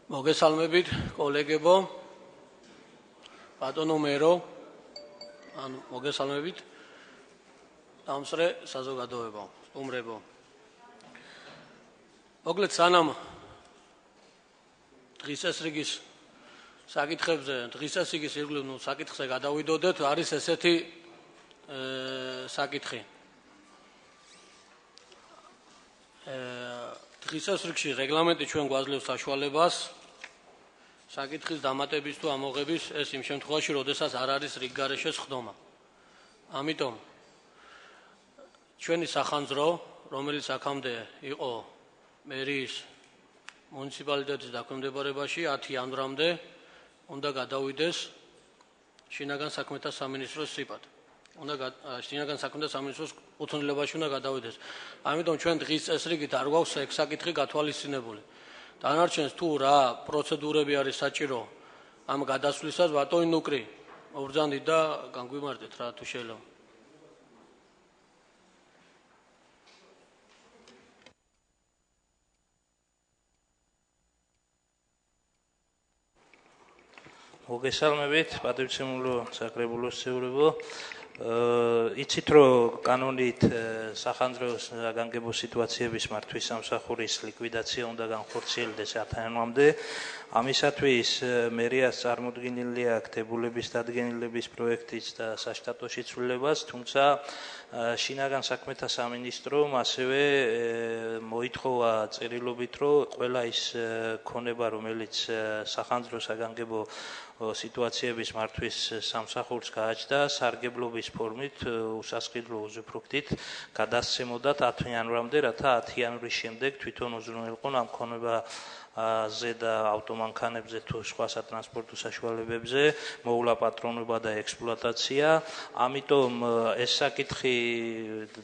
მოგესალმებით, კოლეგებო, ბატონო მერო, მოგესალმებით, დამსწრე საზოგადოებო, სტუმრებო. მოკლედ სანამ დღის წესრიგის საკითხებზე, დღის წესრიგის ირგვლივ საკითხზე გადავიდოდეთ, არის ესეთი საკითხი. დღის წესრიგში რეგლამენტი ჩვენ გვაძლევს საშუალებას საკითხის დამატების თუ ამოღების ეს იმ შემთხვევაში, როდესაც არ არის რიგ გარეშე სხდომა. ამიტომ ჩვენი სახანძრო, რომელიც აქამდე იყო მერიის მუნიციპალიტეტის დაქვემდებარებაში 10 იანვრამდე უნდა გადავიდეს შინაგან საქმეთა სამინისტროს სიპად. შინაგან საქმეთა სამინისტროს კუთვნილებაში უნდა გადავიდეს. ამიტომ ჩვენ დღის წესრიგით არ გვაქვს ეგ საკითხი გათვალისწინებული. დანარჩენს თუ რა პროცედურები არის საჭირო ამ გადასვლისას, ბატონი ნუკრი, მობრძანდით და განგვიმარტეთ რა თუ შეიძლება. მოგესალმებით, პატივცემულო საკრებულოს წევრებო. იცით რომ კანონით სახანძროს განგებო სიტუაციების მართვის სამსახურის ლიკვიდაცია უნდა განხორციელდეს 10 იანვრამდე. ამისათვის მერიას წარმოდგენილი აქვს დებულების დადგენილების პროექტიც და საშტატოში ცვლილებას, თუმცა შინაგან საქმეთა სამინისტრომ ასევე მოითხოვა წერილობით, რომ ყველა ის ქონება, რომელიც სახანძრო საგანგებო სიტუაციების მართვის სამსახურს გააჩნდა, სარგებლობის ფორმით უსასყიდლო უზრუნველყოფით გადასცემოდა 10 იანვრამდე, რათა 10 იანვრის შემდეგ თვითონ უზრუნველყონ ამ ქონებაზე და ავტომანქანებზე თუ სხვა სატრანსპორტო საშუალებებზე მოვლა პატრონობა და ექსპლუატაცია. ამიტომ ეს საკითხი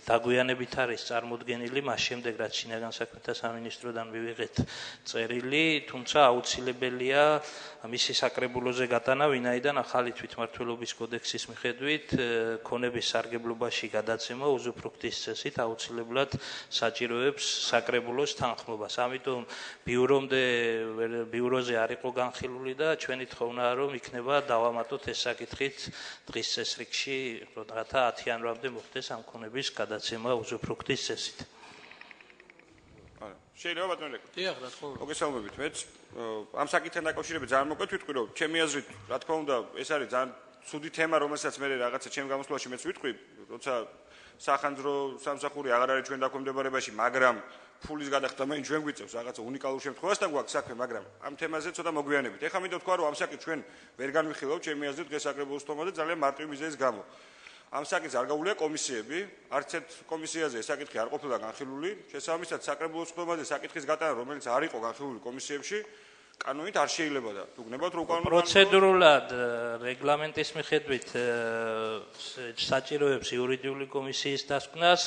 დაგვიანებით არის წარმოდგენილი მას შემდეგ, რაც შინაგან საქმეთა სამინისტროდან მივიღეთ წერილი, თუმცა აუცილებელია მისი საკრებულოზე გატანა, ვინაიდან ახალი თვითმმართველობის კოდექსის მიხედვით ქონების სარგებლობაში გადაცემა უზუფრუქტის წესით აუცილებლად საჭიროებს საკრებულოს თანხმობას. ამიტომ ბიუროზე არ იყო განხილული და ჩვენი თხოვნაა, რომ იქნება დავამატოთ ეს საკითხით დღის წესრიგში, რათა 10 იანვრამდე მოხდეს ამ ქონების გადაცემა უზუფრუქტის წესით. შეიძლება ბატონო რეკო. დიახ, რა თქმა უნდა. მოგესალმებით, მეც ამ საკითხთან დაკავშირებით ძალიან მოკლედ ვიტყვი, რომ ჩემი აზრით, რა თქმა უნდა, ეს არის ძალიან ცუდი თემა, რომელსაც მე რაღაცა ჩემ გამოსვლაში მეც ვიტყვი, როცა სახანძრო სამსახური აღარ არის ჩვენ დაქვემდებარებაში, მაგრამ ფულის გადახდა მე ჩვენ გვიწევს რაღაცა უნიკალურ შემთხვევას და გვაქვს საქმე, მაგრამ ამ თემაზე ცოტა მოგვიანებით. ეხლა მინდა თქვა, რომ ამ საკითხს ჩვენ ვერ განვიხილავთ, ჩემი აზრით, დღეს საკრებულოს თომაზე ძალიან მარტივი მიზეზის გამო. ამ საკითხს არ გაუულია კომისიები, არც ერთ კომისიაზე ეს საკითხი არ ყოფილა განხილული, შესაბამისად საკრებულოს თომაზე საკითხის გატანა, რომელიც არ იყო განხილული კომისიებში, კანონით არ შეიძლება და თუ გნებავთ რომ უკანონო პროცედურულად რეგლამენტის მიხედვით საჭიროებს იურიდიული კომისიის დასკვნას.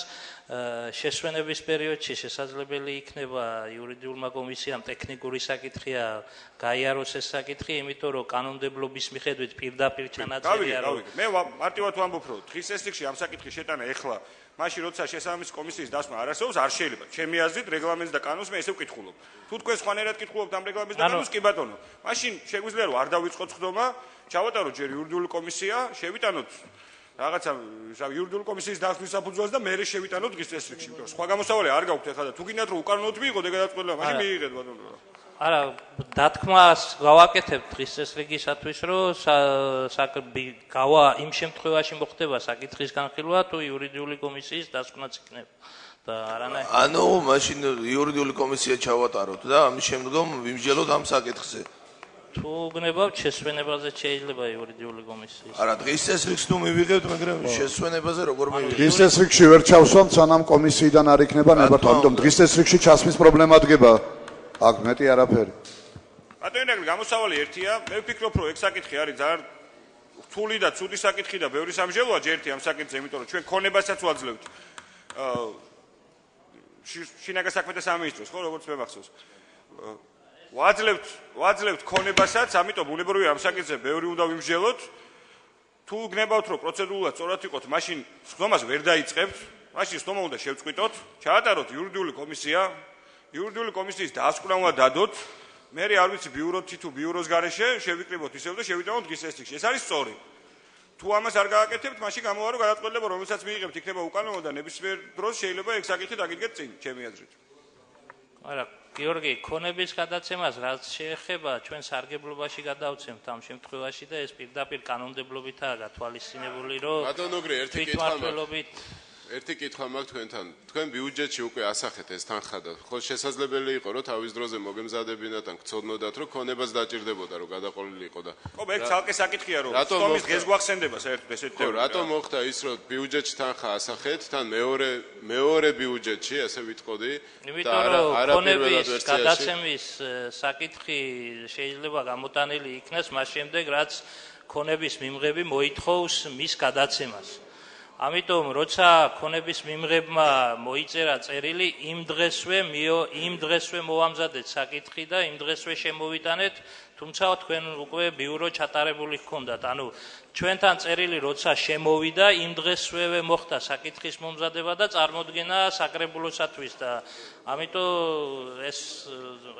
შესვენების პერიოდში შესაძლებელი იქნება იურიდიულმა კომისიამ ტექნიკური საკითხია გაიაროს ეს საკითხი, იმიტომ რომ კანონმდებლობის მიხედვით პირდაპირ ჩანაწერია რომ მე მარტივად ვამბობ, რომ დღის წესრიგში ამ საკითხის შეტანა ეხლა მაშინ როცა შესაბამისი კომისიის დასკვნა არ არსებობს, არ შეიძლება. ჩემი აზრით რეგლამენტს და კანონს მე ესე ვკითხულობ. თუ თქვენ სხვანაირად კითხულობთ ამ რეგლამენტს და კანონს, კი ბატონო. მაშინ შეგვიძლია რომ არ დავიწყოთ სხდომა, ჩავატაროთ ჯერ იურიდიული კომისია, შევიტანოთ რაღაცა იურიდიული კომისიის დასკვნის საფუძველზე და მერე შევიტანოთ დღის წესრიგში. იმიტომ რომ სხვა გამოსავალი არ გაგვთ ეხლა და თუ გინდათ რომ უკანონოდ მიიღოთ ეგ გადაწყვეტილება, მაშინ მიიღეთ ბატონო. არა, დათქმას გავაკეთებ დღის წესრიგისათვის, რომ გავა იმ შემთხვევაში მოხდება საკითხის განხილვა, თუ იურიდიული კომისიის დასკვნაც იქნება. და არანაირ. ანუ მაშინ იურიდიული კომისია ჩავატაროთ და ამის შემდგომ ვიმსჯელოთ ამ საკითხზე. თუ გნებავთ შესვენებაზე შეიძლება იურიდიული კომისიის. არა, დღის წესრიგს თუ მივიღებთ, მაგრამ შესვენებაზე როგორ მივიღებთ? დღის წესრიგში ვერ ჩავსვამთ, სანამ კომისიიდან არ იქნება ნებართვა, ამიტომ დღის წესრიგში ჩასვლის პრობლემა დგება. აქ მეტი არაფერი. ბატონო ნაკლი, გამოსავალი ერთია, მე ვფიქრობ, რომ ეგ საკითხი არის ძალიან რთული და ცუდი საკითხი და ბევრი სამჟელოა ჯერთი ამ საკითხზე, იმიტომ რომ ჩვენ ქონებასაც ვაძლევთ. შინაგან საქმეთა სამინისტროს, ხო, როგორც მე მახსოვს. ვაძლევთ ქონებასაც, ამიტომ ბუნებრივია ამ საკითხზე ბევრი უნდა ვიმსჯელოთ. თუ გნებავთ რომ პროცედურულად სწორად იყოთ, მაშინ სხდომას ვერ დაიწყებთ, მაშინ სხდომა უნდა შევწყვიტოთ, ჩაატაროთ იურიდიული კომისია, იურიდიული კომისიის დასკვნა უნდა დადოთ მე არ ვიცი ბიუროთი თუ ბიუროს გარეშე შევიკრიბოთ ისევ და შევიტანოთ დღის წესრიგში. ეს არის სწორი. თუ ამას არ გააკეთებთ, მაშინ გამოვა რომ გადაწყვეტილება რომელსაც მიიღებთ იქნება უკანონო და ნებისმიერ დროს შეიძლება ეგ საკითხი დაგიდგეთ წინ, ჩემი აზრით. არა, გიორგი, ქონების გადაცემას რაც შეეხება ჩვენ სარგებლობაში გადავცემთ ამ შემთხვევაში და ეს პირდაპირ კანონმდებლობითაა გათვალისწინებული, რომ ბატონოგრი, ერთი კითხვა მაქვს თქვენთან. თქვენ ბიუჯეტში უკვე ასახეთ ეს თანხა და ხო შესაძლებელი იყო რომ თავის დროზე მოგემზადებინათ ან გწოდნოდათ რომ ქონებას დაჭირდებოდა რომ გადაყოლილი იყო და ხო, ეგ ცალკე საკითხია რომ სტომის დღეს გვახსენდება საერთოდ ესეთი ხო, რატომ მოხდა ის რომ ბიუჯეტში თანხა ასახეთ, თან მეორე ბიუჯეტში ასე ვიტყოდი და არაფერად ვერსიაში გადაცემის საკითხი შეიძლება გამოტანილი იქნას მას შემდეგ რაც ქონების მიმღები მოითხოვს მის გადაცემას. ამიტომ როცა ქონების მიმღებმა მოიწერა წერილი იმ დღესვე მოამზადეთ საკითხი და იმ დღესვე შემოვიტანეთ, თუმცა თქვენ უკვე ბიურო ჩატარებული ჰქონდათ. ანუ ჩვენთან წერილი როცა შემოვიდა, იმ დღესვე მოხდა საკითხის მომზადება და წარმოდგენა საკრებულოსათვის და ამიტომ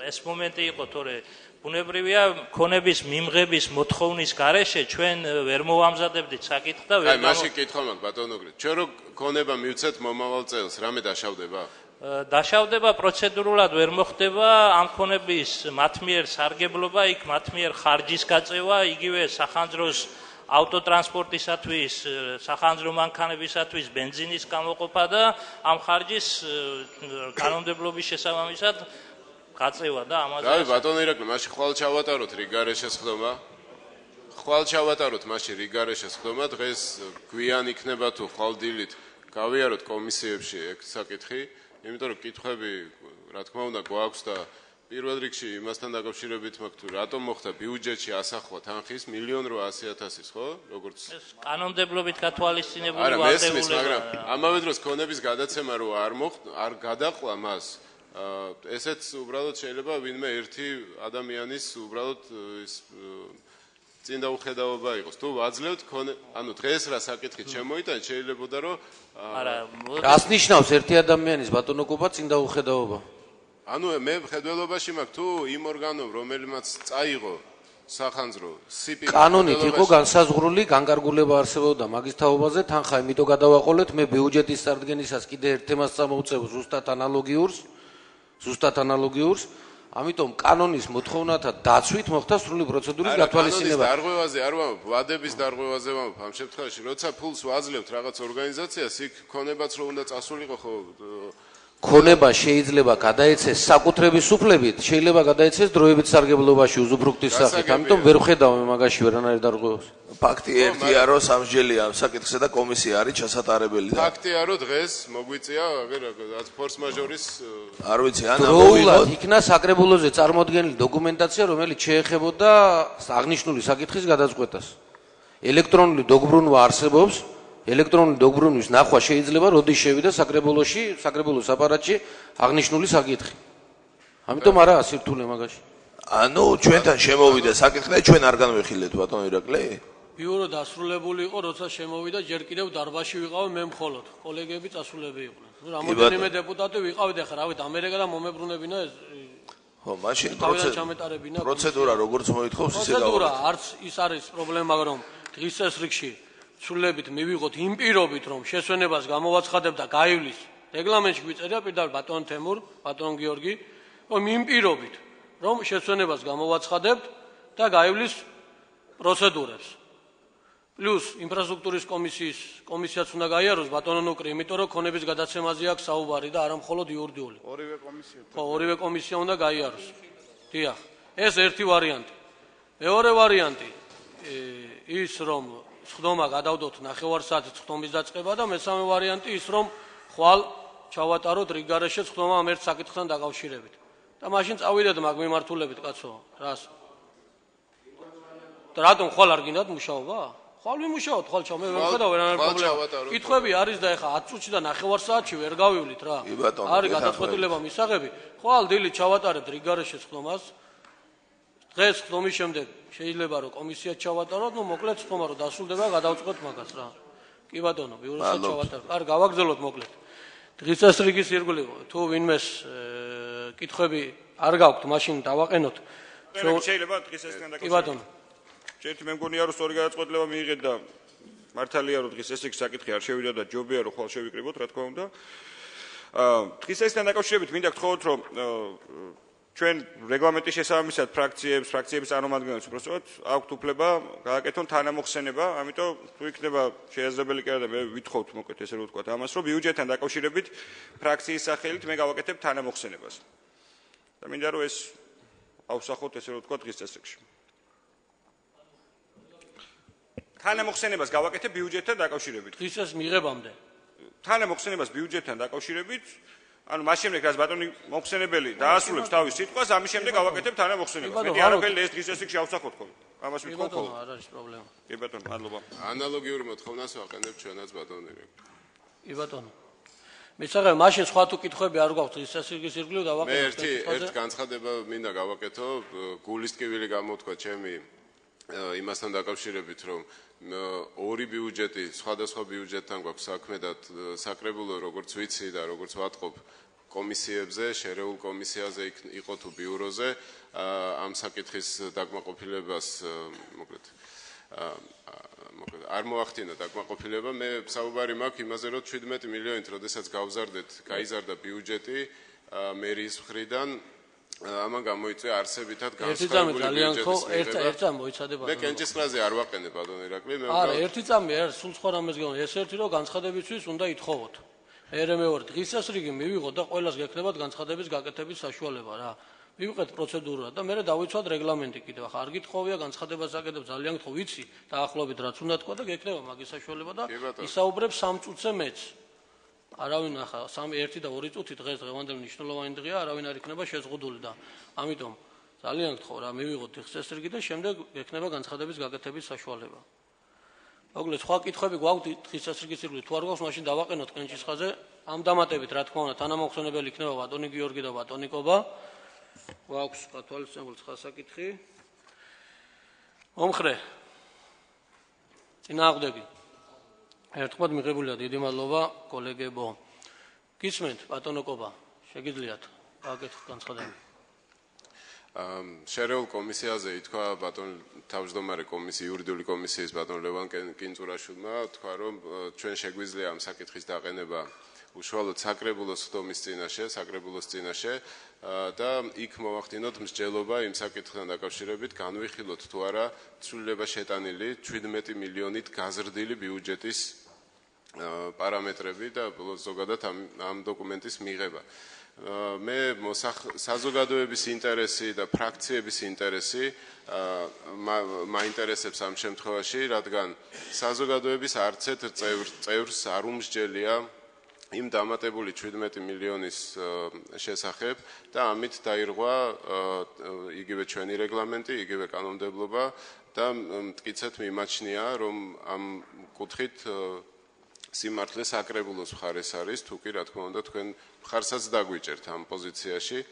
ეს მომენტი იყო, თორე ბუნებრივია ქონების მიმღების მოთხოვნის გარეშე ჩვენ ვერ მოვამზადებდით საკითხს და ვერ მაშინ კითხვა მაქვს ბატონოგრი, ჩვენ რო ქონება მივცეთ მომავალ წელს, რამე დაშავდება? დაშავდება პროცედურულად ვერ მოხდება ამ ქონების მათ მიერ სარგებლობა, იქ მათ მიერ ხარჯის გაწევა, იგივე სახანძროს ავტოტრანსპორტისათვის, სახანძრო მანქანებისათვის ბენზინის გამოყოფა და ამ ხარჯის კანონმდებლობის შესაბამისად გაწევა და ამაზე. რავი ბატონო ირაკლი, მაშინ ხვალ ჩავატაროთ რიგარეშეს ხდომა. ხვალ ჩავატაროთ მაშინ რიგარეშეს ხდომა, დღეს გვიან იქნება თუ ხვალდილით გავიაროთ კომისიებში ეგ საკითხი, იმიტომ რომ კითხვები რა თქმა უნდა გვაქვს და პირველ რიგში იმასთან დაკავშირებით მაქვს თუ რატომ მოხდა ბიუჯეტში ასახვა თანხის 1.8 ხო? როგორც კანონმდებლობით გათვალისწინებული არა, მესმის, მაგრამ ამავე დროს ქონების გადაცემა რო არ გადაყვა მას ესეც უბრალოდ შეიძლება ვინმე ერთი ადამიანის უბრალოდ ის წინდაუხედავობა იყოს. თუ ვაძლევთ ანუ დღეს რა საკითხი შემოიტანეთ შეიძლებოდა რომ არა, რას ნიშნავს ერთი ადამიანის ბატონოკობა წინდაუხედავობა? ანუ მე მხედველობაში მაქვს თუ იმ ორგანომ რომელმაც წაიღო სახანძრო სიპი კანონით იყო განსაზღვრული განკარგულება არსებობდა მაგის თაობაზე თანხა იმიტომ გადავაყოლეთ მე ბიუჯეტის წარდგენისას კიდე ერთ თემას წამოვწევ ზუსტად ანალოგიურს ამიტომ კანონის მოთხოვნათა დაცვით მოხდა სრული პროცედურის გათვალისწინება. კანონის დარღვევაზე არ ვამბობ, ვადების დარღვევაზე ვამბობ ამ შემთხვევაში, როცა ფულს ვაძლევთ რაღაც ორგანიზაციას, იქ ქონებაც რო უნდა წასულიყო ხო ქონება შეიძლება გადაეცეს საკუთრების უფლებით, შეიძლება გადაეცეს დროებით სარგებლობაში უზუფრუქტის სახით. ამიტომ ვერ ხედავ მე მაგაში ვერანაირ დარღვევას. ფაქტი ერთია, რომ სამსჯელია ამ საკითხზე და კომისია არის ჩასატარებელი. ფაქტია, რომ დღეს მოგვიწია რაღაც ფორს მაჟორის არ ვიცი, ან დროულად იქნა საკრებულოზე წარმოდგენილი დოკუმენტაცია, რომელიც შეეხებოდა აღნიშნული საკითხის გადაწყვეტას. ელექტრონული დოგბრუნვა არსებობს. ელექტრონული დოგბრუნვის ნახვა შეიძლება როდის შევიდა საკრებულოს აპარატში აღნიშნული საკითხი. ამიტომ არა ასირთულე მაგაში. ანუ ჩვენთან შემოვიდა საკითხი და ჩვენ არ განვიხილეთ ბატონო ირაკლი? ბიურო დასრულებული იყო, როცა შემოვიდა, ჯერ კიდევ დარბაზში ვიყავი მე მხოლოდ. კოლეგები წასულები იყვნენ. ნუ რამოდენიმე დეპუტატი ვიყავით, ახლა რავით, ამერიკა და მომებრუნებინა ეს ხო, მაშინ ჩამეტარებინა პროცედურა როგორც მოითხოვს ისე პროცედურა არც ის არის პრობლემა, რომ დღის წესრიგში ცვლილებით მივიღოთ იმ პირობით, რომ შესვენებას გამოვაცხადებ და გაივლის. რეგლამენტში გვიწერია პირდაპირ ბატონ თემურ, ბატონ გიორგი, რომ იმ პირობით, რომ შესვენებას გამოვაცხადებთ და გაივლის პროცედურებს. პლუს ინფრასტრუქტურის კომისიაც უნდა გაიაროს ბატონო ნუკრი, იმიტომ რომ ქონების გადაცემაზე აქვს საუბარი და არა მხოლოდ იურიდიული. ორივე კომისია. ხო, ორივე კომისია უნდა გაიაროს. დიახ. ეს ერთი ვარიანტი. მეორე ვარიანტი ის რომ სხდომა გადავდოთ 9 საათით სხდომის დაწყება და მესამე ვარიანტი ის რომ ხვალ ჩავატაროთ რიგარეშე სხდომა ამ ერთ საკითხთან დაკავშირებით. და მაშინ წავიდეთ მაგ მიმართულებით, კაცო, რას? და რატომ ხვალ არ გინდათ მუშაობა? ხვალ ვიმუშაოთ, ხვალ ჩავ, მე ვერ ხედავ ვერანაირ პრობლემას. კითხვები არის და ეხა 10 წუთში და 9 საათში ვერ გავივლით რა. არის გადაწყვეტილება მისაღები. ხვალ დილით ჩავატარებთ რიგარეშე სხდომას. დღეს სხდომის შემდეგ შეიძლება რომ კომისია ჩავატაროთ, ნუ მოკლედ სხდომა რომ დასრულდება, გადავწყვეტ მაგას რა. კი ბატონო, ბიუროსაც ჩავატაროთ. არ გავაგზავნოთ მოკლედ. დღის წესრიგის ირგვლივ თუ ვინმეს კითხვები არ გაქვთ, მაშინ დავაყენოთ. შეიძლება დღის ესთან კი ბატონო. ერთი მე მგონია რომ სწორი გადაწყვეტილება მიიღეთ და მართალია რომ დღის ესექს საკითხი არ შევიდა და ჯობია რომ ხვალ შევიკრიბოთ, რა თქმა უნდა. დღის ესთან დაკავშირებით მინდა გთხოვოთ რომ ჩვენ რეგლამენტის შესაბამისად ფრაქციების წარმომადგენლებს უბრალოდ აქვთ უფლება გააკეთონ თანამოხსენება, ამიტომ თუ იქნება შესაძლებელი კი არა და მე ვითხოვთ მოკლედ ესე რომ ვთქვა ამას, რომ ბიუჯეტთან დაკავშირებით ფრაქციის სახელით მე გავაკეთებ თანამოხსენებას. და მინდა რომ ეს ავსახოთ ესე რომ ვთქვა დღის წესრიგში. თანამოხსენებას გავაკეთებ ბიუჯეტთან დაკავშირებით. დღის წესრიგის მიღებამდე. თანამოხსენებას ბიუჯეტთან დაკავშირებით ანუ მას შემდეგ რაც ბატონი მოხსენებელი დაასრულებს თავის სიტყვას, ამის შემდეგ გავაკეთებ თანამოხსენებას. მეტი არაფერი ეს დღის წესრიგში ავსახოთ ხოლმე. ამას ვითხოვ ხოლმე. არ არის პრობლემა. კი ბატონო, მადლობა. ანალოგიურ მოთხოვნას ვაყენებ ჩვენაც ბატონი. კი ბატონო. მისაღებ მაშინ სხვა თუ კითხვები არ გვაქვს დღის წესრიგის ირგვლივ მე დავაყენოთ. ერთ განცხადება მინდა გავაკეთო, გულის ტკივილი გამოთქვა ჩემი იმასთან დაკავშირებით, რომ ორი ბიუჯეტი, სხვადასხვა ბიუჯეტთან გვაქვს საქმე და საკრებულო როგორც ვიცი და როგორც ვატყობ კომისიებზე, შერეულ კომისიაზე იყო თუ ბიუროზე, ამ საკითხის დაკმაყოფილებას მოკლედ არ მოახდინა დაკმაყოფილება. მე საუბარი მაქვს იმაზე, რომ 17 მილიონით, როდესაც გაიზარდა ბიუჯეტი მერის მხრიდან, ამან გამოიწვია არსებითად განსხვავებული ბიუჯეტის ერთა მოიცადება. მე კენჭისყრაზე არ ვაყენებ ბატონ ირაკლი, მე არა, ერთი წამი არ სულ სხვა რამეს გეუბნები. ეს ერთი რომ განცხადებისთვის უნდა ითხოვოთ. მეორე დღის წესრიგი მივიღოთ და ყველას გექნებათ განცხადების გაკეთების საშუალება რა. მივიღეთ პროცედურა და მე დავიცვათ რეგლამენტი კიდევ. ახლა არ გითხოვია განცხადებას აკეთებ, ძალიან გთხოვ, ვიცი, დაახლოებით რაც უნდა თქვა და გექნება მაგის საშუალება და ისაუბრებს 3 წუთზე მეც. არავინ ახლა 1 და 2 წუთი დღევანდელი მნიშვნელოვანი დღეა, არავინ არ იქნება შეზღუდული და ამიტომ ძალიან გთხოვ რა მივიღოთ დღის წესრიგი და შემდეგ გექნება განცხადების გაკეთების საშუალება. მოგლეთ სხვა კითხვები გვაქვს დღის წესრიგის ირგვლივ, თუ არ გვაქვს, მაშინ დავაყენოთ კენჭისყრაზე. ამ დამატებით რა თქმა უნდა თანამოხსენებელი იქნება ბატონი გიორგი და ბატონი კობა. გვაქვს გათვალისწინებული სხვა საკითხი. მომხრე. წინააღმდეგი. ერთხმად მიღებულია, დიდი მადლობა კოლეგებო. გისმენთ ბატონო კობა, შეგიძლიათ გააკეთოთ განცხადება. შერეულ კომისიაზე ითქვა ბატონ თავმჯდომარე იურიდიული კომისიის ბატონ ლევან კინწურაშვილმა, თქვა რომ ჩვენ შეგვიძლია ამ საკითხის დაყენება უშუალოდ საკრებულოს წინაშე და იქ მოვახდინოთ მსჯელობა იმ საკითხთან დაკავშირებით, განვიხილოთ თუ არა ცვლილება შეტანილი 17 მილიონით გაზრდილი ბიუჯეტის პარამეტრები და ზოგადად ამ დოკუმენტის მიღება. მე საზოგადოების ინტერესი და ფრაქციების ინტერესი მაინტერესებს ამ შემთხვევაში, რადგან საზოგადოების არც ერთ წევრს არ უმსჯელია იმ დამატებული 17 მილიონის შესახებ და ამით დაირღვა იგივე ჩვენი რეგლამენტი, იგივე კანონმდებლობა და მტკიცედ მიმაჩნია, რომ ამ კუთხით სიმართლე საკრებულოს მხარეს არის, თუ კი რა თქმა უნდა თქვენ მხარსაც დაგვიჭერთ ამ პოზიციაში.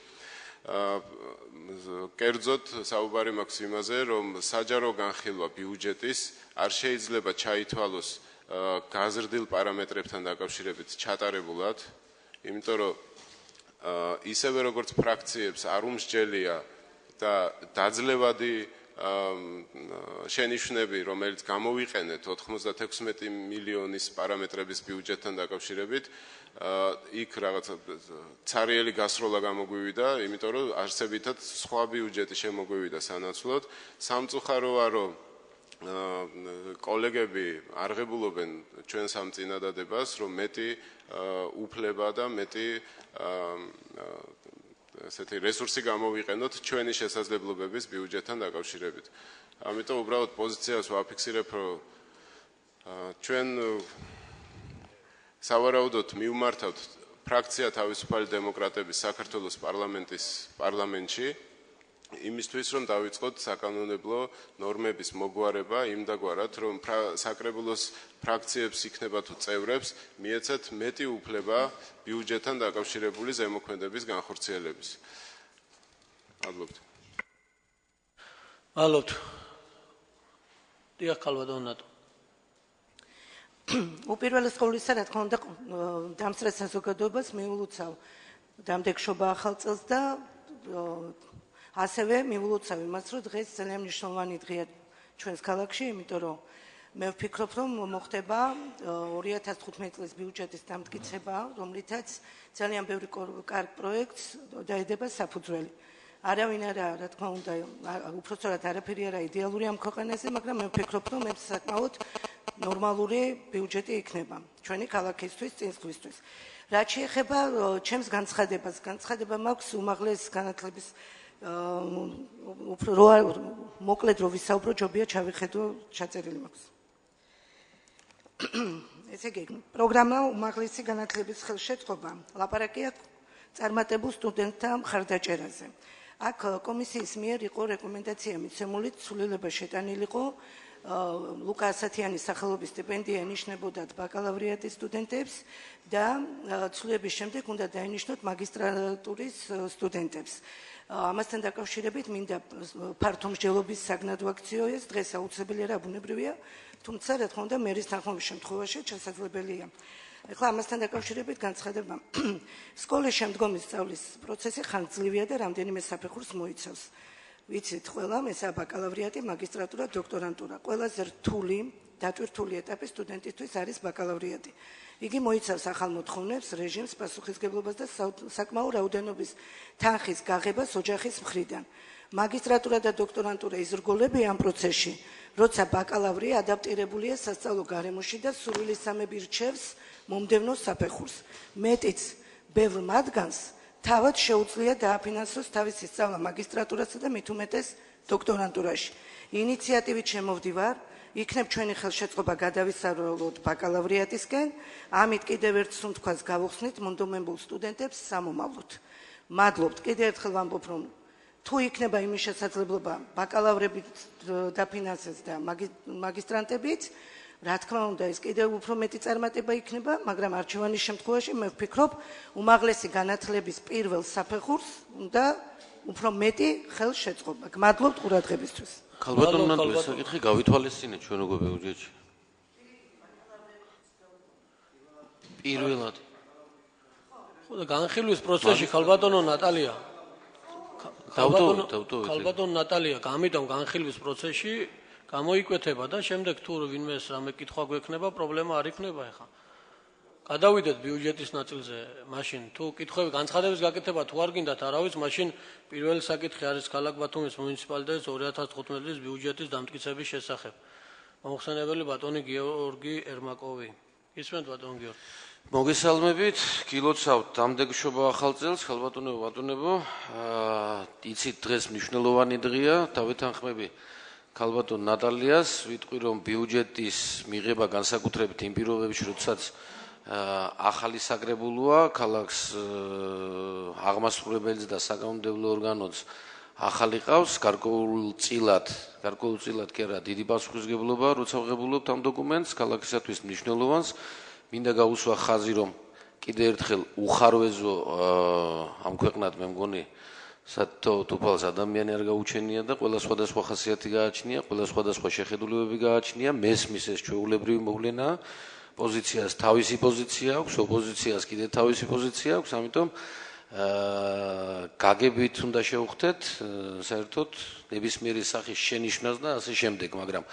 კერძოდ საუბარი მაქვს იმაზე, რომ საჯარო განხილვა ბიუჯეტის არ შეიძლება ჩაითვალოს გაზრდილ პარამეტრებთან დაკავშირებით ჩატარებულად, იმიტომ რომ ისევე როგორც ფრაქციებს არ უმსჯელია და დაძლევადი შენიშვნები, რომელიც გამოვიყენეთ 96 მილიონის პარამეტრების ბიუჯეტთან დაკავშირებით, იქ რაღაც ცარიელი გასროლა გამოგვივიდა, იმიტომ რომ არსებითად სხვა ბიუჯეტი შემოგვივიდა სანაცვლოდ. სამწუხაროა, რომ კოლეგები არღებულობენ ჩვენს ამ წინადადებას, რომ მეტი უფლება და მეტი ესეთი რესურსი გამოვიყენოთ ჩვენი შესაძლებლობების ბიუჯეტთან დაკავშირებით. ამიტომ უბრალოდ პოზიციას ვაფიქსირებ, რომ ჩვენ სავარაუდოდ მივმართავთ ფრაქცია თავისუფალი დემოკრატების საქართველოს პარლამენტში იმისთვის, რომ დავიწყოთ საკანონმდებლო ნორმების მოგვარება იმდაგვარად, რომ საკრებულოს ფრაქციებს იქნება თუ წევრებს მიეცათ მეტი უფლება ბიუჯეტთან დაკავშირებული ზემოქმედების განხორციელების. მადლობთ. მადლობთ. დიახ, ქალბატონ ნატო. უპირველეს ყოვლისა, რა თქმა უნდა, დამსწრე საზოგადოებას მიულოცავ დამდეგშობა ახალ წელს და ასევე მივულოცავ იმას, რომ დღეს ძალიან მნიშვნელოვანი დღეა ჩვენს ქალაქში, იმიტომ რომ მე ვფიქრობ, რომ მოხდება 2015 წლის ბიუჯეტის დამტკიცება, რომლითაც ძალიან ბევრი კარგ პროექტს დაედება საფუძველი. არავინ რა თქმა უნდა, უпростоრად არაფერი არა იდეალური ამ ქვეყანაზე, მაგრამ მე ვფიქრობ, რომ ეს საკმაოდ ნორმალური ბიუჯეტი იქნება ჩვენი ქალაქისთვის, წინსვლისთვის. რაც შეეხება ჩემს განცხადებას, განცხადება მაქვს უმაღლეს განათლების უფრო მოკლედ რო ვისაუბრო, ჯობია ჩავიხედო, ჩაწერილი მაქვს. ესე იგი, პროგრამა უმაღლესი განათლების ხელშეწყობა ლაპარაკია წარმატებულ სტუდენტთა მხარდაჭერაზე. აქ კომისიის მიერ იყო რეკომენდაცია მიცემული, ცვლილება შეტანილიყო ლუკა ასათიანის სახელობის სტიპენდია ენიშნებოდათ ბაკალავრიატის სტუდენტებს და ცვლილების შემდეგ უნდა დაენიშნოთ მაგისტრატურის სტუდენტებს. ამასთან დაკავშირებით მინდა ფართო მსჯელობის საგნად ვაქციო ეს დღეს აუცილებელია რა ბუნებრივია, თუმცა რა თქმა უნდა მერის თანხმობის შემთხვევაში შესაძლებელია. ეხლა ამასთან დაკავშირებით განცხადება. სკოლის შემდგომი სწავლის პროცესი ხანგრძლივია და რამდენიმე საფეხურს მოიცავს. ვიცით ყველა, ესაა ბაკალავრიატი, მაგისტრატურა, დოქტორანტურა. ყველაზე რთული, დატვირთული ეტაპი სტუდენტისთვის არის ბაკალავრიატი. იგი მოიცავს ახალ მოთხოვნებს, რეჟიმს, პასუხისგებლობას და საკმაო რაოდენობის თანხის გაღებას ოჯახის მხრიდან. მაგისტრატურა და დოქტორანტურა იზრგოლები ამ პროცესში, როცა ბაკალავრი ადაპტირებულია სასწავლო გარემოში და სურვილისამებრ რჩევს მომდევნო საფეხურს. მეტიც ბევრ მათგანს თავად შეუძლია დააფინანსოს თავისი სწავლა მაგისტრატურასა და მით უმეტეს დოქტორანტურაში. ინიციატივით შემოვდივარ, იქნებ ჩვენი ხელშეწყობა გადავისწავლოთ ბაკალავრიატისკენ, ამით კიდევ ერთ სუნთქვას გავუხსნით მონდომებულ სტუდენტებს სამომავლოდ. მადლობთ, კიდევ ერთხელ ვამბობ, რომ თუ იქნება იმის შესაძლებლობა ბაკალავრებით დაფინანსდეს და მაგისტრანტებით, რა თქმა უნდა, ეს კიდევ უფრო მეტი წარმატება იქნება, მაგრამ არჩევანის შემთხვევაში მე ვფიქრობ, უმაღლესი განათლების პირველ საფეხურს უნდა უფრო მეტი ხელშეწყობა. გმადლობთ ყურადღებისთვის. ქალბატონო ნატო ეს საკითხი გავითვალისწინეთ ჩვენ როგორ ბიუჯეტში. პირველად. ხო და განხილვის პროცესში ქალბატონო ნატალია. ქალბატონო ნატალია, ამიტომ განხილვის პროცესში გამოიკვეთება და შემდეგ თუ ვინმეს რამე კითხვა გვექნება, პრობლემა არ იქნება ახლა. გადავიდეთ ბიუჯეტის ნაწილზე, მაშინ თუ კითხვები განცხადების გაკეთება თუ არ გინდათ არავის, მაშინ პირველი საკითხი არის ქალაქ ბათუმის მუნიციპალიტეტის 2015 წლის ბიუჯეტის დამტკიცების შესახებ. მომხსენებელი ბატონი გიორგი ერმაკოვი. ისმენთ ბატონ გიორგი. მოგესალმებით, გილოცავთ დამდეგშობა ახალ წელს, ქალბატონებო, ბატონებო. იცით დღეს მნიშვნელოვანი დღეა, დავეთანხმები ქალბატონ ნატალიას, ვიტყვი რომ ბიუჯეტის მიღება განსაკუთრებით იმ პირობებში, როდესაც ახალი საგრებულოა, ქალაქს აღმასრულებელს და საკანონმდებლო ორგანოც ახალი ყავს, გარკვეულწილად კი არა, დიდი პასუხისმგებლობა, როცა ვღებულობთ ამ დოკუმენტს, ქალაქისათვის მნიშვნელოვანს. მინდა გავუსვა ხაზი, რომ კიდევ ერთხელ უხარვეზო ამ ქვეყნად მე მგონი თუფალს ადამიანი არ გაუჩენია და ყველა სხვადასხვა ხასიათი გააჩნია, ყველა სხვადასხვა შეხედულებები გააჩნია, მესმის ეს ჩვეულებრივი მოვლენაა. პოზიციას თავისი პოზიცია აქვს, ოპოზიციას კიდე თავისი პოზიცია აქვს, ამიტომ გაგებით უნდა შევხვდეთ საერთოდ ნებისმიერი სახის შენიშვნას და ასე შემდეგ, მაგრამ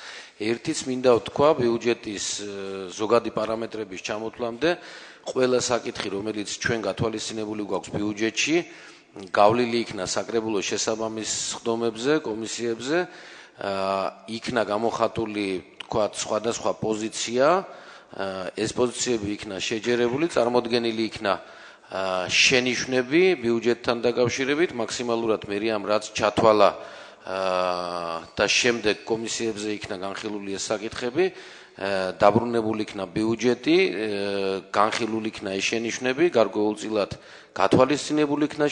ერთიც მინდა ვთქვა ბიუჯეტის ზოგადი პარამეტრების ჩამოთვლამდე, ყველა საკითხი, რომელიც ჩვენ გათვალისწინებული გვაქვს ბიუჯეტში, გავლილი იქნა საკრებულოს შესაბამის სხდომებზე, კომისიებზე, იქნა გამოხატული, თქვათ, სხვადასხვა პოზიცია, ეს პოზიციები იქნა შეჯერებული, წარმოდგენილი იქნა შენიშვნები ბიუჯეტთან დაკავშირებით, მაქსიმალურად მე ამ რაც ჩათვალა და შემდეგ კომისიებზე იქნა განხილული ეს საკითხები, დაბრუნებული იქნა ბიუჯეტი, განხილული იქნა ეს შენიშვნები, გარკვეულწილად გათვალისწინებული იქნა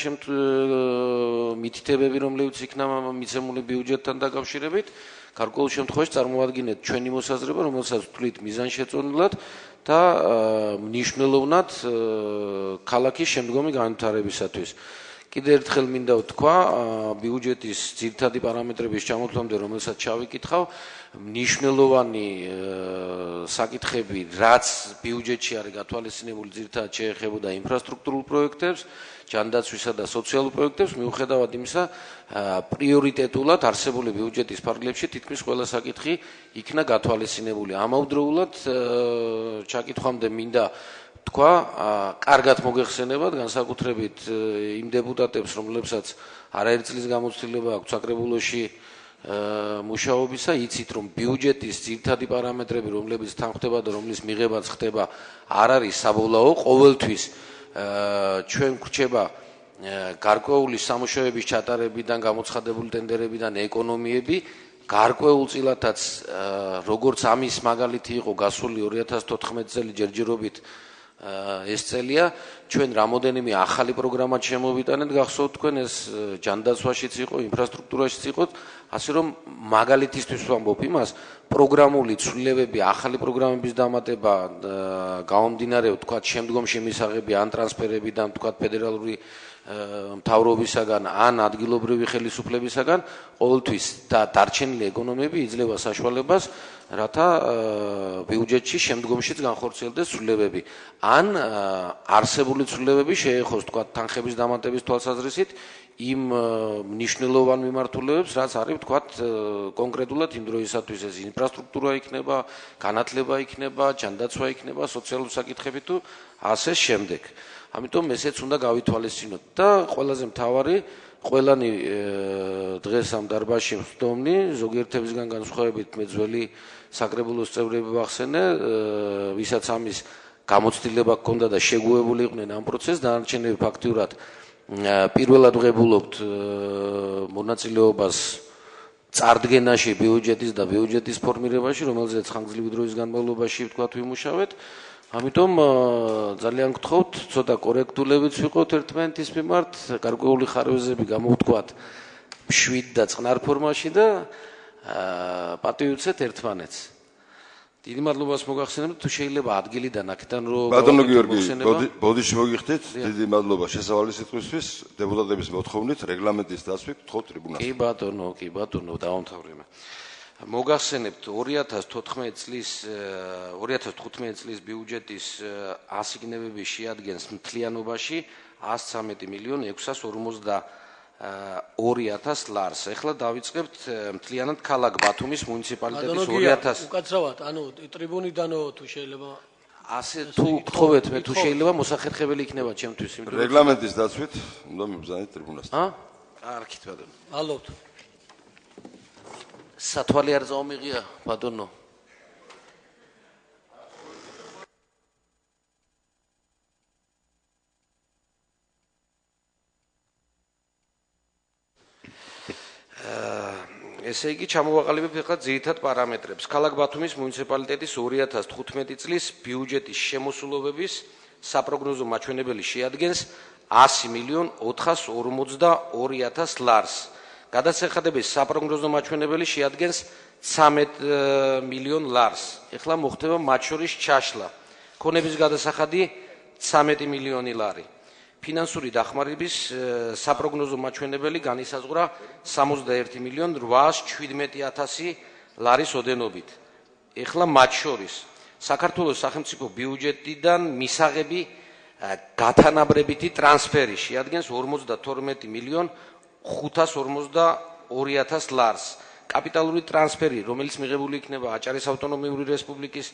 მითითებები, რომლებიც იქნა მიცემული ბიუჯეტთან დაკავშირებით. გარკვეულ შემთხვევაში წარმოადგინეთ ჩვენი მოსაზრება, რომელსაც ვთვლით მიზანშეწონილად და მნიშვნელოვნად ქალაქის შემდგომი განვითარებისათვის. კიდევ ერთხელ მინდა ვთქვა, ბიუჯეტის ძირითადი პარამეტრების ჩამოთვლამდე, რომელსაც ჩავიკითხავ, მნიშვნელოვანი საკითხები, რაც ბიუჯეტში არის გათვალისწინებული, ძირითადად შეეხებოდა ინფრასტრუქტურულ პროექტებს, ჯანდაცვისა და სოციალურ პროექტებს, მიუხედავად იმისა, პრიორიტეტულად არსებული ბიუჯეტის ფარგლებში თითქმის ყველა საკითხი იქნა გათვალისწინებული. ამავდროულად ჩაკითხვამდე მინდა თქვა, კარგად მოგეხსენებათ, განსაკუთრებით იმ დეპუტატებს, რომლებსაც არაერთი წლის გამოცდილება აქვს საკრებულოში მუშაობისა, იცით, რომ ბიუჯეტის ძირითადი პარამეტრები, რომლებიც თან ხდება და რომლის მიღებაც ხდება, არ არის საბოლოო, ყოველთვის ჩვენ გვრჩება გარკვეული სამუშაოების ჩატარებიდან, გამოცხადებული ტენდერებიდან ეკონომიები, გარკვეულწილადაც როგორც ამის მაგალითი იყო გასული 2014 წელი ჯერჯერობით ეს წელია, ჩვენ რამოდენიმე ახალი პროგრამა შემოვიტანეთ, გახსოვთ თქვენ, ეს ჯანდაცვაშიც იყო, ინფრასტრუქტურაშიც იყო, ასე რომ მაგალითისთვის ვამბობ იმას, პროგრამული ცვლილებები, ახალი პროგრამების დამატება, გამომდინარე, ვთქვათ, შემდგომში მისაღები ან ტრანსფერებიდან, ვთქვათ, ფედერალური მთავრობისაგან, ან ადგილობრივი ხელისუფლებისაგან, ყოველთვის და დარჩენილი ეკონომიები იძლევა საშუალებას, რათა ბიუჯეტში შემდგომშიც განხორციელდეს ცვლილებები. ან არსებული ცვლილებები შეეხოს, ვთქვათ, თანხების დამატების თვალსაზრისით იმ მნიშვნელოვან მიმართულებებს, რაც არის, ვთქვათ, კონკრეტულად იმ დროისათვის ეს ინფრასტრუქტურა იქნება, განათლება იქნება, ჯანდაცვა იქნება, სოციალური საკითხები თუ ასე შემდეგ. ამიტომ ესეც უნდა გავითვალისწინოთ და ყველაზე მთავარი, ყველანი დღეს ამ დარბაზში ვსდომნი, ზოგიერთებისგან განსხვავებით მე ძველი საკრებულოს წევრები ვახსენე, ვისაც ამის გამოცდილება ჰქონდა და შეგუებული იყვნენ ამ პროცესს, დანარჩენები ფაქტიურად პირველად ვღებულობთ მონაწილეობას წარდგენაში ბიუჯეტის და ბიუჯეტის ფორმირებაში, რომელზეც ხანგრძლივი დროის განმავლობაში ვთქვათ ვიმუშავეთ. ამიტომ ძალიან გთხოვთ, ცოტა კორექტულებით ვიყოთ ერთმანეთის მიმართ, გარკვეული ხარვეზები გამოვთქვათ მშვიდ და წყნარ ფორმაში და პატივიცეთ ერთმანეთს. დიდი მადლობას მოგახსენებთ, თუ შეიძლება ადგილიდან აქედან რო ბატონო გიორგი, ბოდიში მოგიხდით, დიდი მადლობა შესავალი სიტყვისთვის, დეპუტატების მოთხოვნით, რეგლამენტის დაცვით, გთხოვთ ტრიბუნას. კი ბატონო, დავამთავრებ. მოგახსენებთ 2015 წლის ბიუჯეტის ასიგნებები შეადგენს მთლიანობაში 113.652.000 ლარს. ეხლა დავიწყებთ მთლიანად ქალაქ ბათუმის მუნიციპალიტეტის 2000. უკაცრავად, ანუ ტრიბუნიდანო თუ შეიძლება ასე თუ გთხოვეთ, მე თუ შეიძლება მოსახერხებელი იქნება ჩემთვის. რეგლამენტის დაცვით უნდა მიბრძანეთ ტრიბუნასთან. კარგით ბატონო. მადლობთ. სათვალე არ წაომიღია ბატონო. ესე იგი ჩამოვაყალიბებ ახლა ძირითად პარამეტრებს. ქალაქ ბათუმის მუნიციპალიტეტის 2015 წლის ბიუჯეტის შემოსულობების საპროგნოზო მაჩვენებელი შეადგენს 100.442.000 ლარს. გადაცეხადების საპროგნოზო მაჩვენებელი შეადგენს 13 მილიონ ლარს. ეხლა მოხდება მათ შორის ჩაშლა. ქონების გადასახადი 13 მილიონი ლარი. ფინანსური დახმარების საპროგნოზო მაჩვენებელი განისაზღვრა 61.817.000 ლარის ოდენობით. ეხლა მათ შორის საქართველოს სახელმწიფო ბიუჯეტიდან მისაღები გათანაბრებითი ტრანსფერი შეადგენს 52.542.000 ლარს. კაპიტალური ტრანსფერი, რომელიც მიღებული იქნება აჭარის ავტონომიური რესპუბლიკის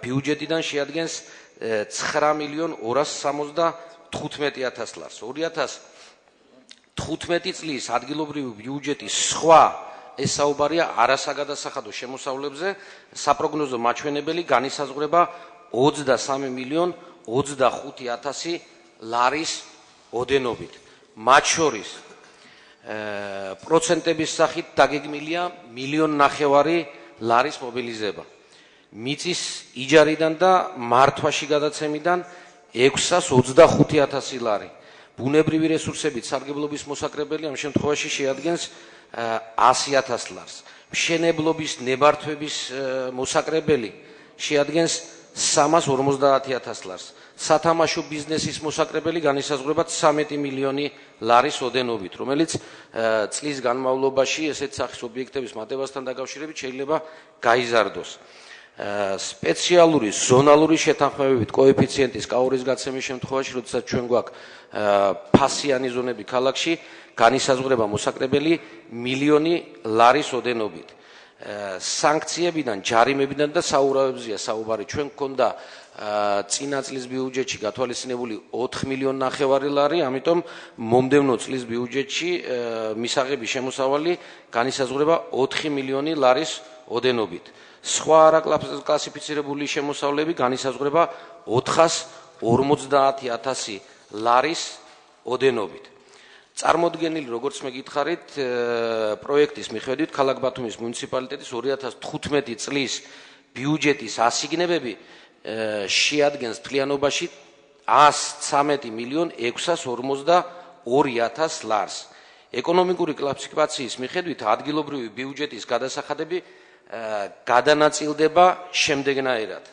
ბიუჯეტიდან შეადგენს 9.275.000 ლარს. 2015 წლის ადგილობრივი ბიუჯეტის სხვა ეს საუბარია არასაგადასახადო შემოსავლებზე, საპროგნოზო მაჩვენებელი განისაზღვრება 23.025.000 ლარის ოდენობით. მათ შორის პროცენტების სახით დაგეგმილია 1.5 მილიონი ლარის მობილიზება. მიწის იჯარიდან და მართვაში გადაცემიდან 625.000 ლარი. ბუნებრივი რესურსებით სარგებლობის მოსაკრებელი ამ შემთხვევაში შეადგენს 100.000 ლარს. მშენებლობის ნებართვების მოსაკრებელი შეადგენს 350.000 ლარს. სათამაშო ბიზნესის მოსაკრებელი განისაზღვრება 13 მილიონი ლარის ოდენობით, რომელიც წლის განმავლობაში ესეთ სახის ობიექტების მატებასთან დაკავშირებით შეიძლება გაიზარდოს. სპეციალური ზონალური შეთანხმებებით კოეფიციენტის კაურის გაცემის შემთხვევაში, როდესაც ჩვენ გვაქვს ფასიანი ზონები ქალაქში, განისაზღვრება მოსაკრებელი მილიონი ლარის ოდენობით. სანქციებიდან, ჯარიმებიდან და საურავებზეა საუბარი. ჩვენ გქონდა წინა წლის ბიუჯეტში გათვალისწინებული 4 მილიონი ნახევარი ლარი, ამიტომ მომდევნო წლის ბიუჯეტში მისაღები შემოსავალი განისაზღვრება 4 მილიონი ლარის ოდენობით. სხვა არაკლასიფიცირებული შემოსავლები განისაზღვრება 450.000 ლარის ოდენობით. წარმოდგენილი, როგორც მე გითხარით, პროექტის მიხედვით ქალაქ ბათუმის მუნიციპალიტეტის 2015 წლის ბიუჯეტის ასიგნებები შეადგენს მთლიანობაში 113 მილიონ 652.000 ლარს. ეკონომიკური კლასიფიკაციის მიხედვით ადგილობრივი ბიუჯეტის გადასახადები გადანაწილდება შემდეგნაირად.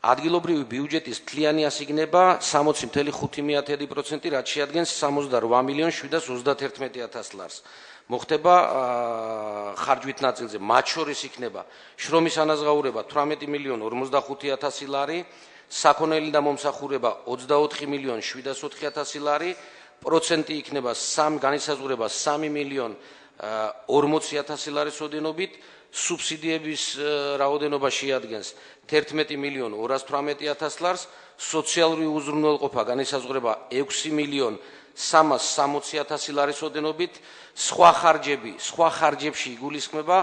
ადგილობრივი ბიუჯეტის მთლიანი ასიგნება 60.5%, რაც შეადგენს 68 მილიონ 731.000 ლარს. მოხდება ხარჯვით ნაწილზე, მათ შორის იქნება შრომის ანაზღაურება 18 მილიონ 45.000 ლარი, საქონელი და მომსახურება 24 მილიონ 704.000 ლარი, პროცენტი იქნება განისაზღვრება 3 მილიონ 40.000 ლარის ოდენობით, სუბსიდიების რაოდენობა შეადგენს 11 მილიონ 218.000 ლარს, სოციალური უზრუნველყოფა განისაზღვრება 6 მილიონ 360.000 ლარის ოდენობით, სხვა ხარჯებში იგულისხმება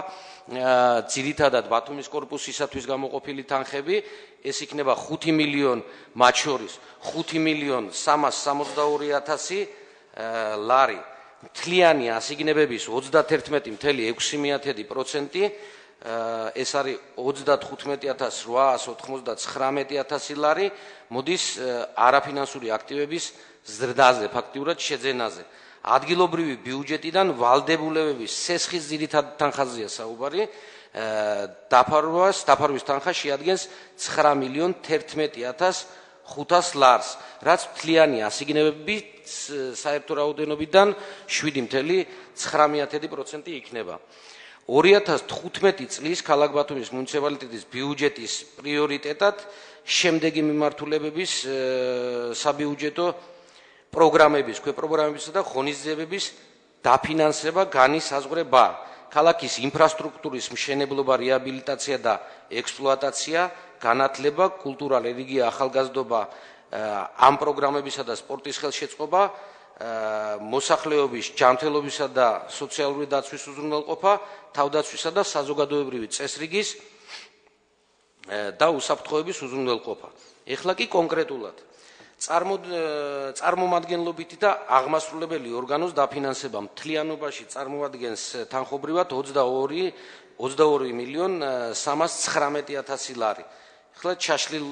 ძირითადად ბათუმის კორპუსისათვის გამოყოფილი თანხები, ეს იქნება 5 მილიონ მათ შორის 5 მილიონ 362.000 ლარი. მთლიანი ასიგნებების 31.6%, ეს არის 35.899.000 ლარი, მოდის არაფინანსური აქტივების ზრდაზე, ფაქტიურად შეძენაზე. ადგილობრივი ბიუჯეტიდან ვალდებულებების სესხის ძირითად თანხაზეა საუბარი, დაფარვის თანხა შეადგენს 9 მილიონ 11.500 ლარს, რაც მთლიანი ასიგნებების საერთო რაოდენობიდან 7.9% იქნება. 2015 წლის ქალაქ ბათუმის მუნიციპალიტეტის ბიუჯეტის პრიორიტეტად შემდეგი მიმართულებების საბიუჯეტო პროგრამების, ქვეპროგრამებისა და ღონისძიებების დაფინანსება განისაზღვრება. ქალაქის ინფრასტრუქტურის მშენებლობა, რეაბილიტაცია და ექსპლუატაცია, განათლება, კულტურა, რელიგია, ახალგაზრდობა, ამ პროგრამებისა და სპორტის ხელშეწყობა, მოსახლეობის ჯანმრთელობისა და სოციალური დაცვის უზრუნველყოფა, თავდაცვისა და საზოგადოებრივი წესრიგის და უსაფრთხოების უზრუნველყოფა. ეხლა კი კონკრეტულად წარმომადგენლობითი და აღმასრულებელი ორგანოს დაფინანსება მთლიანობაში წარმოადგენს თანხობრივად 22 მილიონ 319.000 ლარი. ეხლა ჩაშლილ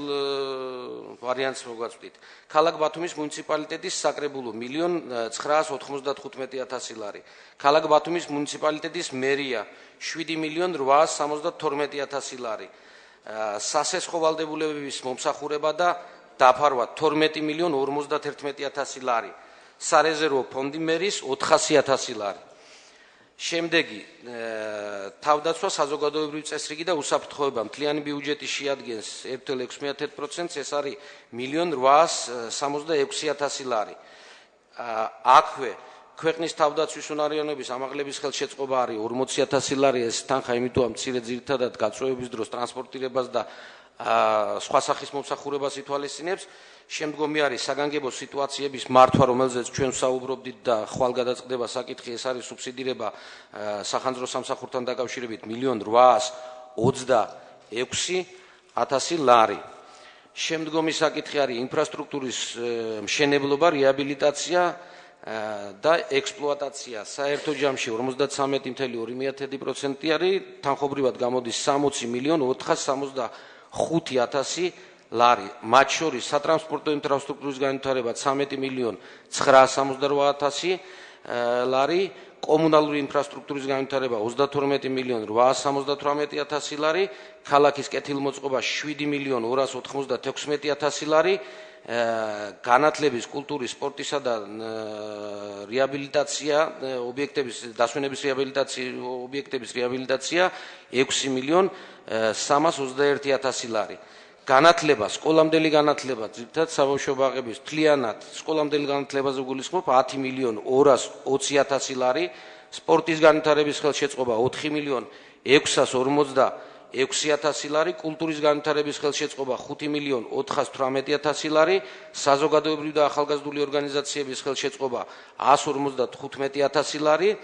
ვარიანტს მოგვაწვდით. ქალაქ ბათუმის მუნიციპალიტეტის საკრებულო 1.995.000 ლარი. ქალაქ ბათუმის მუნიციპალიტეტის მერია 7 მილიონ 872.000 ლარი. სასესხო ვალდებულებების მომსახურება და დაფარვა 12 მილიონ 51.000 ლარი. სარეზერვო ფონდი მერის 400.000 ლარი. შემდეგი თავდაცვა, საზოგადოებრივი წესრიგი და უსაფრთხოება მთლიანი ბიუჯეტი შეადგენს 1.6%, ეს არის 1.866.000 ლარი. აქვე ქვეყნის თავდაცვის უნარიანობის ამაღლების ხელშეწყობა არის 40.000 ლარი, ეს თანხა იმიტომ მცირე ძირითადად გაწვევების დროს ტრანსპორტირებას და სხვა სახის მომსახურებას ითვალისწინებს. შემდგომი არის საგანგებო სიტუაციების მართვა, რომელზეც ჩვენ ვსაუბრობდით და ხვალ გადაწყდება საკითხი, ეს არის სუბსიდირება სახანძრო სამსახურთან დაკავშირებით 1.826.000 ლარი. შემდგომი საკითხი არის ინფრასტრუქტურის მშენებლობა, რეაბილიტაცია და ექსპლუატაცია. საერთო ჯამში 53.2% არის, თანხობრივად გამოდის 60 მილიონ 465.000 ლარი. მათ შორის სატრანსპორტო ინფრასტრუქტურის განვითარება 13 მილიონ 968.000 ლარი, კომუნალური ინფრასტრუქტურის განვითარება 32.878.000 ლარი, ქალაქის კეთილმოწყობა 7.296.000 ლარი, განათლების, კულტურის, სპორტისა და რეაბილიტაცია ობიექტების დასვენების ობიექტების რეაბილიტაცია 6.321.000 ლარი. განათლება, სკოლამდელი განათლება, ძირითადად საბავშვო ბაღების მთლიანად სკოლამდელი განათლებაზე გულისხმობ 10.220.000 ლარი, სპორტის განვითარების ხელშეწყობა 4.646.000 ლარი, კულტურის განვითარების ხელშეწყობა 5.418.000 ლარი, საზოგადოებრივი და ახალგაზრდული ორგანიზაციების ხელშეწყობა 155.000 ლარი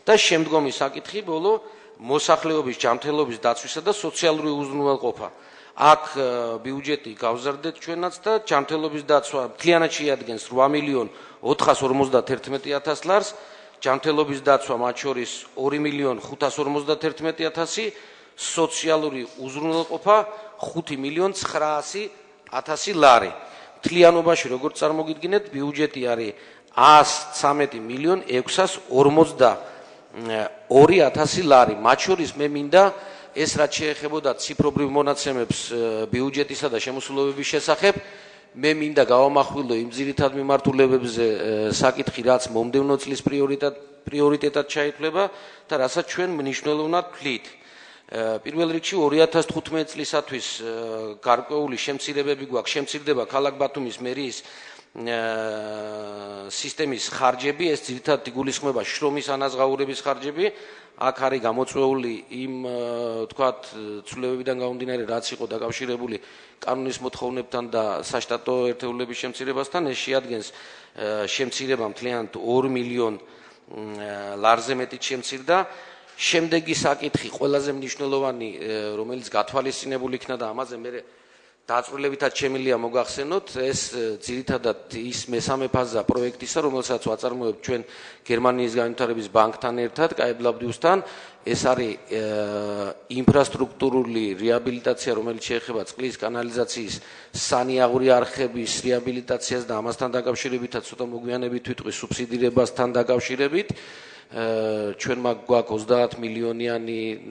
და შემდგომი საკითხი ბოლო მოსახლეობის ჯანმრთელობის დაცვისა და სოციალური უზრუნველყოფა. აქ ბიუჯეტი გავზარდეთ ჩვენაც და ჯანმრთელობის დაცვა მთლიანად შეადგენს 8.451.000 ლარს, ჯანმრთელობის დაცვა მათ შორის 2.551.000, სოციალური უზრუნველყოფა 5.900.000 ლარი. მთლიანობაში როგორც წარმოგიდგინეთ, ბიუჯეტი არის 113.642.000 ლარი. მათ შორის მე მინდა ეს რაც შეეხებოდა ციფრობრივ მონაცემებს ბიუჯეტისა და შემოსავლების შესახებ, მე მინდა გავამახვილო იმ ძირითად მიმართულებებზე საკითხი, რაც მომდევნო წლის პრიორიტეტად ჩაითვლება და რასაც ჩვენ მნიშვნელოვნად ვთვლით. პირველ რიგში 2015 წლისათვის გარკვეული შემცირებები გვაქვს, შემცირდება ქალაქ ბათუმის მერიის სისტემის ხარჯები, ეს ძირითადად იგულისხმება შრომის ანაზღაურების ხარჯები. აქ არის გამოწვეული იმ თქვათ ცვლილებებიდან გამომდინარე, რაც იყო დაკავშირებული კანონის მოთხოვნებთან და საშტატო ერთეულების შემცირებასთან, ეს შეადგენს შემცირება მთლიანად 2 მილიონ ლარზე მეტით შემცირდა. შემდეგი საკითხი ყველაზე მნიშვნელოვანი, რომელიც გათვალისწინებული იქნა და ამაზე მე დაწვრილებითად შემიძლია მოგახსენოთ, ეს ძირითადად ის მესამე ფაზა პროექტისა, რომელსაც ვაწარმოებთ ჩვენ გერმანიის განვითარების ბანკთან ერთად, KfW-სთან, ეს არის ინფრასტრუქტურული რეაბილიტაცია, რომელიც შეეხება წყლის, კანალიზაციის, სანიაღური არხების რეაბილიტაციას და ამასთან დაკავშირებითაც ცოტა მოგვიანებით ვიტყვი სუბსიდირებასთან დაკავშირებით. ჩვენ გვაქვს 30 მილიონიანი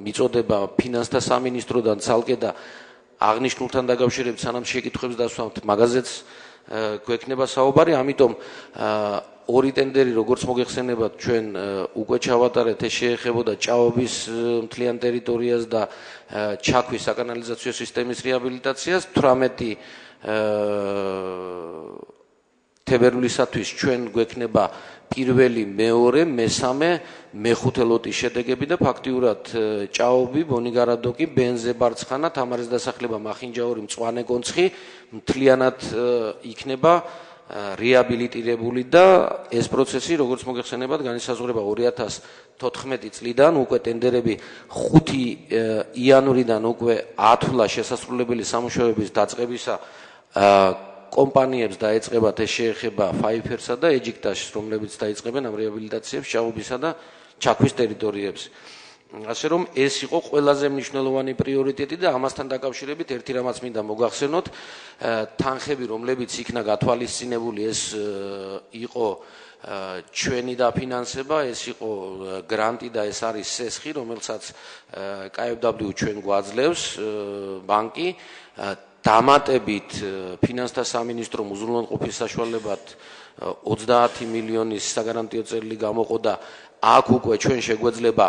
მიწოდება ფინანსთა სამინისტროდან ცალკე და აღნიშნულთან დაკავშირებით სანამ შეკითხვებს დასვამთ, მაგაზეც გვექნება საუბარი, ამიტომ ორი ტენდერი, როგორც მოგეხსენებათ, ჩვენ უკვე ჩავატარეთ, ეს შეეხებოდა ჭაობის მთლიან ტერიტორიას და ჩაქვის საკანალიზაციო სისტემის რეაბილიტაციას, 18 თებერვლისათვის ჩვენ გვექნება პირველი, მეორე, მესამე, მეხუთე ლოტის შედეგები და ფაქტიურად ჭაობი, ბონიგარადოკი, ბენზე ბარცხანა, თამარის დასახლება, მახინჯაური, მწვანე კონცხი მთლიანად იქნება რეაბილიტირებული და ეს პროცესი, როგორც მოგეხსენებათ, განისაზღვრება 2014 წლიდან, უკვე ტენდერები 5 იანვრიდან უკვე ათვლა შესასრულებელი სამუშაოების დაწყებისა კომპანიებს დაეწყებათ, ეს შეეხება Pfeiffer-სა და Egyptas-ს, რომლებიც დაიწყებენ ამ რეაბილიტაციებს ჭაობისა და ჩაქვის ტერიტორიებზე. ასე რომ ეს იყო ყველაზე მნიშვნელოვანი პრიორიტეტი და ამასთან დაკავშირებით ერთი რამაც მინდა მოგახსენოთ, თანხები, რომლებიც იქნა გათვალისწინებული, ეს იყო ჩვენი დაფინანსება, ეს იყო გრანტი და ეს არის სესხი, რომელსაც KfW ჩვენ გვაძლევს ბანკი. დამატებით ფინანსთა სამინისტრომ უზრუნველყოფის საშუალებად 30 მილიონის საგარანტიო წერილი გამოყო და აქ უკვე ჩვენ შეგვეძლება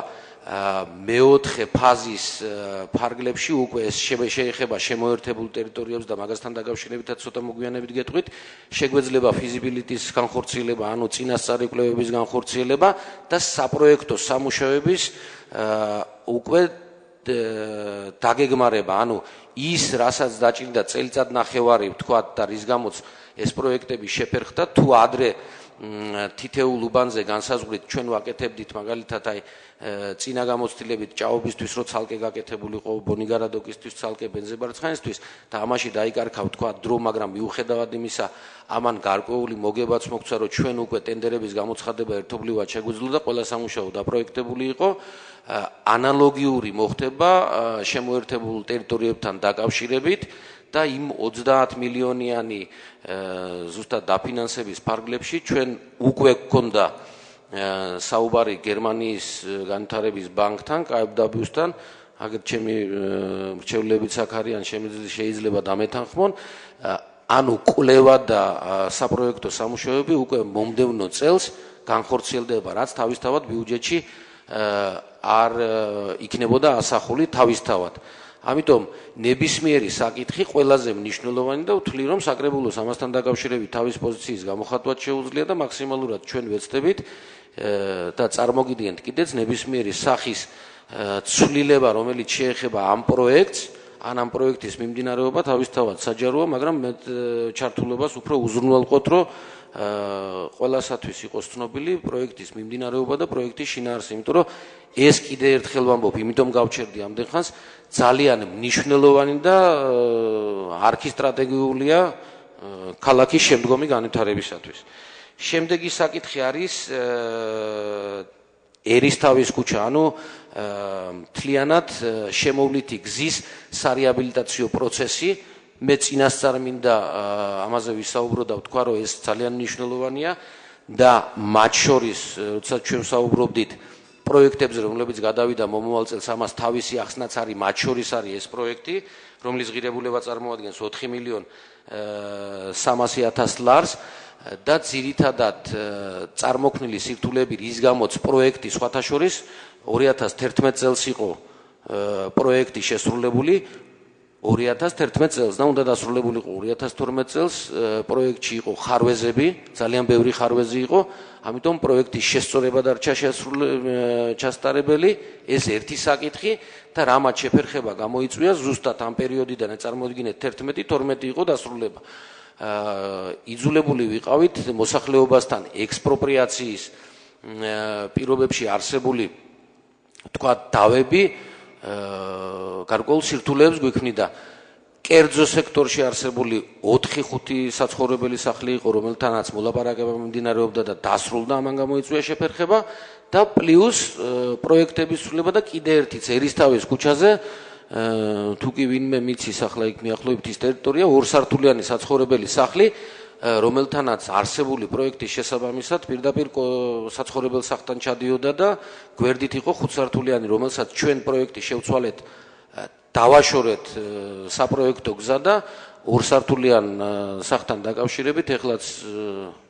მეოთხე ფაზის ფარგლებში უკვე ეს შეეხება შემოერთებულ ტერიტორიებს და მაგასთან დაკავშირებითაც ცოტა მოგვიანებით გეტყვით, შეგვეძლება feasibility-ის განხორციელება, ანუ წინასწარი კვლევების განხორციელება და საპროექტო სამუშაოების უკვე დაგეგმარება, ანუ ის, რასაც დაჭირდა წელიწად ნახევარი, ვთქვათ და რის გამოც ეს პროექტები შეფერხდა, თუ ადრე თითეულ უბანზე განსაზღვრით ჩვენ ვაკეთებდით მაგალითად აი წინა გამოცდილებით ჭაობისთვის რო ცალკე გაკეთებულიყო, ბონიგარადოკისთვის ცალკე, ბენზებარცხანისთვის და ამაში დაიკარგა ვთქვათ დრო, მაგრამ მიუხედავად იმისა, ამან გარკვეული მოგებაც მოგცა, რომ ჩვენ უკვე ტენდერების გამოცხადება ერთობლივად შეგვიძლია და ყველა სამუშაო დაპროექტებული იყო. ანალოგიური მოხდება შემოერთებულ ტერიტორიებთან დაკავშირებით და იმ 30 მილიონიანი ზუსტად დაფინანსების ფარგლებში ჩვენ უკვე გქონდა საუბარი გერმანიის განვითარების ბანკთან, KfW-სთან, აგერ ჩემი მრჩევლებიც აქ არიან, შეიძლება დამეთანხმონ, ანუ კვლევა და საპროექტო სამუშაოები უკვე მომდევნო წელს განხორციელდება, რაც თავისთავად ბიუჯეტში არ იქნებოდა ასახული თავისთავად. ამიტომ ნებისმიერი საკითხი ყველაზე მნიშვნელოვანი და ვთვლი რომ საკრებულოს ამასთან დაკავშირებით თავის პოზიციის გამოხატვაც შეუძლია და მაქსიმალურად ჩვენ ვეცდებით და წარმოგიდგენთ კიდეც ნებისმიერი სახის ცვლილება რომელიც შეეხება ამ პროექტს ან ამ პროექტის მიმდინარეობა თავისთავად საჯაროა, მაგრამ მე ჩართულობას უფრო უზრუნველყოთ, რომ ყველასათვის იყოს ცნობილი პროექტის მიმდინარეობა და პროექტის შინაარსი, იმიტომ რომ ეს კიდე ერთხელ ვამბობ, იმიტომ გავჩერდი ამდენ ხანს, ძალიან მნიშვნელოვანი და არქისტრატეგიულია ქალაქის შემდგომი განვითარებისათვის. შემდეგი საკითხი არის ერისთავის ქუჩა, ანუ მთლიანად შემოვლითი გზის სარეაბილიტაციო პროცესი. მე წინასწარ მინდა ამაზე ვისაუბრო და ვთქვა, რომ ეს ძალიან მნიშვნელოვანია და მათ შორის, როცა ჩვენ ვსაუბრობდით პროექტებზე, რომლებიც გადავიდა მომავალ წელს, ამას თავისი ახსნაც არის, მათ შორის არის ეს პროექტი, რომლის ღირებულება წარმოადგენს 4 მილიონ 300,000 ლარს და ძირითადად წარმოქმნილი სირთულეები, რის გამოც პროექტი სხვათა შორის 2011 წელს იყო პროექტი შესრულებული 2011 წელს და უნდა დასრულებულიყო 2012 წელს პროექტში იყო ხარვეზები, ძალიან ბევრი ხარვეზი იყო, ამიტომ პროექტის შესწორება დარჩა ჩასტარებელი, ეს ერთი საკითხი და რამაც შეფერხება გამოიწვია ზუსტად ამ პერიოდიდან წარმოიდგინეთ 11-12 იყო დასრულება. იძულებული ვიყავით მოსახლეობასთან ექსპროპრიაციის პირობებში არსებული თქვა დავები გარკვეულ სირთულეებს გვიქმნიდა. კერძო სექტორში არსებული 4-5 საცხოვრებელი სახლი იყო, რომელთანაც მოლაპარაკება მიმდინარეობდა და დასრულდა, ამან გამოიწვია შეფერხება და პლუს პროექტების სრულება და კიდე ერთიც ერისთავის ქუჩაზე თუ კი ვინმე მიცის ახლა იქ მიახლოებით ის ტერიტორია, ორსართულიანი საცხოვრებელი სახლი, რომელთანაც არსებული პროექტის შესაბამისად პირდაპირ საცხოვრებელ სახლთან ჩადიოდა და გვერდით იყო 5-სართულიანი, რომელსაც ჩვენ პროექტი შევცვალეთ, დავაშორეთ საპროექტო გზა და 2-სართულიან სახლთან დაკავშირებით, ეხლაც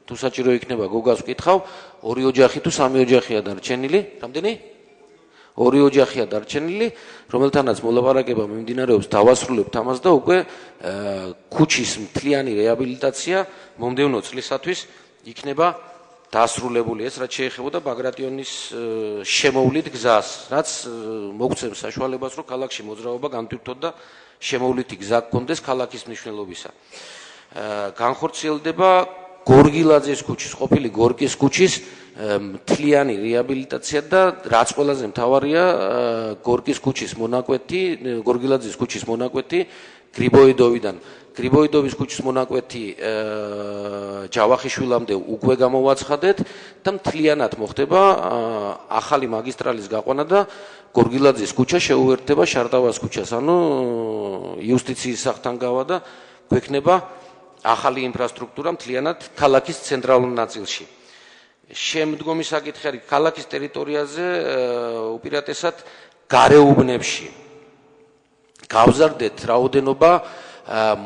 თუ საჭირო იქნება გოგას ვკითხავ, 2 ოჯახი თუ 3 ოჯახია დარჩენილი, რამდენი? 2 ოჯახია დარჩენილი, რომელთანაც მოლაპარაკება მიმდინარეობს, დავასრულებთ ამას და უკვე ქუჩის მთლიანი რეაბილიტაცია მომდევნო წლისათვის იქნება დასრულებული. ეს რაც შეეხებოდა ბაგრატიონის შემოვლით გზას, რაც მოგცემს საშუალებას, რომ ქალაქში მოძრაობა განვითარდეთ და შემოვლითი გზა გქონდეს ქალაქის მნიშვნელობისა. განხორციელდება გორგილაძის ქუჩის, ყოფილი გორკის ქუჩის მთლიანი რეაბილიტაცია და რაც ყველაზე მთავარია გორკის ქუჩის მონაკვეთი, გორგილაძის ქუჩის მონაკვეთი გრიბოიდოვიდან. გრიბოიდოვის ქუჩის მონაკვეთი ჯავახიშვილამდე უკვე გამოვაცხადეთ და მთლიანად მოხდება ახალი მაგისტრალის გაყვანა და გორგილაძის ქუჩა შეუერთდება შარტავას ქუჩას, ანუ იუსტიციის სახლთან გავა და გვექნება ახალი ინფრასტრუქტურა მთლიანად ქალაქის ცენტრალურ ნაწილში. შემდგომი საკითხი არის ქალაქის ტერიტორიაზე უპირატესად გარეუბნებში. გავზარდეთ რაოდენობა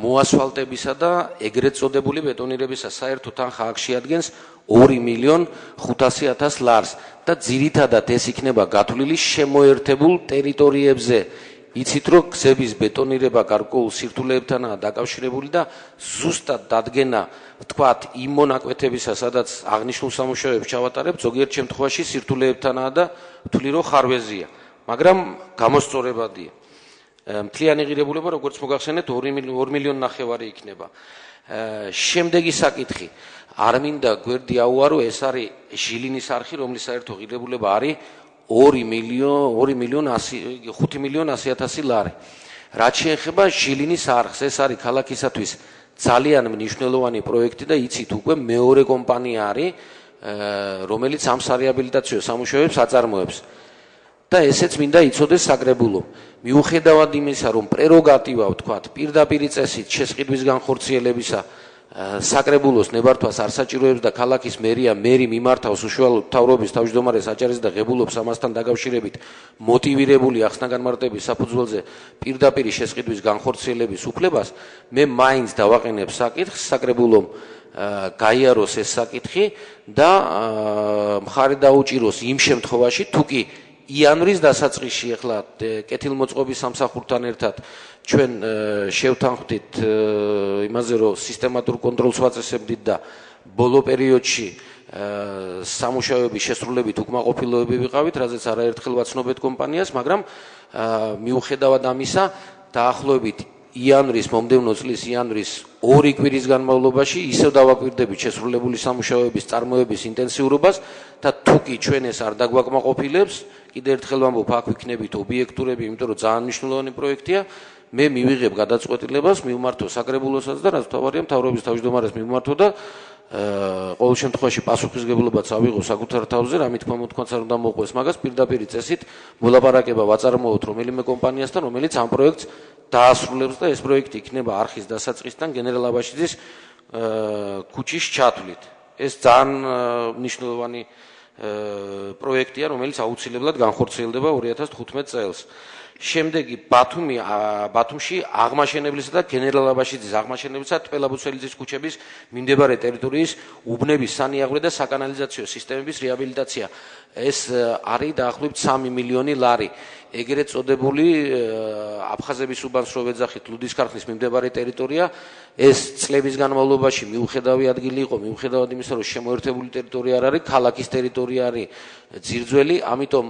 მოასფალტებისა და ეგრეთ წოდებული ბეტონირებისა საერთო თანხა აქ შეადგენს 2,500,000 ლარს და ძირითადად ეს იქნება გათვლილი შემოერთებულ ტერიტორიებზე. იცით რომ გზების ბეტონირება გარკვეულ სირთულეებთანაა დაკავშირებული და ზუსტად დადგენა ვთქვათ იმ მონაკვეთებისა, სადაც აღნიშნულ სამუშაოებს ჩავატარებთ, ზოგიერთ შემთხვევაში სირთულეებთანაა და ვთვლი რომ ხარვეზია, მაგრამ გამოსწორებადია. მთლიანი ღირებულება, როგორც მოგახსენეთ, 2,5 მილიონი იქნება. შემდეგი საკითხი, არ მინდა გვერდი აუარო, ეს არის ჟილინის არხი, რომლის საერთო ღირებულება არის 2,100,000 ლარი. რაც შეეხება ჟილინის არხს, ეს არის ქალაქისათვის ძალიან მნიშვნელოვანი პროექტი და იცით უკვე მეორე კომპანია არის, რომელიც ამ სარეაბილიტაციო სამუშაოებს აწარმოებს. და ესეც მინდა იცოდეს საკრებულომ. მიუხედავად იმისა, რომ პრეროგატივა ვთქვათ, პირდაპირი წესით შესყიდვის განხორციელებისა საკრებულოს ნებართვას არ საჭიროებს და ქალაქის მერია მერი მიმართავს უშუალოდ მთავრობის თავმჯდომარეს აჭარეს და ღებულობს ამასთან დაკავშირებით მოტივირებული ახსნა-განმარტების საფუძველზე პირდაპირი შესყიდვის განხორციელების უფლებას, მე მაინც დავაყენებ საკითხს საკრებულომ გაიაროს ეს საკითხი და მხარი დაუჭიროს იმ შემთხვევაში, თუ კი იანვრის დასაწყისში ახლა კეთილმოწყობის სამსახურთან ერთად ჩვენ შევთანხმდით იმაზე, რომ სისტემატურ კონტროლს ვაწესებდით და ბოლო პერიოდში სამუშაოების შესრულებით უკმაყოფილოები ვიყავით, რაზეც არაერთხელ ვაცნობეთ კომპანიას, მაგრამ მიუხედავად ამისა, დაახლოებით იანვრის მომდევნო წლის იანვრის 2 კვირის განმავლობაში ისევ დავაკვირდებით შესრულებული სამუშაოების წარმოების ინტენსიურობას და თუ კი ჩვენ ეს არ დაგვაკმაყოფილებს, კიდევ ერთხელ ვამბობ, აქ ვიქნებით ობიექტურები, იმიტომ რომ ძალიან მნიშვნელოვანი პროექტია, მე მივიღებ გადაწყვეტილებას, მივმართო საკრებულოსაც და რაც თავარია მთავრობის თავმჯდომარეს მივმართო და ყოველ შემთხვევაში პასუხისგებლობაც ავიღო საკუთარ თავზე, რა თქმა უნდა არ უნდა მოყვეს მაგას პირდაპირი წესით მოლაპარაკება ვაწარმოოთ რომელიმე კომპანიასთან, რომელიც ამ პროექტს დაასრულებს და ეს პროექტი იქნება არხის დასაწყისთან გენერალ აბაშიძის ქუჩის ჩათვლით. ეს ძალიან მნიშვნელოვანი პროექტია, რომელიც აუცილებლად განხორციელდება 2015 წელს. შემდეგი ბათუმში აღმაშენებლისა და გენერალ აბაშიძის აღმაშენებლისა ტყელაბუცველიძის ქუჩების მიმდებარე ტერიტორიის უბნების სანიაღვრე და საკანალიზაციო სისტემების რეაბილიტაცია. ეს არის დაახლოებით 3 მილიონი ლარი. ეგრეთ წოდებული აფხაზების უბანს რო ვეძახით ლუდის ქარხნის მიმდებარე ტერიტორია, ეს წლების განმავლობაში მიუხედავი ადგილი იყო, მიუხედავად იმისა, რომ შემოერთებული ტერიტორია არ არის, ქალაქის ტერიტორია არის ძირძველი, ამიტომ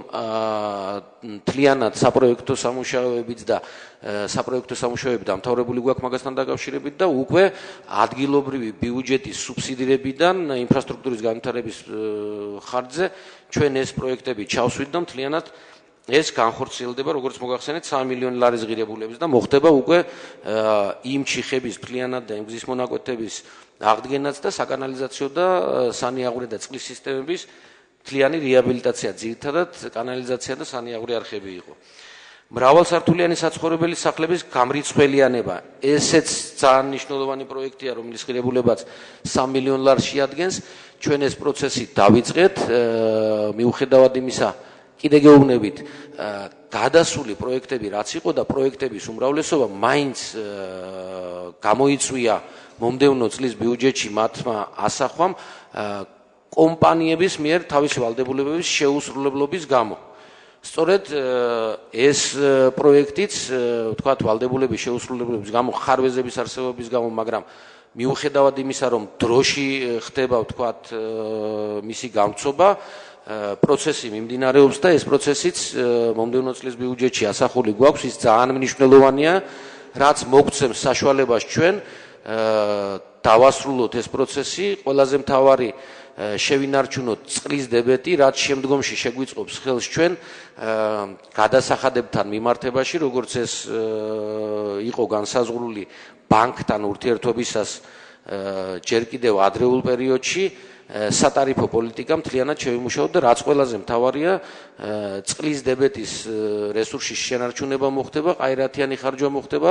მთლიანად საპროექტო სამუშაოებიც და საპროექტო სამუშაოები დამთავრებული გვაქვს მაგასთან დაკავშირებით და უკვე ადგილობრივი ბიუჯეტის სუბსიდირებიდან ინფრასტრუქტურის განვითარების ხარჯზე ჩვენ ეს პროექტები ჩავსვით და მთლიანად ეს განხორციელდება, როგორც მოგახსენეთ, 3 მილიონი ლარის ღირებულების და მოხდება უკვე იმ ჩიხების მთლიანად და იმ გზის მონაკვეთების აღდგენაც და საკანალიზაციო და სანიაღვრე და წყლის სისტემების მთლიანი რეაბილიტაცია, ძირითადად კანალიზაცია და სანიაღვრე არხები იყო. მრავალსართულიანი საცხოვრებელი სახლების გამრიცხველიანება. ესეც ძალიან მნიშვნელოვანი პროექტია, რომლის ღირებულებაც 3 მილიონ ლარს შეადგენს. ჩვენ ეს პროცესი დავიწყეთ, მიუხედავად იმისა, კიდე გეუბნებით, გადასული პროექტები რაც იყო და პროექტების უმრავლესობა მაინც გამოიწვია მომდევნო წლის ბიუჯეტში მათმა ასახვამ კომპანიების მიერ თავისი ვალდებულებების შეუსრულებლობის გამო. სწორედ ეს პროექტიც, ვთქვათ, ვალდებულების შეუსრულებლობის გამო, ხარვეზების არსებობის გამო, მაგრამ მიუხედავად იმისა, რომ დროში ხდება, ვთქვათ, მისი გამწობა, პროცესი მიმდინარეობს და ეს პროცესიც მომდევნო წლის ბიუჯეტში ასახული გვაქვს, ის ძალიან მნიშვნელოვანია, რაც მოგცემს საშუალებას ჩვენ დავასრულოთ ეს პროცესი, ყველაზე მთავარი შევინარჩუნოთ წყლის დებეტი, რაც შემდგომში შეგვიწყობს ხელს ჩვენ გადასახადებთან მიმართებაში, როგორც ეს იყო განსაზღვრული ბანკთან ურთიერთობისას ჯერ კიდევ ადრეულ პერიოდში, სატარიფო პოლიტიკა მთლიანად შევიმუშაოთ და რაც ყველაზე მთავარია, წყლის დებეტის რესურსის შენარჩუნება მოხდება, ყაირათიანი ხარჯვა მოხდება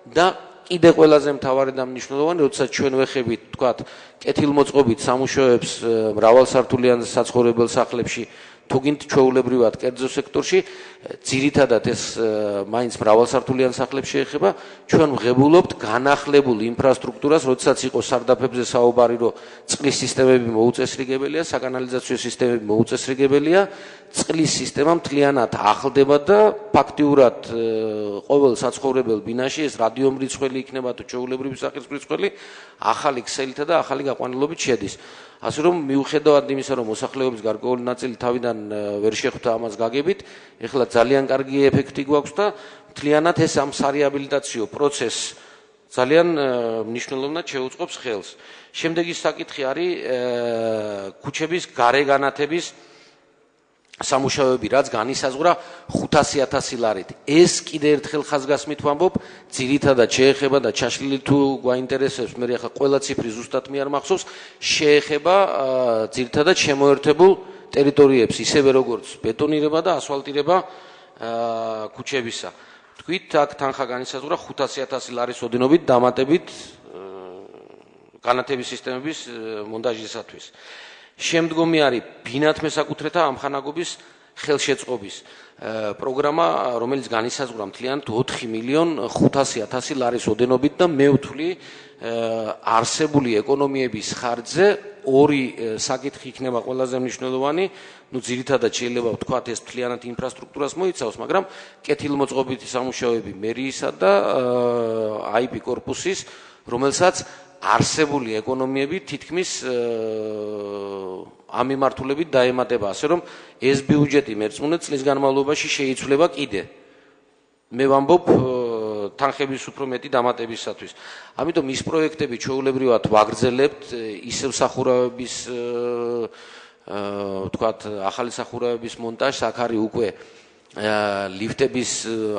და კიდე ყველაზე მთავარი და მნიშვნელოვანი, როდესაც ჩვენ ვეხებით, ვთქვათ, კეთილმოწყობით სამუშაოებს მრავალსართულიან საცხოვრებელ სახლებში, თუ გინდ ჩვეულებრივად კერძო სექტორში, ძირითადად ეს მაინც მრავალსართულიან სახლებში ეხება, ჩვენ ვღებულობთ განახლებულ ინფრასტრუქტურას, როდესაც იყო სარდაფებზე საუბარი, რომ წყლის სისტემები მოუწესრიგებელია, საკანალიზაციო სისტემები მოუწესრიგებელია, წყლის სისტემა მთლიანად ახლდება და ფაქტიურად ყოველ საცხოვრებელ ბინაში ეს რადიომრიცხველი იქნება თუ ჩვეულებრივი სახის მრიცხველი, ახალი ქსელითა და ახალი გაყვანილობით შედის. ასე რომ მიუხედავად იმისა, რომ მოსახლეობის გარკვეული ნაწილი თავიდან ვერ შეხვდა ამას გაგებით, ეხლა ძალიან კარგი ეფექტი გვაქვს და მთლიანად ეს ამ სარეაბილიტაციო პროცესს ძალიან მნიშვნელოვნად შეუწყობს ხელს. შემდეგი საკითხი არის ქუჩების გარე განათების სამუშაოები, რაც განისაზღვრა 500.000 ლარით. ეს კიდე ერთხელ ხაზგასმით ვამბობ, ძირითადად შეეხება და ჩაშლილი თუ გვაინტერესებს, მე ახლა ყველა ციფრი ზუსტად მე არ მახსოვს, შეეხება ძირითადად შემოერთებულ ტერიტორიებს ისევე როგორც ბეტონირება და ასფალტირება ქუჩებისა. თქვით, აქ თანხა განისაზღვრა 500,000 ლარის ოდენობით დამატებით განათების სისტემების მონტაჟისათვის. შემდგომი არის ბინათ მესაკუთრეთა ამხანაგობის ხელშეწყობის პროგრამა, რომელიც განისაზღვრა მთლიანად 4,500,000 ლარის ოდენობით და მე ვთვლი არსებული ეკონომიების ხარჯზე ორი საკითხი იქნება ყველაზე მნიშვნელოვანი. ძირითადად შეიძლება ვთქვათ, ეს მთლიანად ინფრასტრუქტურას მოიცავს, მაგრამ კეთილმოწყობითი სამუშაოები მერიისა და IP კორპუსის, რომელსაც არსებული ეკონომიები თითქმის ამ მიმართულებით დაემატება, ასე რომ ეს ბიუჯეტი მერწმუნე წლის განმავლობაში შეიცვლება კიდე. მე ვამბობ თანხების უფრო მეტი დამატებისათვის. ამიტომ ის პროექტები ჩვეულებრივად ვაგრძელებთ, ისევ სახურავების ვთქვათ, ახალი სახურავების მონტაჟს, აქ არის უკვე ლიფტების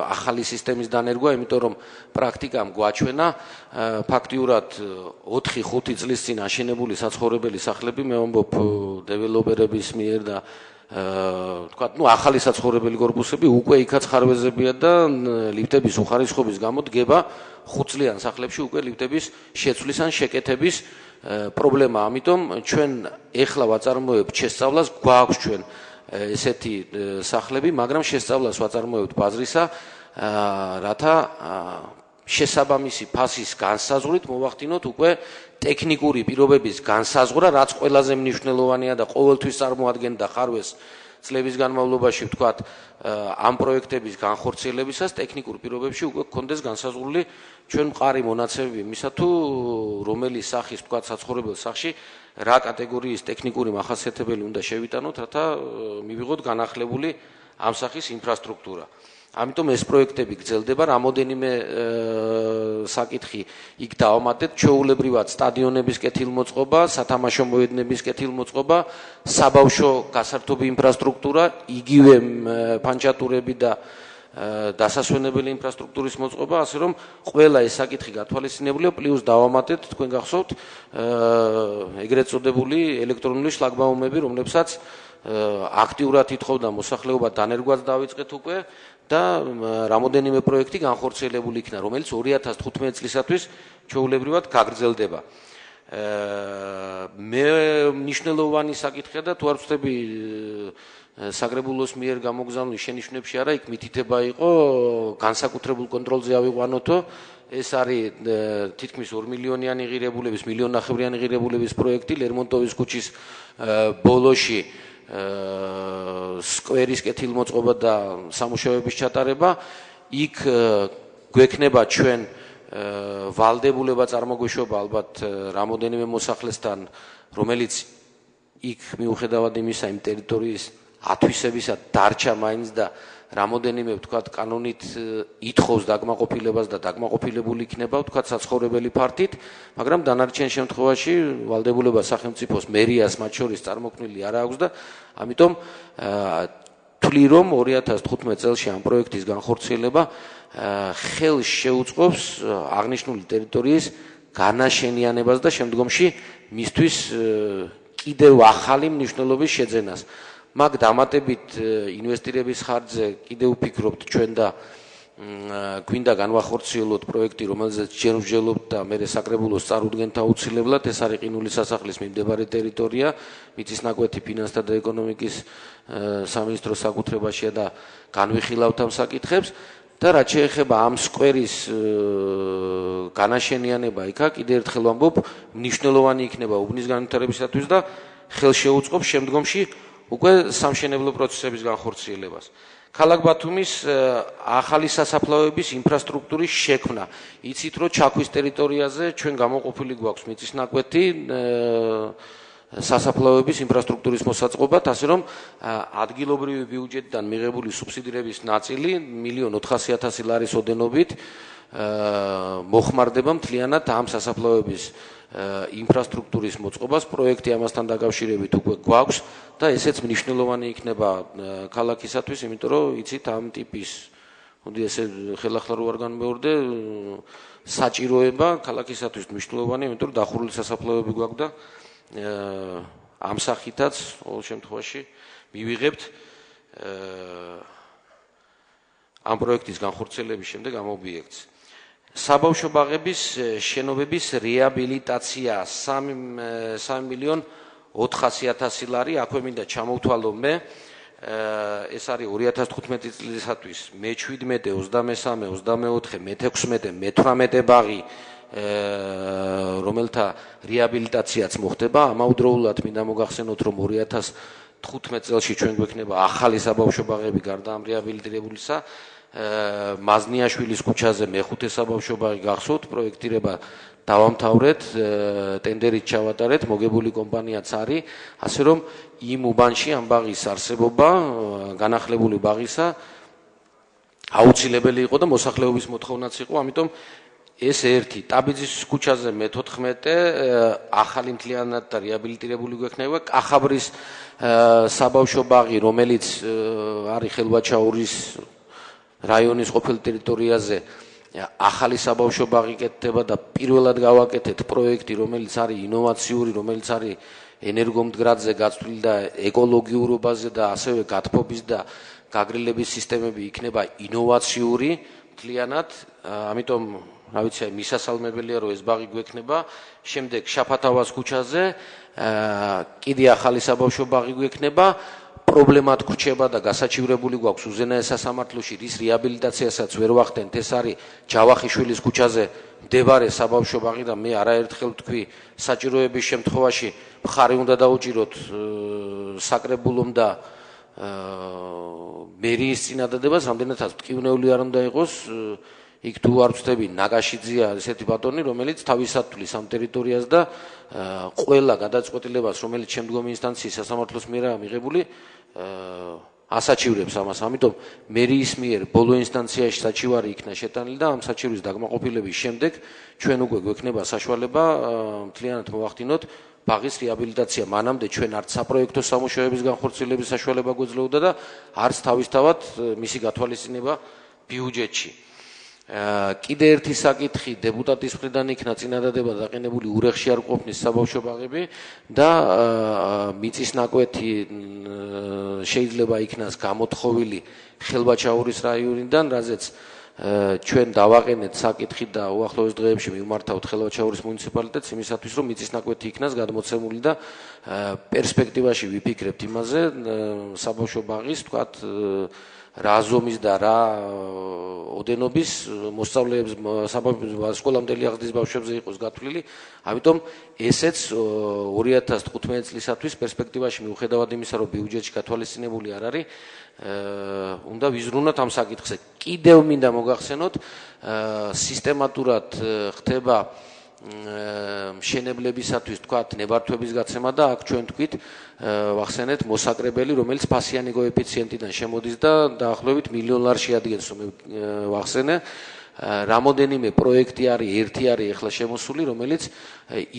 ახალი სისტემის დანერგვა, იმიტომ რომ პრაქტიკამ გვაჩვენა ფაქტიურად 4-5 წლის წინ აშენებული საცხოვრებელი სახლები, მე ვამბობ დეველოპერების მიერ და ვთქვათ, ახალი საცხოვრებელი კორპუსები უკვე იქაც ხარვეზებია და ლიფტების უხარისხობის გამო დგება 5 წლიან სახლებში უკვე ლიფტების შეცვლის ან შეკეთების პრობლემა. ამიტომ ჩვენ ეხლა ვაწარმოებთ შესწავლას, გვაქვს ჩვენ ესეთი სახლები, მაგრამ შესწავლას ვაწარმოებთ ბაზრისა, რათა შესაბამისი ფასის განსაზღვრით მოვახდინოთ უკვე ტექნიკური პირობების განსაზღვრა, რაც ყველაზე მნიშვნელოვანია და ყოველთვის წარმოადგენდა ხარვეს წლების განმავლობაში, ვთქვათ, ამ პროექტების განხორციელებისას ტექნიკურ პირობებში უკვე გქონდეს განსაზღვრული ჩვენ მყარი მონაცემები იმისა თუ რომელი სახის, ვთქვათ, საცხოვრებელ სახლში რა კატეგორიის ტექნიკური მახასიათებელი უნდა შევიტანოთ, რათა მივიღოთ განახლებული ამ სახის ინფრასტრუქტურა. ამიტომ ეს პროექტები გრძელდება, რამოდენიმე საკითხი იქ დავამატეთ, ჩვეულებრივად სტადიონების კეთილმოწყობა, სათამაშო მოედნების კეთილმოწყობა, საბავშვო გასართობი ინფრასტრუქტურა, იგივე ფანჩატურები და დასასვენებელი ინფრასტრუქტურის მოწყობა, ასე რომ ყველა ეს საკითხი გათვალისწინებულია, პლუს დავამატეთ, თქვენ გახსოვთ, ეგრეთ წოდებული ელექტრონული შლაგბაუმები, რომლებსაც აქტიურად ითხოვდა მოსახლეობა, დანერგვაც დავიწყეთ უკვე და რამოდენიმე პროექტი განხორციელებული იქნა, რომელიც 2015 წლისათვის ჩვეულებრივად გაგრძელდება. მე მნიშვნელოვანი საკითხია და თუ არ ვწდები საგრებულოს მიერ გამოგზავნილი შენიშვნებში არა, იქ მითითება იყო განსაკუთრებულ კონტროლზე ავიყვანოთო, ეს არის თითქმის 2 მილიონიანი ღირებულების, 1,5 მილიონიანი ღირებულების პროექტი ლერმონტოვის ქუჩის ბოლოში სკვერის კეთილმოწყობა და სამუშაოების ჩატარება. იქ გვექნება ჩვენ ვალდებულება წარმოგვეშვება ალბათ რამოდენიმე მოსახლესთან, რომელიც იქ მიუხედავად იმისა იმ ტერიტორიის ათვისებისა დარჩა მაინც და რამოდენიმე ვთქვათ კანონით ითხოვს დაკმაყოფილებას და დაკმაყოფილებული იქნება ვთქვათ საცხოვრებელი ფართით, მაგრამ დანარჩენ შემთხვევაში ვალდებულება სახელმწიფოს მერიას მათ შორის წარმოქმნილი არ აქვს და ამიტომ თვლი რომ 2015 წელს ამ პროექტის განხორციელება ხელს შეუწყობს აღნიშნული ტერიტორიის განაშენიანებას და შემდგომში მისთვის კიდევ ახალი მნიშვნელობის შეძენას. მაგ დამატებით ინვესტირების ხარჯზე კიდევ ვფიქრობთ ჩვენ და გვინდა განვახორციელოთ პროექტი, რომელზეც ჯერ ვჯელობთ და მე საკრებულოს წარუდგენთ აუცილებლად, ეს არის ყინულის სასახლის მიმდებარე ტერიტორია, მიწისნაკვეთი ფინანსთა და ეკონომიკის სამინისტროს საკუთრებაშია და განვიხილავთ ამ საკითხებს და რაც შეეხება ამ სკვერის განაშენიანება იქა, კიდევ ერთხელ ვამბობ, მნიშვნელოვანი იქნება უბნის განვითარებისათვის და ხელს შეუწყობს შემდგომში უკვე სამშენებლო პროცესების განხორციელებას. ქალაქ ბათუმის ახალი სასაფლაოების ინფრასტრუქტურის შექმნა. იცით რომ ჩაქვის ტერიტორიაზე ჩვენ გამოყოფილი გვაქვს მიწისნაკვეთი სასაფლაოების ინფრასტრუქტურის მოსაწყობად, ასე რომ ადგილობრივი ბიუჯეტიდან მიღებული სუბსიდირების ნაწილი 1,400,000 ლარის ოდენობით მოხმარდება მთლიანად ამ სასაფლაოების ინფრასტრუქტურის მოწყობას. პროექტი ამასთან დაკავშირებით უკვე გვაქვს და ესეც მნიშვნელოვანი იქნება ქალაქისათვის, იმიტომ რომ იცით ამ ტიპის, მოდი ესე ხელახლა რო არ განმეორდე, საჭიროება ქალაქისათვის მნიშვნელოვანია, იმიტომ რომ დახურული სასაფლაოები გვაქვს და ამ სახითაც ყოველ შემთხვევაში მივიღებთ ამ პროექტის განხორციელების შემდეგ ამ ობიექტს. საბავშვო ბაღების შენობების რეაბილიტაცია 3.400.000 ლარი, აქვე მინდა ჩამოვთვალო მე, ეს არის 2015 წლისათვის მე-17, 23, 24, მე-16, მე-18 ბაღი, რომელთა რეაბილიტაციაც მოხდება. ამავდროულად მინდა მოგახსენოთ, რომ 2015 წელში ჩვენ გვექნება ახალი საბავშვო ბაღები გარდა ამ რეაბილიტირებულისა. მაზნიაშვილის ქუჩაზე მე-5 საბავშვო ბაღი გახსოვთ, პროექტირება დავამთავრეთ, ტენდერით ჩავატარეთ, მოგებული კომპანიაც არის, ასე რომ იმ უბანში ამ ბაღის არსებობა, განახლებული ბაღისა აუცილებელი იყო და მოსახლეობის მოთხოვნაც იყო, ამიტომ ეს ერთი ტაბიძის ქუჩაზე მე-14 ახალი მთლიანად და რეაბილიტირებული გვექნება, კახაბრის საბავშვო ბაღი, რომელიც არის ხელვაჩაურის რაიონის ყოფილ ტერიტორიაზე ახალი საბავშვო ბაღი კეთდება და პირველად გავაკეთეთ პროექტი, რომელიც არის ინოვაციური, რომელიც არის ენერგომდგრადზე გაწვრილი და ეკოლოგიურობაზე და ასევე გათბობის და გაგრილების სისტემები იქნება ინოვაციური მთლიანად, ამიტომ რა ვიცი, მისასალმებელია რომ ეს ბაღი გვექნება. შემდეგ შაფათავას ქუჩაზე კიდე ახალი საბავშვო ბაღი გვექნება. პრობლემად გვრჩება და გასაჩივრებული გვაქვს უზენაეს სასამართლოში, რის რეაბილიტაციასაც ვერ ვახდენთ, ეს არის ჯავახიშვილის ქუჩაზე მდებარე საბავშვო ბაღი და მე არაერთხელ ვთქვი, საჭიროების შემთხვევაში მხარი უნდა დაუჭიროთ საკრებულომ და მერიის წინადადებას, რამდენადაც მტკივნეული არ უნდა იყოს, იქ თუ არ ვწდები, ნაგაშიძეა ესეთი ბატონი, რომელიც თავისად თulis ამ ტერიტორიას და ყველა გადაწყვეტილებას, რომელიც შემდგომი ინსტანციის სასამართლოს მიერაა მიღებული, ასაჩივრებს ამას. ამიტომ მერიის მიერ ბოლო ინსტანციაში საჩივარი იქნა შეტანილი და ამ საჩივრის დაკმაყოფილების შემდეგ ჩვენ უკვე გვექნება საშუალება მთლიანად მოვახდინოთ ბაღის რეაბილიტაცია. მანამდე ჩვენ არც საპროექტო სამუშაოების განხორციელების საშუალება გვეძლეოდა და არც თავისთავად მისი გათვალისწინება ბიუჯეტში. კიდე ერთი საკითხი დეპუტატის მხრიდან იქნა წინადადება დაყენებული ურეხში არ ყოფნის საბავშვო ბაღები და მიწის ნაკვეთი შეიძლება იქნას გამოთხოვილი ხელვაჩაურის რაიონიდან, რაზეც ჩვენ დავაყენეთ საკითხი და უახლოეს დღეებში მივმართავთ ხელვაჩაურის მუნიციპალიტეტს იმისათვის, რომ მიწის ნაკვეთი იქნას გადმოცემული და პერსპექტივაში ვიფიქრებთ იმაზე საბავშვო ბაღის, თქვათ, რა ზომის და რა ოდენობის მოსწავლეებს სკოლამდელი აღზრდის ბავშვებზე იყოს გათვლილი, ამიტომ ესეც 2015 წლისათვის პერსპექტივაში მიუხედავად იმისა, რომ ბიუჯეტში გათვალისწინებული არ არის, უნდა ვიზრუნოთ ამ საკითხზე. კიდევ მინდა მოგახსენოთ, სისტემატურად ხდება მშენებლებისათვის თქვათ ნებართვების გაცემა და აქ ჩვენ თქვით ვახსენეთ მოსაკრებელი, რომელიც ფასიანი კოეფიციენტიდან შემოდის და დაახლოებით $1 მილიონ შეადგენს, რომ ვახსენე. რამოდენიმე პროექტი არის, ერთი არის ახლა შემოსული, რომელიც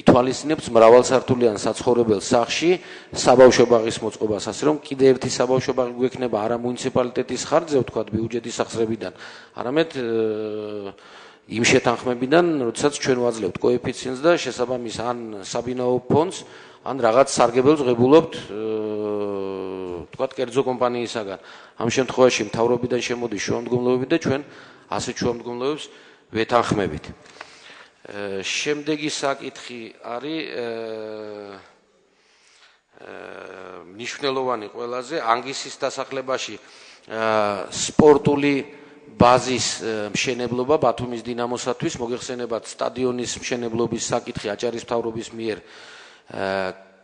ითვალისწინებს მრავალსართულიან საცხოვრებელ სახლში საბავშვო ბაღის მოწყობას, ასე რომ კიდე ერთი საბავშვო ბაღი გვექნება არა მუნიციპალიტეტის ხარჯზე, თქვათ ბიუჯეტის სახსრებიდან, არამედ იმ შეთანხმებიდან, როდესაც ჩვენ ვაძლევთ კოეფიციენტს და შესაბამის ან საბინაო ფონდს, ან რაღაც სარგებელს ღებულობთ, თქვათ, კერძო კომპანიისაგან. ამ შემთხვევაში მთავრობიდან შემოდის შუამდგომლობები და ჩვენ ასეთ შუამდგომლობებს ვეთანხმებით. შემდეგი საკითხი არის მნიშვნელოვანი ყველაზე ანგისის დასახლებაში სპორტული ბაზის მშენებლობა ბათუმის დინამოსათვის, მოგეხსენებათ სტადიონის მშენებლობის საკითხი აჭარის მთავრობის მიერ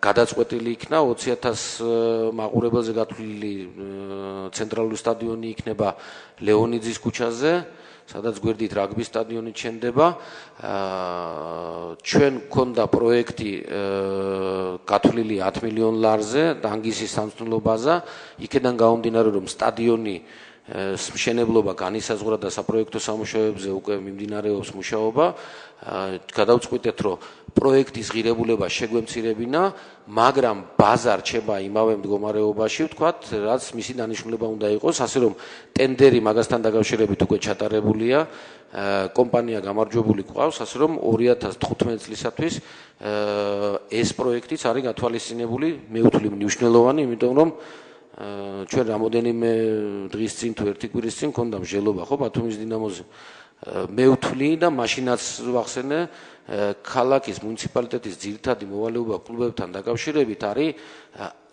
გადაწყვეტილი იქნა 20,000 მაყურებელზე გათვლილი ცენტრალური სტადიონი იქნება ლეონიძის ქუჩაზე, სადაც გვერდით რაგბის სტადიონი ჩენდება. ჩვენ გქონდა პროექტი გათვლილი $10 მილიონ და ანგისის სამწვრთნელო ბაზა, იქედან გამომდინარე, რომ სტადიონი მშენებლობა განისაზღვრა და საპროექტო სამუშაოებზე უკვე მიმდინარეობს მუშაობა. გადავწყვიტეთ, რომ პროექტის ღირებულება შეგვემცირებინა, მაგრამ ბაზა რჩება იმავე მდგომარეობაში, ვთქვათ, რაც მისი დანიშნულება უნდა იყოს, ასე რომ ტენდერი მაგასთან დაკავშირებით უკვე ჩატარებულია, კომპანია გამარჯვებული ყავს, ასე რომ 2015 წლისათვის ეს პროექტიც არის გათვალისწინებული, მე ვთვლი მნიშვნელოვანი, იმიტომ რომ ჩვენ რამოდენიმე დღის წინ თუ ერთი კვირის წინ მქონდა მსჯელობა ხო ბათუმის დინამოზე. მე ვთვლი და მაშინაც ვახსენე ქალაქის მუნიციპალიტეტის ძირითადი მოვალეობა კლუბებთან დაკავშირებით არის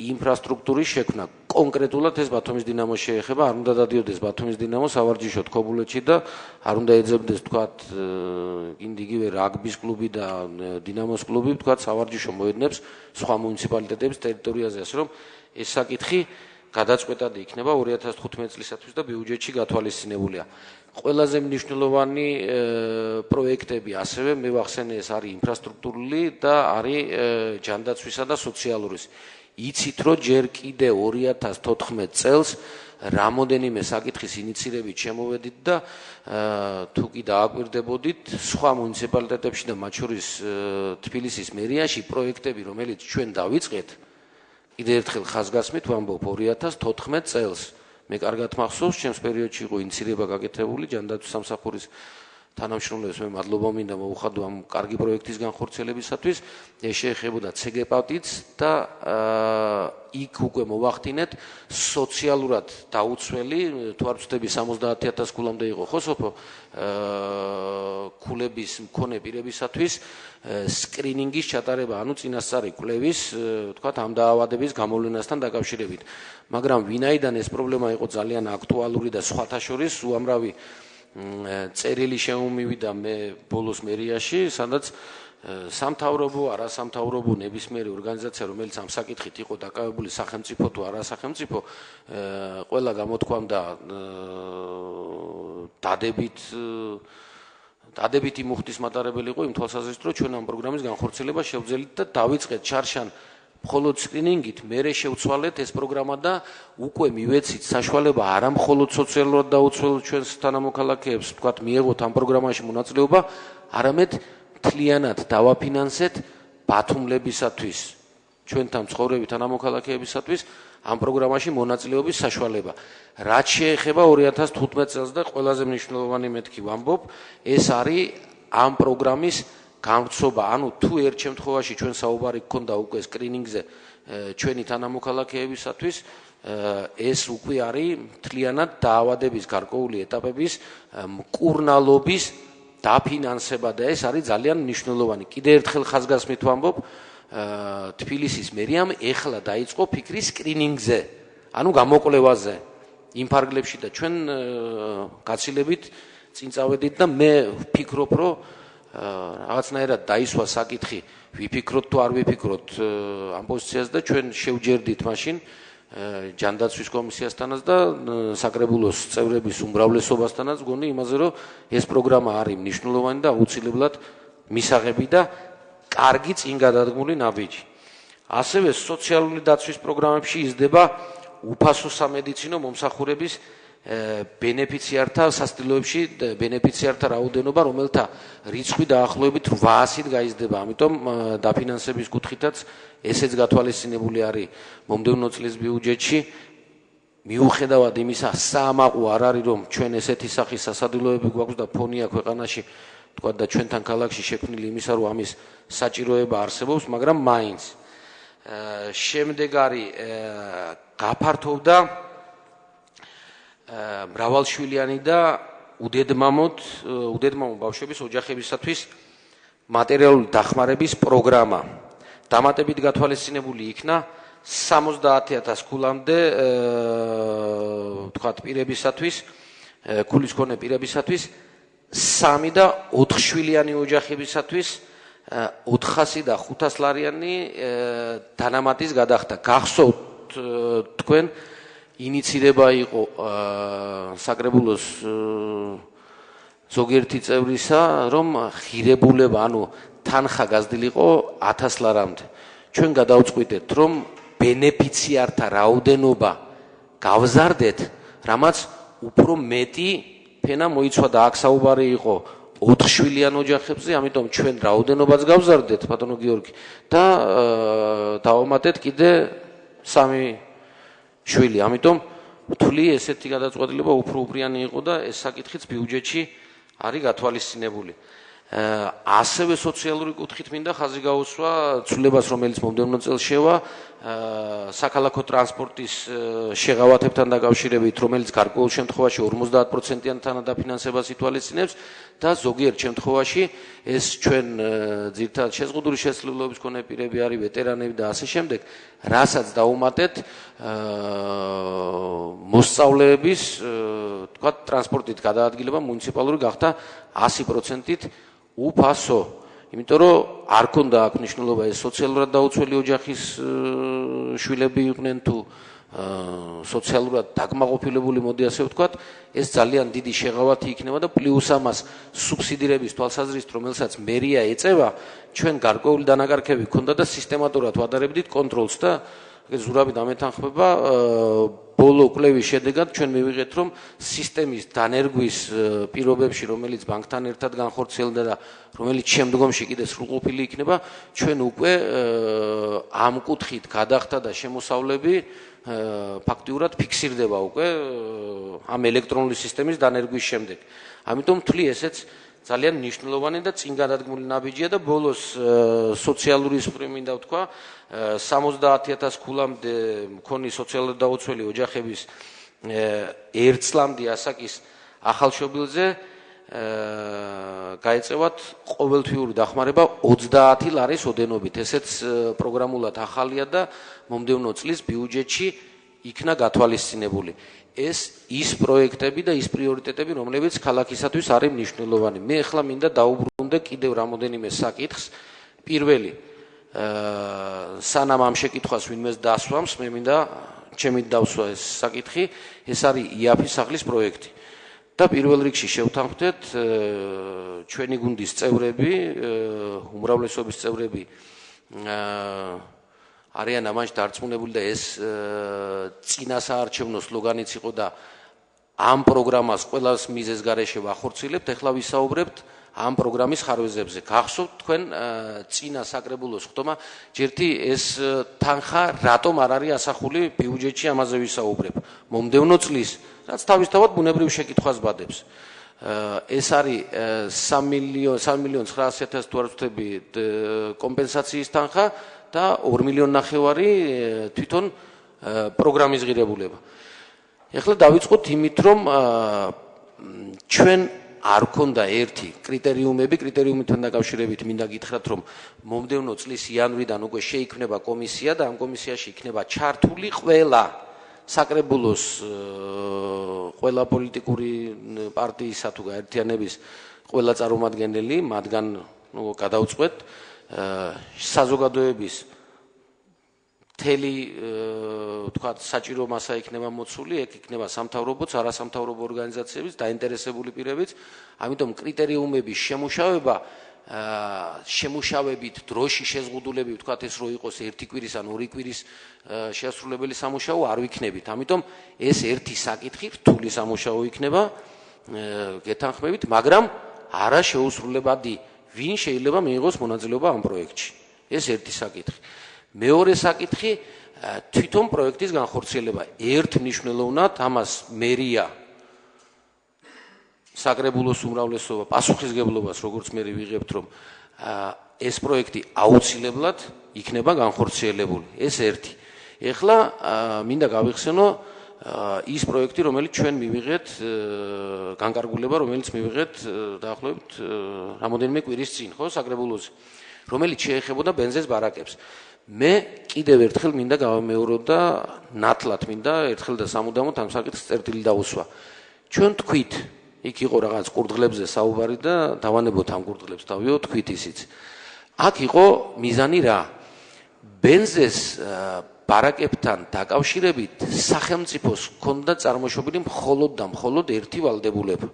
ინფრასტრუქტურის შექმნა. კონკრეტულად ეს ბათუმის დინამოს შეეხება, არ უნდა დადიოდეს ბათუმის დინამო სავარჯიშოდ ქობულეთში და არ უნდა ეძებდეს თქვათ იგივე რაგბის კლუბი და დინამოს კლუბი თქვათ სავარჯიშო მოედნებს სხვა მუნიციპალიტეტების ტერიტორიაზე, ასე რომ ეს საკითხი გადაწყვეტად იქნება 2015 წლისათვის და ბიუჯეტში გათვალისწინებულია. ყველაზე მნიშვნელოვანი პროექტები ასევე მე ვახსენე ეს არის ინფრასტრუქტურული და არის ჯანდაცვისა და სოციალურის. იცით რომ ჯერ კიდე 2014 წელს რამოდენიმე საკითხის ინიცირებით შემოვედით და თუ კი დააკვირდებოდით სხვა მუნიციპალიტეტებში და მათ შორის თბილისის მერიაში პროექტები რომელიც ჩვენ დავიწყეთ კიდევ ერთხელ ხაზგასმით ვამბობ 2014 წელს მე კარგად მახსოვს ჩემს პერიოდში იყო ინიცირება გაკეთებული ჯანდაცვის სამსახურის თანამშრომლებს მე მადლობა მინდა მოუხადო ამ კარგი პროექტის განხორციელებისათვის ეს შეეხებოდა ცგპ-ც და იქ უკვე მოვახდინეთ სოციალურად დაუცველი თუ არ ვცდები 70000 ქულამდე იყო ხო სოფო ქულების მქონე პირებისათვის სკრინინგის ჩატარება ანუ წინასწარი კვლევის თქვათ ამ დაავადების გამოვლენასთან დაკავშირებით მაგრამ ვინაიდან ეს პრობლემა იყო ძალიან აქტუალური და სხვათა შორის უამრავი წერილი შემომივიდა მე ბოლოს მერიაში, სადაც სამთავრობო, არასამთავრობო ნებისმიერი ორგანიზაცია, რომელიც ამ საკითხით იყო დაკავებული სახელმწიფო თუ არასახელმწიფო, ყველა გამოთქვამდა დადებითი მუხტის მატარებელი იყო იმ თვალსაზრისით, რომ ჩვენ ამ პროგრამის განხორციელება შევძელით და დავიწყეთ ჩარშან მხოლოდ სკრინინგით მერე შევცვალეთ ეს პროგრამა და უკვე მივეცით საშუალება არა მხოლოდ სოციალურად დაუცველ ჩვენს თანამოქალაქეებს ვთქვათ მიეღოთ ამ პროგრამაში მონაწილეობა არამედ მთლიანად დავაფინანსეთ ბათუმლებისათვის ჩვენთან მცხოვრები თანამოქალაქეებისათვის ამ პროგრამაში მონაწილეობის საშუალება რაც შეეხება 2015 წელს და ყველაზე მნიშვნელოვანი მეთქი ვამბობ ეს არის ამ პროგრამის გამრცობა, ანუ თუ ერთ შემთხვევაში ჩვენ საუბარი გქონდა უკვე სკრინინგზე ჩვენი თანამოქალაქეებისათვის, ეს უკვე არის მთლიანად დაავადების გარკვეული ეტაპების მკურნალობის დაფინანსება და ეს არის ძალიან მნიშვნელოვანი. კიდევ ერთხელ ხაზგასმით ვამბობ, თბილისის მერიამ ეხლა დაიწყო ფიქრი სკრინინგზე, ანუ გამოკვლევაზე იმ ფარგლებში და ჩვენ გაცილებით წინ წავედით და მე ვფიქრობ, რომ რაღაცნაირად დაისვა საკითხი ვიფიქროთ თუ არ ვიფიქროთ ამ პოზიციას და ჩვენ შევჯერდით მაშინ ჯანდაცვის კომისიასთანაც და საკრებულოს წევრების უმრავლესობასთანაც გონი იმაზე რომ ეს პროგრამა არის მნიშვნელოვანი და აუცილებლად მისაღები და კარგი წინ გადადგმული ნაბიჯი. ასევე სოციალური დაცვის პროგრამებში იზრდება უფასო სამედიცინო მომსახურების ბენეფიციართა სასტილოებში ბენეფიციართა რაოდენობა, რომელთა რიცხვი დაახლოებით 800-ით გაიზრდება. ამიტომ დაფინანსების კუთხითაც ესეც გათვალისწინებული არის მომდევნო წლის ბიუჯეტში. მიუხედავად იმისა, საამაყო არ არის, რომ ჩვენ ესეთი სახის სასადილოები გვაქვს და ფონია ქვეყანაში, თქვა და ჩვენთან ქალაქში შექმნილი იმისა, რომ ამის საჭიროება არსებობს, მაგრამ მაინც შემდეგ არის გაფართოვდა მრავალშვილიანი და უდედმამო ბავშვების ოჯახებისათვის მატერიალური დახმარების პროგრამა. დამატებით გათვალისწინებული იქნა 70000 ქულამდე თქვათ პირებისათვის, ქულის მქონე პირებისათვის 3 და 4 შვილიანი ოჯახებისათვის 400 და 500 ლარიანი დანამატის გადახდა. გახსოვთ თქვენ ინიცირება იყო საკრებულოს ზოგიერთი წევრისა, რომ ღირებულება, ანუ თანხა გაზრდილიყო 1000 ლარამდე. ჩვენ გადავწყვიტეთ, რომ ბენეფიციართა რაოდენობა გავზარდეთ, რამაც უფრო მეტი ფენა მოიცვა და აქ საუბარი იყო 4 შვილიან ოჯახებზე, ამიტომ ჩვენ რაოდენობაც გავზარდეთ, ბატონო გიორგი, და დავამატეთ კიდე 3 შვილი. ამიტომ ვთვლი ესეთი გადაწყვეტილება უფრო უპრიანი იყო და ეს საკითხიც ბიუჯეტში არის გათვალისწინებული. ასევე სოციალური კუთხით მინდა ხაზი გაუსვა ცვლილებას, რომელიც მომდევნო წელს შევა საქალაქო ტრანსპორტის შეღავათებთან დაკავშირებით, რომელიც გარკვეულ შემთხვევაში 50%-იან თანადაფინანსებას ითვალისწინებს და ზოგიერთ შემთხვევაში ეს ჩვენ ძირითადად შეზღუდული შესაძლებლობების მქონე პირები არის, ვეტერანები და ასე შემდეგ, რასაც დავუმატეთ მოსწავლეების თქვა ტრანსპორტით გადაადგილება მუნიციპალური გახდა 100%-ით უფასო. იმიტომ რომ არ ქონდა აქ მნიშვნელობა ეს სოციალურად დაუცველი ოჯახის შვილები იყვნენ თუ სოციალურად დაკმაყოფილებული, მოდი ასე ვთქვათ, ეს ძალიან დიდი შეღავათი იქნება და პლუს ამას სუბსიდირების თვალსაზრისით, რომელსაც მერია ეწევა, ჩვენ გარკვეული დანაკარგები ქონდა და სისტემატურად ვადარებდით კონტროლს და ზურავი დამეთანხმება ბოლო კვლევის შედეგად ჩვენ მივიღეთ, რომ სისტემის დანერგვის პირობებში, რომელიც ბანკთან ერთად განხორციელდა და რომელიც შემდგომში კიდე სრულყოფილი იქნება, ჩვენ უკვე ამ კუთხით გადახდა და შემოსავლები ფაქტიურად ფიქსირდება უკვე ამ ელექტრონული სისტემის დანერგვის შემდეგ. ამიტომ ვთვლი ესეც ძალიან მნიშვნელოვანი და წინ გადადგმული ნაბიჯია და ბოლოს სოციალური სფერო მინდა ვთქვა 70,000 ქულამდე მქონი სოციალურად დაუცველი ოჯახების ერთ წლამდე ასაკის ახალშობილზე გაეწევათ ყოველთვიური დახმარება 30 ლარის ოდენობით. ესეც პროგრამულად ახალია და მომდევნო წლის ბიუჯეტში იქნა გათვალისწინებული. ეს ის პროექტები და ის პრიორიტეტები, რომლებიც ქალაქისათვის არის მნიშვნელოვანი. მე ახლა მინდა დაუბრუნდე კიდევ რამოდენიმე საკითხს. პირველი, სანამ ამ შეკითხვას ვინმეს დასვამს, მე მინდა ჩემით დავსვა ეს საკითხი, ეს არის იაფის სახლის პროექტი. და პირველ რიგში შევთანხმდეთ ჩვენი გუნდის წევრები, უმრავლესობის წევრები არიან ამაში დარწმუნებული და ეს წინასაარჩევნო სლოგანიც იყო და ამ პროგრამას ყველას მიზეს გარეშე ვახორციელებთ. ეხლა ვისაუბრებთ ამ პროგრამის ხარვეზებზე. გახსოვთ თქვენ წინა საკრებულოს ხდომა, ჯერთი ეს თანხა რატომ არ არის ასახული ბიუჯეტში, ამაზე ვისაუბრებ. მომდევნო წლის, რაც თავისთავად ბუნებრივ შეკითხვას ბადებს. ეს არის 3,900,000 თუ არ ვთქვი კომპენსაციის თანხა და 2,500,000 თვითონ პროგრამის ღირებულება. ეხლა დავიწყოთ იმით, რომ ჩვენ არ ქონდა ერთი კრიტერიუმებთან დაკავშირებით მინდა გითხრათ, რომ მომდევნო წლის იანვრიდან უკვე შეიქმნება კომისია და ამ კომისიაში იქნება ჩართული ყველა საკრებულოს ყველა პოლიტიკური პარტიისა თუ გაერთიანების ყველა წარმომადგენელი, მათგან გადავწყვეტ საზოგადოების მთელი თქვა საჭირო მასა იქნება მოცული, ეგ იქნება სამთავრობოც, არასამთავრობო ორგანიზაციებიც, დაინტერესებული პირებიც, ამიტომ კრიტერიუმების შემუშავება შემუშავებით დროში შეზღუდულები ვთქვათ ეს რო იყოს 1 კვირის ან 2 კვირის შესრულებელი სამუშაო არ ვიქნებით. ამიტომ ეს ერთი საკითხი რთული სამუშაო იქნება გეთანხმებით, მაგრამ არა შეუსრულებადი. ვინ შეიძლება მიიღოს მონაწილეობა ამ პროექტში? ეს ერთი საკითხი. მეორე საკითხი თვითონ პროექტის განხორციელება. ერთ მნიშვნელოვნად ამას მერია საკრებულოს უმრავლესობა პასუხისგებლობას, როგორც მე ვიღებთ, რომ ეს პროექტი აუცილებლად იქნება განხორციელებული. ეს ერთი. ეხლა მინდა გავიხსენო ის პროექტი, რომელიც ჩვენ მივიღეთ, განკარგულება, რომელიც მივიღეთ დაახლოებით რამოდენიმე კვირის წინ, ხო, საკრებულოზე, რომელიც შეეხებოდა ბენზეს ბარაკებს. მე კიდევ ერთხელ მინდა გავამეორო და ნათლად მინდა ერთხელ და სამუდამოდ ამ საკითხს წერტილი დაუსვა. ჩვენ თქვით, იქ იყო რაღაც კურდღლებზე საუბარი და დავანებოთ ამ კურდღლებს დავიო თქვით ისიც. აქ იყო მიზანი რა? ბენზეს ბარაკებთან დაკავშირებით სახელმწიფოს ჰქონდა წარმოშობილი მხოლოდ და მხოლოდ ერთი ვალდებულება.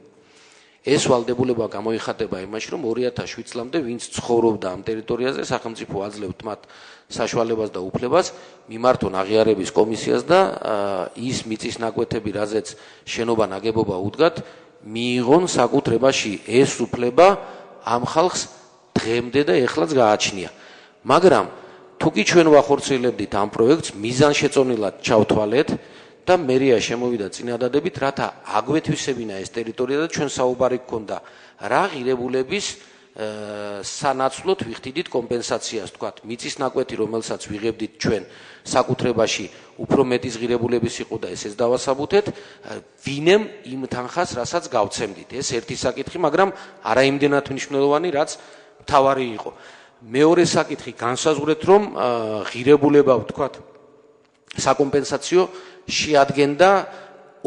ეს ვალდებულება გამოიხატება იმაში, რომ 2007 წლამდე ვინც ცხოვრობდა ამ ტერიტორიაზე, სახელმწიფო აძლევთ მათ საშუალებას და უფლებას მიმართონ აღიარების კომისიას და ის მიწის ნაკვეთები, რაზეც შენობა ნაგებობა უდგათ, მიიღონ საკუთრებაში ეს უფლება ამ ხალხს დღემდე და ეხლაც გააჩნია. მაგრამ თუ კი ჩვენ ვახორციელებდით ამ პროექტს, მიზანშეწონილად ჩავთვალეთ და მერია შემოვიდა წინადადებით, რათა აგვეთვისებინა ეს ტერიტორია და ჩვენ საუბარი გქონდა რა ღირებულების სანაცვლოდ ვიხდიდით კომპენსაციას, თქვათ, მიწის ნაკვეთი, რომელსაც ვიღებდით ჩვენ საკუთრებაში, უფრო მეტის ღირებულების იყო და ესეც დავასაბუთეთ, ვინემ იმ თანხას, რასაც გავცემდით. ეს ერთი საკითხი, მაგრამ არა იმდენად მნიშვნელოვანი, რაც მთავარი იყო. მეორე საკითხი, განსაზღვრეთ, რომ ღირებულება, ვთქვათ, საკომპენსაციო შეადგენდა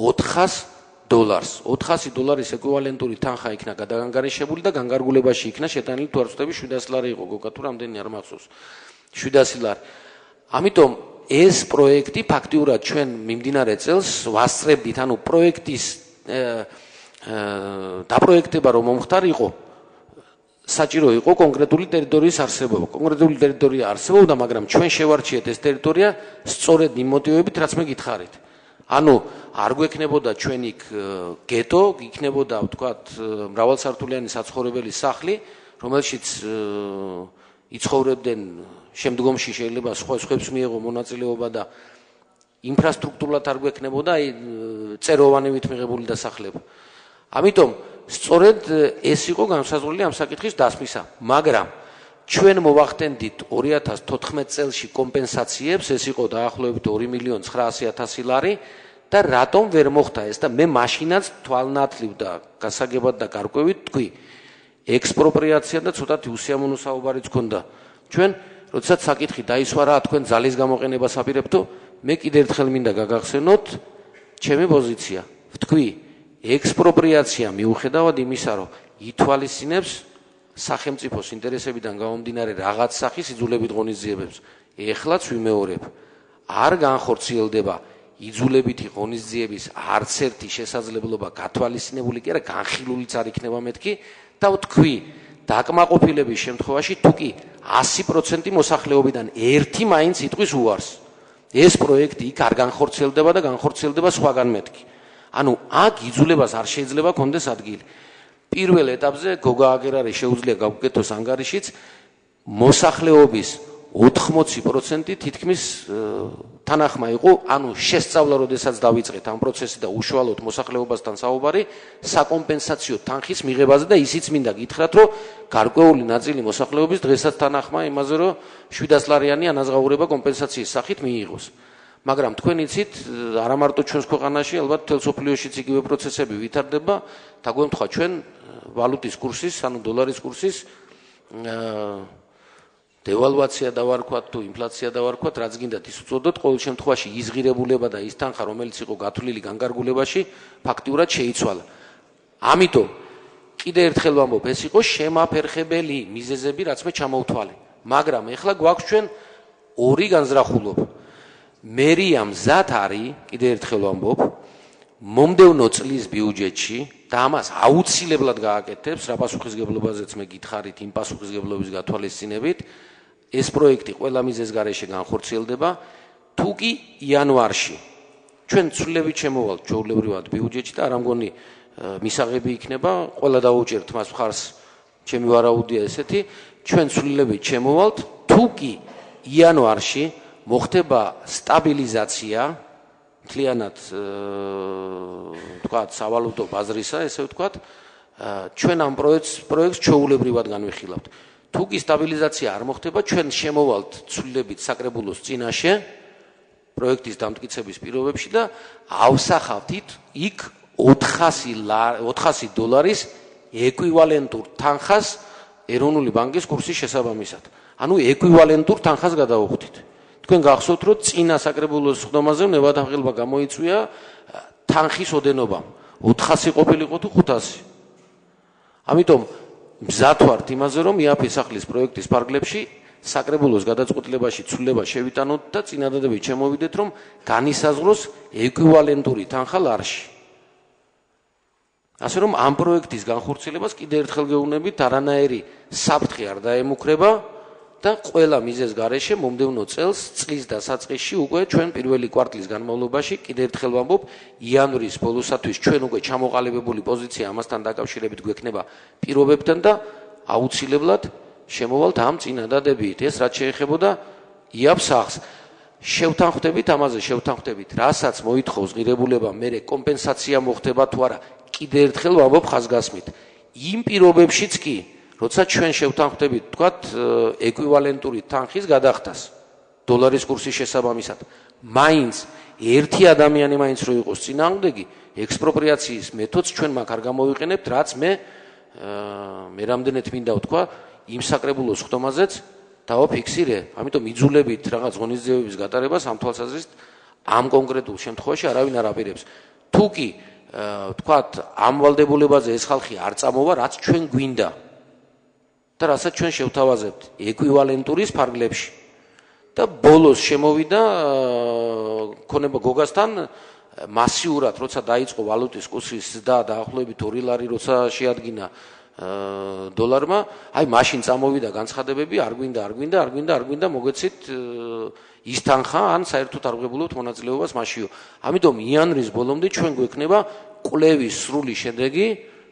$400. $400 ეკვივალენტური თანხა იქნა გადაგანგარიშებული და განგარგულებაში იქნა შეტანილი თუ არ ვცდები 700 ლარი იყო გოგა თუ რამდენი არ მახსოვს 700 ლარი. ამიტომ ეს პროექტი ფაქტიურად ჩვენ მიმდინარე წელს ვასწრებდით, ანუ პროექტის დაპროექტება რომ მომხდარიყო, საჭირო იყო კონკრეტული ტერიტორიის არსებობა. კონკრეტული ტერიტორია არსებობდა, მაგრამ ჩვენ შევარჩიეთ ეს ტერიტორია სწორედ იმ მოტივებით, რაც მე გითხარით. ანუ არ გვექნებოდა ჩვენ იქ გეტო, იქნებოდა, ვთქვათ, მრავალსართულიანი საცხოვრებელი სახლი, რომელშიც იცხოვრებდნენ, შემდგომში შეიძლება სხვებს მიეღო მონაწილეობა და ინფრასტრუქტურულად არ გვექნებოდა წეროვანივით მიღებული დასახლება. ამიტომ სწორედ ეს იყო განსაზღვრული ამ საკითხის დასმისა, მაგრამ ჩვენ მოვახდენდით 2014 წელში კომპენსაციებს, ეს იყო დაახლოებით 2.900.000 ლარი და რატომ ვერ მოხდა ეს და მე მაშინაც თვალნათლივ და გასაგებად და გარკვევით თქვი, ექსპროპრიაცია და ცოტათი უსიამოვნო საუბარიც ჰქონდა. ჩვენ, როდესაც საკითხი დაისვა რა თქვენ ძალის გამოყენებას აპირებთო, მე კიდევ ერთხელ მინდა გაგახსენოთ ჩემი პოზიცია. ვთქვი, ექსპროპრიაცია მიუხედავად იმისა, რომ ითვალისწინებს სახელმწიფოს ინტერესებიდან გამომდინარე რაღაც სახის იძულებით ღონისძიებებს. ეხლაც ვიმეორებ, არ განხორციელდება იძულებითი ღონისძიების არც ერთი შესაძლებლობა გათვალისწინებული კი არა, განხილულიც არ იქნება მეთქი და ვთქვი, დაკმაყოფილების შემთხვევაში თუ კი 100% მოსახლეობიდან ერთი მაინც იტყვის უარს. ეს პროექტი იქ არ განხორციელდება და განხორციელდება სხვაგან მეთქი. ანუ აქ იძულებას არ შეიძლება კონდეს ადგილი. პირველ ეტაპზე გოგა აგერარი შეუძლია გავუკეთოს ანგარიშიც მოსახლეობის 80% თითქმის თანახმა იყო, ანუ შესწავლა როდესაც დავიწყეთ ამ პროცესი და უშუალოდ მოსახლეობასთან საუბარი საკომპენსაციო თანხის მიღებაზე და ისიც მინდა გითხრათ, რომ გარკვეული ნაწილი მოსახლეობის დღესაც თანახმა იმაზე, რომ 700 ლარიანი ანაზღაურება კომპენსაციის სახით მიიღოს. მაგრამ თქვენ იცით, არა მარტო ჩვენს ქვეყანაში, ალბათ მთელ სოფლიოშიც იგივე პროცესები ვითარდება, დაგვემთხვა ჩვენ ვალუტის კურსის, ანუ დოლარის კურსის დევალვაცია დავარქვათ თუ ინფლაცია დავარქვათ, რაც გინდათ ის უწოდოთ, ყოველ შემთხვევაში ის ღირებულება და ის თანხა, რომელიც იყო გათვლილი განგარგულებაში, ფაქტიურად შეიცვალა. ამიტომ კიდევ ერთხელ ვამბობ, ეს იყო შემაფერხებელი მიზეზები, რაც მე ჩამოვთვალე. მაგრამ ეხლა გვაქვს ჩვენ ორი განზრახულობა. მერია მზად არის, კიდევ ერთხელ ვამბობ, მომდევნო წლის ბიუჯეტში და ამას აუცილებლად გააკეთებს, რა პასუხისგებლობაზეც მე გითხარით, იმ პასუხისგებლობის გათვალისწინებით, ეს პროექტი ყველა მიზეზის გარეშე განხორციელდება, თუ კი იანვარში ჩვენ ცვლილებით შემოვალთ ჩვეულებრივად ბიუჯეტში და არ ამგონი მისაღები იქნება, ყველა დაუჭერთ მას მხარს, ჩემი ვარაუდია ესეთი, ჩვენ ცვლილებით შემოვალთ, თუ კი იანვარში მოხდება სტაბილიზაცია მთლიანად ვთქვათ სავალუტო ბაზრისა, ესე ვთქვათ, ჩვენ ამ პროექტს ჩვეულებრივად განვიხილავთ. თუ კი სტაბილიზაცია არ მოხდება, ჩვენ შემოვალთ ცვლილებით საკრებულოს წინაშე პროექტის დამტკიცების პირობებში და ავსახავთ იქ $400 ეკვივალენტურ თანხას ეროვნული ბანკის კურსის შესაბამისად. ანუ ეკვივალენტურ თანხას გადავუხდით. თქვენ გახსოვთ, რომ წინა საკრებულოს ხდომაზე ნებადაღელვა გამოიწვია თანხის ოდენობამ. 400 ყოფილიყო თუ 500. ამიტომ მზად ვართ იმაზე, რომ იაფის სახლის პროექტის ფარგლებში საკრებულოს გადაწყვეტილებაში ცვლილება შევიტანოთ და წინადადებით შემოვიდეთ, რომ განისაზღვროს ეკვივალენტური თანხა ლარში. ასე რომ ამ პროექტის განხორციელებას კიდევ ერთხელ გეუბნებით, არანაირი საფრთხე არ დაემუქრება და ყველა მიზეზ გარეშე მომდევნო წელს წლის დასაწყისში უკვე ჩვენ პირველი კვარტლის განმავლობაში კიდევ ერთხელ ვამბობ, იანვრის ბოლოსათვის ჩვენ უკვე ჩამოყალიბებული პოზიცია ამასთან დაკავშირებით გვექნება პირობებთან და აუცილებლად შემოვალთ ამ წინადადებით. ეს რაც შეეხებოდა იაფ სახს. შევთანხმდებით ამაზე, რასაც მოითხოვს ღირებულება, მერე კომპენსაცია მოხდება თუ არა, კიდევ ერთხელ ვამბობ ხაზგასმით. იმ პირობებშიც კი როცა ჩვენ შევთანხმდებით, თქვათ, ეკვივალენტური თანხის გადახდას დოლარის კურსის შესაბამისად, მაინც ერთი ადამიანი მაინც რო იყოს წინააღმდეგი, ექსპროპრიაციის მეთოდს ჩვენ მაგ არ გამოვიყენებთ, რაც მე რამდენად მინდა ვთქვა, იმ საკრებულოს ხდომაზეც დავაფიქსირე. ამიტომ იძულებით რაღაც ღონისძიებების გატარებას ამ თვალსაზრისით ამ კონკრეტულ შემთხვევაში არავინ არ აპირებს. თუ კი ვთქვათ, ამ ვალდებულებაზე ეს ხალხი არ წამოვა, რაც ჩვენ გვინდა და რასაც ჩვენ შევთავაზებთ ეკვივალენტურის ფარგლებში. და ბოლოს შემოვიდა ქონება გოგასთან მასიურად, როცა დაიწყო ვალუტის კურსის ზრდა დაახლოებით 2 ლარი როცა შეადგინა დოლარმა, აი მაშინ წამოვიდა განცხადებები, არ გვინდა, მოგეცით ის თანხა, ან საერთოდ არ ვღებულობთ მონაწილეობას მასშიო. ამიტომ იანვრის ბოლომდე ჩვენ გვექნება კვლევის სრული შედეგი,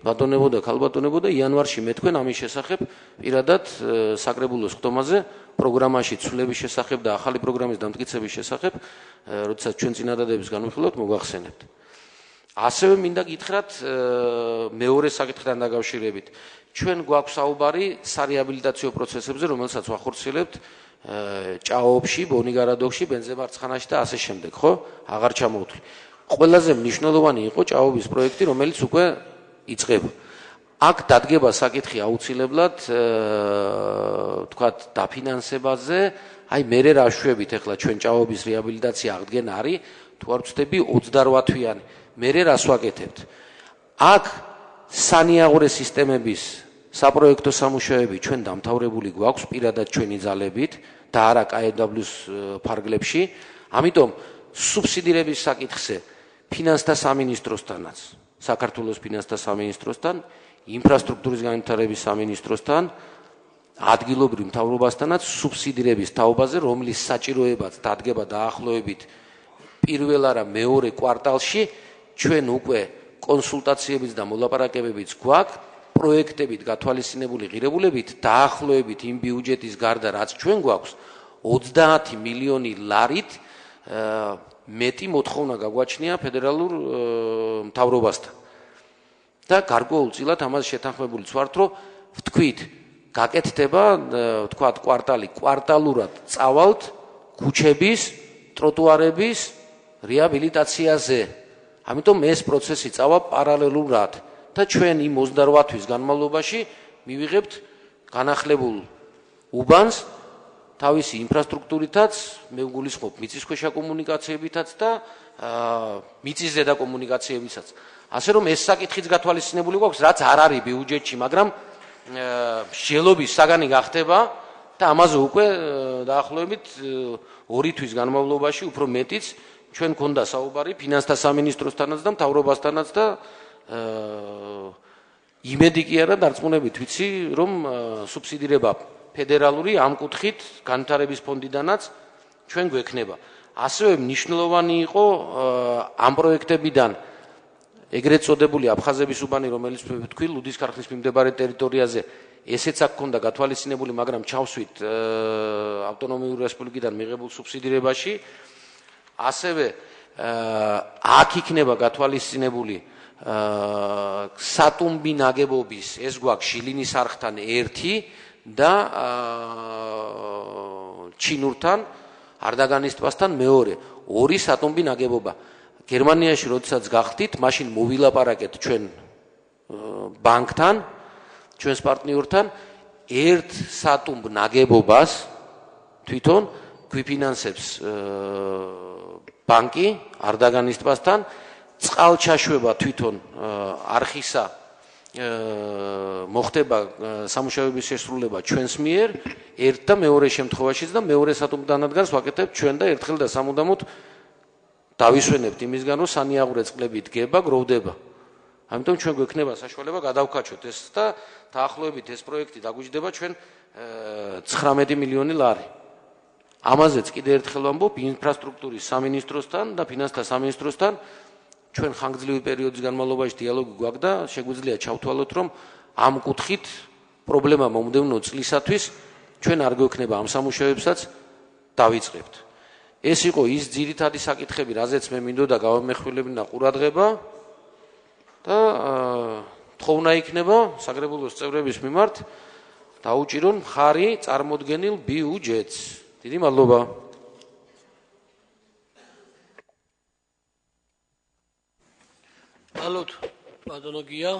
ბატონებო და ქალბატონებო და იანვარში მე თქვენ ამის შესახებ პირადად საკრებულოს ხდომაზე პროგრამაში ცვლილების შესახებ და ახალი პროგრამის დამტკიცების შესახებ, როდესაც ჩვენ წინადადების განვიხილავთ, მოგახსენებთ. ასევე მინდა გითხრათ მეორე საკითხთან დაკავშირებით. ჩვენ გვაქვს საუბარი სარეაბილიტაციო პროცესებზე, რომელსაც ვახორციელებთ ჭაობში, ბონიგარადოქში, ბენზემარცხანაში და ასე შემდეგ, ხო? აღარ ჩამოვთვლი. ყველაზე მნიშვნელოვანი იყო ჭაობის პროექტი, რომელიც უკვე იწყება. აქ დადგება საკითხი აუცილებლად თქვათ დაფინანსებაზე, აი მერე რა შვებით ახლა ჩვენ ჭაობის რეაბილიტაცია აღდგენა არის, თუ არ ვცდები 28 თვიანი. მერე რას ვაკეთებთ? აქ სანიაღვრე სისტემების საპროექტო სამუშაოები ჩვენ დამთავრებული გვაქვს პირადად ჩვენი ძალებით და არა KfW-ს ფარგლებში. ამიტომ სუბსიდირების საკითხზე ფინანსთა სამინისტროსთანაც, საქართველოს ფინანსთა სამინისტროსთან, ინფრასტრუქტურის განვითარების სამინისტროსთან, ადგილობრივ მთავრობასთანაც სუბსიდირების თაობაზე, რომლის საჭიროებაც დადგება დაახლოებით პირველ არა მეორე კვარტალში, ჩვენ უკვე კონსულტაციებით და მოლაპარაკებებით გვაქვს, პროექტებით გათვალისწინებული ღირებულებით დაახლოებით იმ ბიუჯეტის გარდა, რაც ჩვენ გვაქვს, 30 მილიონი ლარით მეტი მოთხოვნა გაგვაჩნია ფედერალურ მთავრობასთან. და გარკვეულწილად ამას შეთანხმებულიც ვართ, რომ ვთქვით, გაკეთდება, ვთქვათ, კვარტალურად წავალთ ქუჩების, ტროტუარების რეაბილიტაციაზე. ამიტომ ეს პროცესი წავა პარალელურად და ჩვენ იმ 28 თვის განმავლობაში მივიღებთ განახლებულ უბანს თავისი ინფრასტრუქტურითაც, მე ვგულისხმობ მიწისქვეშა კომუნიკაციებითაც და მიწისზედა კომუნიკაციებითაც. ასე რომ ეს საკითხიც გათვალისწინებული გვაქვს, რაც არ არის ბიუჯეტში, მაგრამ მსჯელობის საგანი გახდება და ამაზე უკვე დაახლოებით 2 თვის განმავლობაში უფრო მეტიც ჩვენ გქონდა საუბარი ფინანსთა სამინისტროსთანაც და მთავრობასთანაც და იმედი კი არა დარწმუნებით ვიცი, რომ სუბსიდირება ფედერალური ამ კუთხით განვითარების ფონდიდანაც ჩვენ გვექნება. ასევე მნიშვნელოვანი იყო ამ პროექტებიდან ეგრეთ წოდებული აფხაზების უბანი, რომელიც თქვი ლუდის ქარხნის მიმდებარე ტერიტორიაზე, ესეც აქ ქონდა გათვალისწინებული, მაგრამ ჩავსვით ავტონომიური რესპუბლიკიდან მიღებულ სუბსიდირებაში. ასევე აქ იქნება გათვალისწინებული სატუმბი ნაგებობის, ეს გვაქვს ჟილინის არხთან 1 და ჩინურთან, არდაგანის ტბასთან 2, 2 სატუმბი ნაგებობა. გერმანიაში როდესაც გახდით, მაშინ მოვილაპარაკეთ ჩვენ ბანკთან, ჩვენს პარტნიორთან, 1 სატუმბ ნაგებობას თვითონ გვიფინანსებს ბანკი არდაგანის ტბასთან, წყალჩაშვება თვითონ არხისა მოხდება სამუშაოების შესრულება ჩვენს მიერ, 1 და მეორე შემთხვევაშიც და მეორე სატუმბ დანადგარს ვაკეთებთ ჩვენ და ერთხელ და სამუდამოდ დავისვენებთ იმისგან, რომ სანიაღვრე წყლები დგება, გროვდება. ამიტომ ჩვენ გვექნება საშუალება გადავქაჩოთ ეს და დაახლოებით ეს პროექტი დაგვიჯდება ჩვენ 19 მილიონი ლარი. ამაზეც კიდე ერთხელ ვამბობ, ინფრასტრუქტურის სამინისტროსთან და ფინანსთა სამინისტროსთან ჩვენ ხანგრძლივი პერიოდის განმავლობაში დიალოგი გვაქვს და შეგვიძლია ჩავთვალოთ, რომ ამ კუთხით პრობლემა მომდევნო წლისათვის ჩვენ არ გვექნება ამ სამუშაოებსაც დავიწყებთ. ეს იყო ის ძირითადი საკითხები, რაზეც მე მინდოდა გავამეხვილებინა ყურადღება და თხოვნა იქნება საკრებულოს წევრების მიმართ დაუჭირონ მხარი წარმოდგენილ ბიუჯეტს. დიდი მადლობა. ალბათ ბატონო გია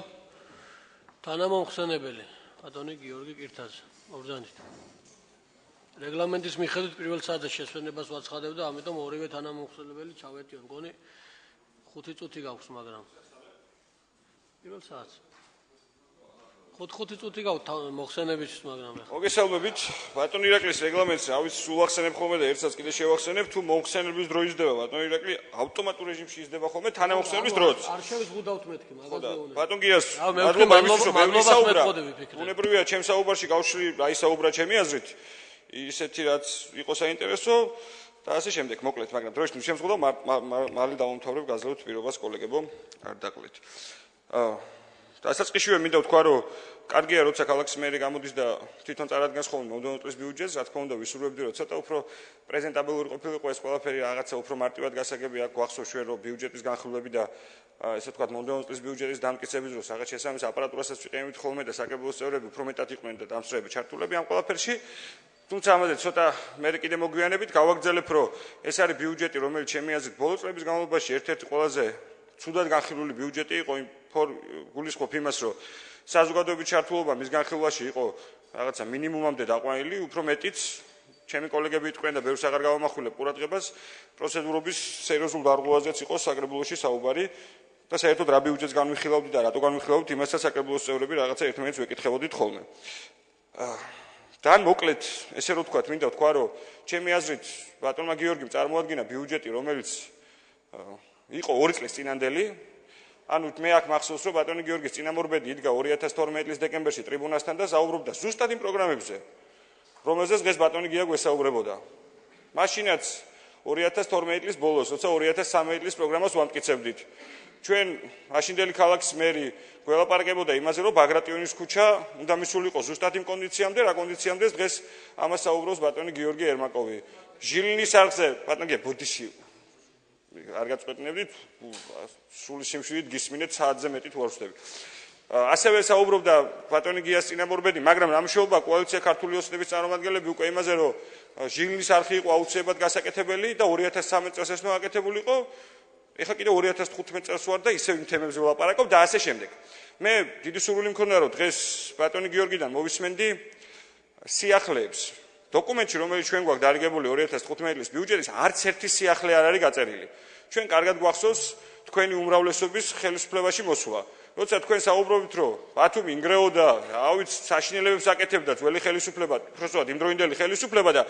თანამომხსენებელი ბატონი გიორგი კირთაძე ორზანით. რეგლამენტის მიხედვით პირველ საათზე შესვენებას ვაცხადებ და ამიტომ ორივე თანამომხსენებელი ჩავეტიო. მგონი 5 წუთი გაქვს, მაგრამ პირველ საათს 5 წუთი გაქვს მოხსენებისთვის, მაგრამ მოგესალმებით. ბატონ ირაკლის რეგლამენტს რავის სულ ახსენებ ხოლმე და ერთსაც კიდე შევახსენებ, თუ მოხსენების დრო იზრდება, ბატონ ირაკლი ავტომატურ რეჟიმში იზრდება ხოლმე თანამოხსენების დროც. არ შევიზღუდავთ მეთქი, მაგაზე ბატონ გიას, მადლობა იმისთვის, რომ ბევრი საუბრა. უნებრივია ჩემ საუბარში გავშვი, აი საუბრა ჩემი აზრით. ისეთი რაც იყო საინტერესო და ასე შემდეგ, მოკლედ, მაგრამ დროშ ნუ შემზღუდავ, მალე დავამთავრებ გაზრდით პირობას კოლეგებო, არ დაკლეთ. დასაწყისშივე მინდა ვთქვა, რომ კარგია, როცა ქალაქის მერი გამოდის და თვითონ წარადგენს ხოლმე მომდევნო წლის ბიუჯეტს, რა თქმა უნდა, ვისურვებდი, რომ ცოტა უფრო პრეზენტაბელური ყოფილიყო ეს ყველაფერი, რაღაცა უფრო მარტივად გასაგები აქვს, გვახსოვს ჩვენ, რომ ბიუჯეტის განხილვები და ესე ვთქვათ, მომდევნო წლის ბიუჯეტის დამტკიცების დროს რაღაც შესაბამის აპარატურასაც ვიყენებთ ხოლმე და საკრებულოს წევრები უფრო მეტად იყვნენ და დამსწრეები ჩართულები ამ ყველაფერში. თუმცა ამაზე ცოტა მე კიდე მოგვიანებით გავაგრძელებ, რომ ეს არის ბიუჯეტი, რომელიც ჩემი აზრით ბოლო წლების განმავლობაში ერთ-ერთი ყველაზე ცუდად განხილული ბიუჯეტი იყო, გულისხმობ იმას, რომ საზოგადოების ჩართულობა მის განხილვაში იყო რაღაცა მინიმუმამდე დაყვანილი, უფრო მეტიც ჩემი კოლეგები იტყვიან და ბევრს აღარ გავამახვილებ ყურადღებას, პროცედურობის სერიოზულ დარღვევაზეც იყო საკრებულოში საუბარი და საერთოდ რა ბიუჯეტს განვიხილავდით და რატო განვიხილავდით, იმასაც საკრებულოს წევრები რაღაცა ერთმანეთს ვეკითხებოდით ხოლმე. თან მოკლედ, ესე რომ ვთქვათ, მინდა ვთქვა, რომ ჩემი აზრით ბატონმა გიორგიმ წარმოადგინა ბიუჯეტი, რომელიც იყო 2 წლის წინანდელი. ანუ მე აქ მახსოვს, რომ ბატონი გიორგის წინამორბედი იდგა 2012 წლის დეკემბერში ტრიბუნასთან და საუბრობდა ზუსტად იმ პროგრამებზე, რომელზეც დღეს ბატონი გია გვესაუბრებოდა. მაშინაც 2012 წლის ბოლოს, როცა 2013 წლის პროგრამას ვამტკიცებდით, ჩვენ მაშინდელი ქალაქის მერი გველაპარაკებოდა იმაზე, რომ ბაგრატიონის ქუჩა უნდა მისულიყო ზუსტად იმ კონდიციამდე, რა კონდიციამდე დღეს ამას საუბრობს ბატონი გიორგი ერმაკოვი. ჟილინის არხზე, ბატონი გია ბოდიში არ გაწყვეტნებდით, სული სიმშვიდით გისმინეთ საათზე მეტი თუ არ ვხდები. ასევე საუბრობდა ბატონი გიას წინამორბედი, მაგრამ რამშეულობა კოალიცია ქართული ოცნების წარმომადგენლები უკვე იმაზე, რომ ჟილინის არხი იყო აუცილებლად გასაკეთებელი და 2013 წელს ეს მოაკეთებული იყო. ეხლა კიდე 2015 წელს ვარ და ისევ იმ თემებზე ვლაპარაკობ და ასე შემდეგ. მე დიდი სურვილი მქონდა, რომ დღეს ბატონი გიორგიდან მოვისმენდი სიახლეებს. დოკუმენტში, რომელიც ჩვენ გვაქვს დარიგებული 2015 წლის ბიუჯეტის, არც ერთი სიახლე არ არის გაწერილი. ჩვენ კარგად გვახსოვს თქვენი უმრავლესობის ხელისუფლებაში მოსვლა. როცა თქვენ საუბრობთ, რომ ბათუმი ინგრეოდა, რავით, საშინელებებს აკეთებდა ძველი ხელისუფლება, უბრალოდ იმდროინდელი ხელისუფლება და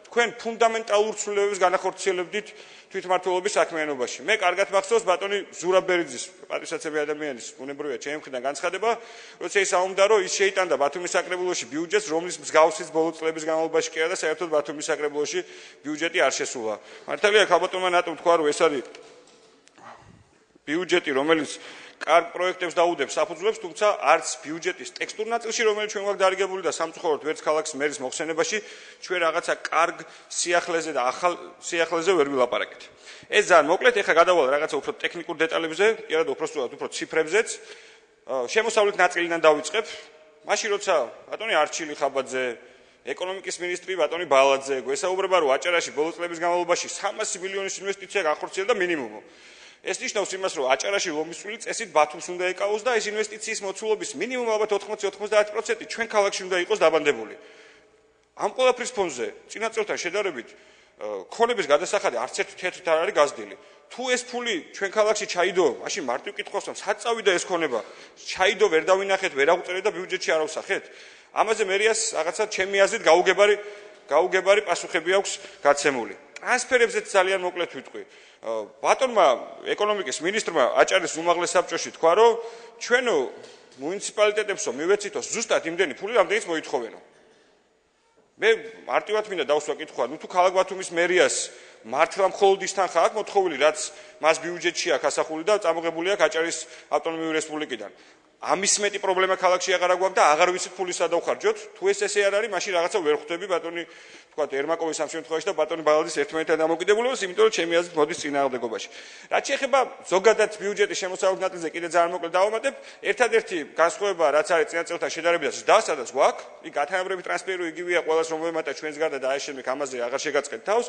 თქვენ ფუნდამენტალურ ცვლილებებს განახორციელებდით თვითმმართველობის საქმიანობაში. მე კარგად მახსოვს ბატონი ზურაბერიძის, პატრიოტები ადამიანის, უნებრივია ჩემი მხრიდან განცხადება, როცა ის აუმდა, რომ ის შეიტანდა ბათუმის საკრებულოში ბიუჯეტს, რომლის მსგავსიც ბოლო წლების განმავლობაში კი არა და საერთოდ ბათუმის საკრებულოში ბიუჯეტი არ შესულა. მართალია, ხალბატონმა ნატომ თქვა, რომ ეს არის ბიუჯეტი, რომელიც კარგ პროექტებს დაუდებს საფუძვლებს, თუმცა არც ბიუჯეტის ტექსტურ ნაწილში, რომელიც ჩვენ გვაქვს დარიგებული და სამწუხაროდ ვერც ქალაქის მერის მოხსენებაში, ჩვენ რაღაცა კარგ სიახლეზე და ახალ სიახლეზე ვერ ვილაპარაკეთ. ეს ძალიან მოკლედ, ეხლა გადავალ რაღაცა უფრო ტექნიკურ დეტალებზე, კი არა და უფრო ციფრებზეც. შემოსავლით ნაწილიდან დავიწყებ. მაშინ როცა ბატონი არჩილი ხაბაძე, ეკონომიკის მინისტრი ბატონი ბალაძე გვესაუბრება, რომ აჭარაში ბოლო წლების განმავლობაში 300 მილიონის ინვესტიცია განხორციელდა მინიმუმ. ეს ნიშნავს იმას, რომ აჭარაში ლომისწული წესით ბათუმს უნდა ეკავოს და ეს ინვესტიციის მოცულობის მინიმუმ ალბათ 80-90% ჩვენ ქალაქში უნდა იყოს დაბანდებული. ამ ყველაფრის ფონზე წინა წელთან შედარებით ქონების გადასახადი არც ერთ თეთრით არ არის გაზრდილი. თუ ეს ფული ჩვენ ქალაქში ჩაიდო, მაშინ მარტივ კითხვას რომ სად წავიდა ეს ქონება? ჩაიდო, ვერ დავინახეთ, ვერ აღწერეთ და ბიუჯეტში არ ავსახეთ. ამაზე მერიას რაღაცა ჩემი აზრით გაუგებარი პასუხები აქვს გაცემული. ტრანსფერებზე ძალიან მოკლედ ვიტყვი. ბატონმა ეკონომიკის მინისტრმა აჭარის უმაღლეს საბჭოში თქვა, რომ ჩვენო მუნიციპალიტეტებსო მივეცითო ზუსტად იმდენი ფული, რამდენიც მოითხოვენო. მე მარტივად მინდა დავსვა კითხვა, თუ ქალაქ ბათუმის მერიას მართლა მხოლოდ ის თანხა აქვს მოთხოვილი, რაც მას ბიუჯეტში აქვს ასახული და წამოღებული აქვს აჭარის ავტონომიური რესპუბლიკიდან. ამის მეტი პრობლემა ქალაქში აღარ აქვს და აღარ ვიცით ფული სად დავხარჯოთ. თუ ესე არ არის, მაშინ რაღაცა ვერ ხვდები ბატონი, თქვა ერმაკოვის ამ შემთხვევაში და ბატონი ბალადის ერთმანეთთან დამოკიდებულებას, იმიტომ რომ ჩემი აზრით მოდის წინააღმდეგობაში. რაც შეეხება ზოგადად ბიუჯეტის შემოსავლის ნაწილზე კიდე ძალიან მოკლედ დავამატებ, ერთადერთი განსხვავება რაც არის წინა წელთან შედარებით, ზრდა სადაც გვაქვს, იქ გათანაბრები ტრანსფერი იგივეა ყველას რომელმეთა ჩვენს გარდა და აი შემდეგ ამაზე აღარ შეგაწყეთ თავს.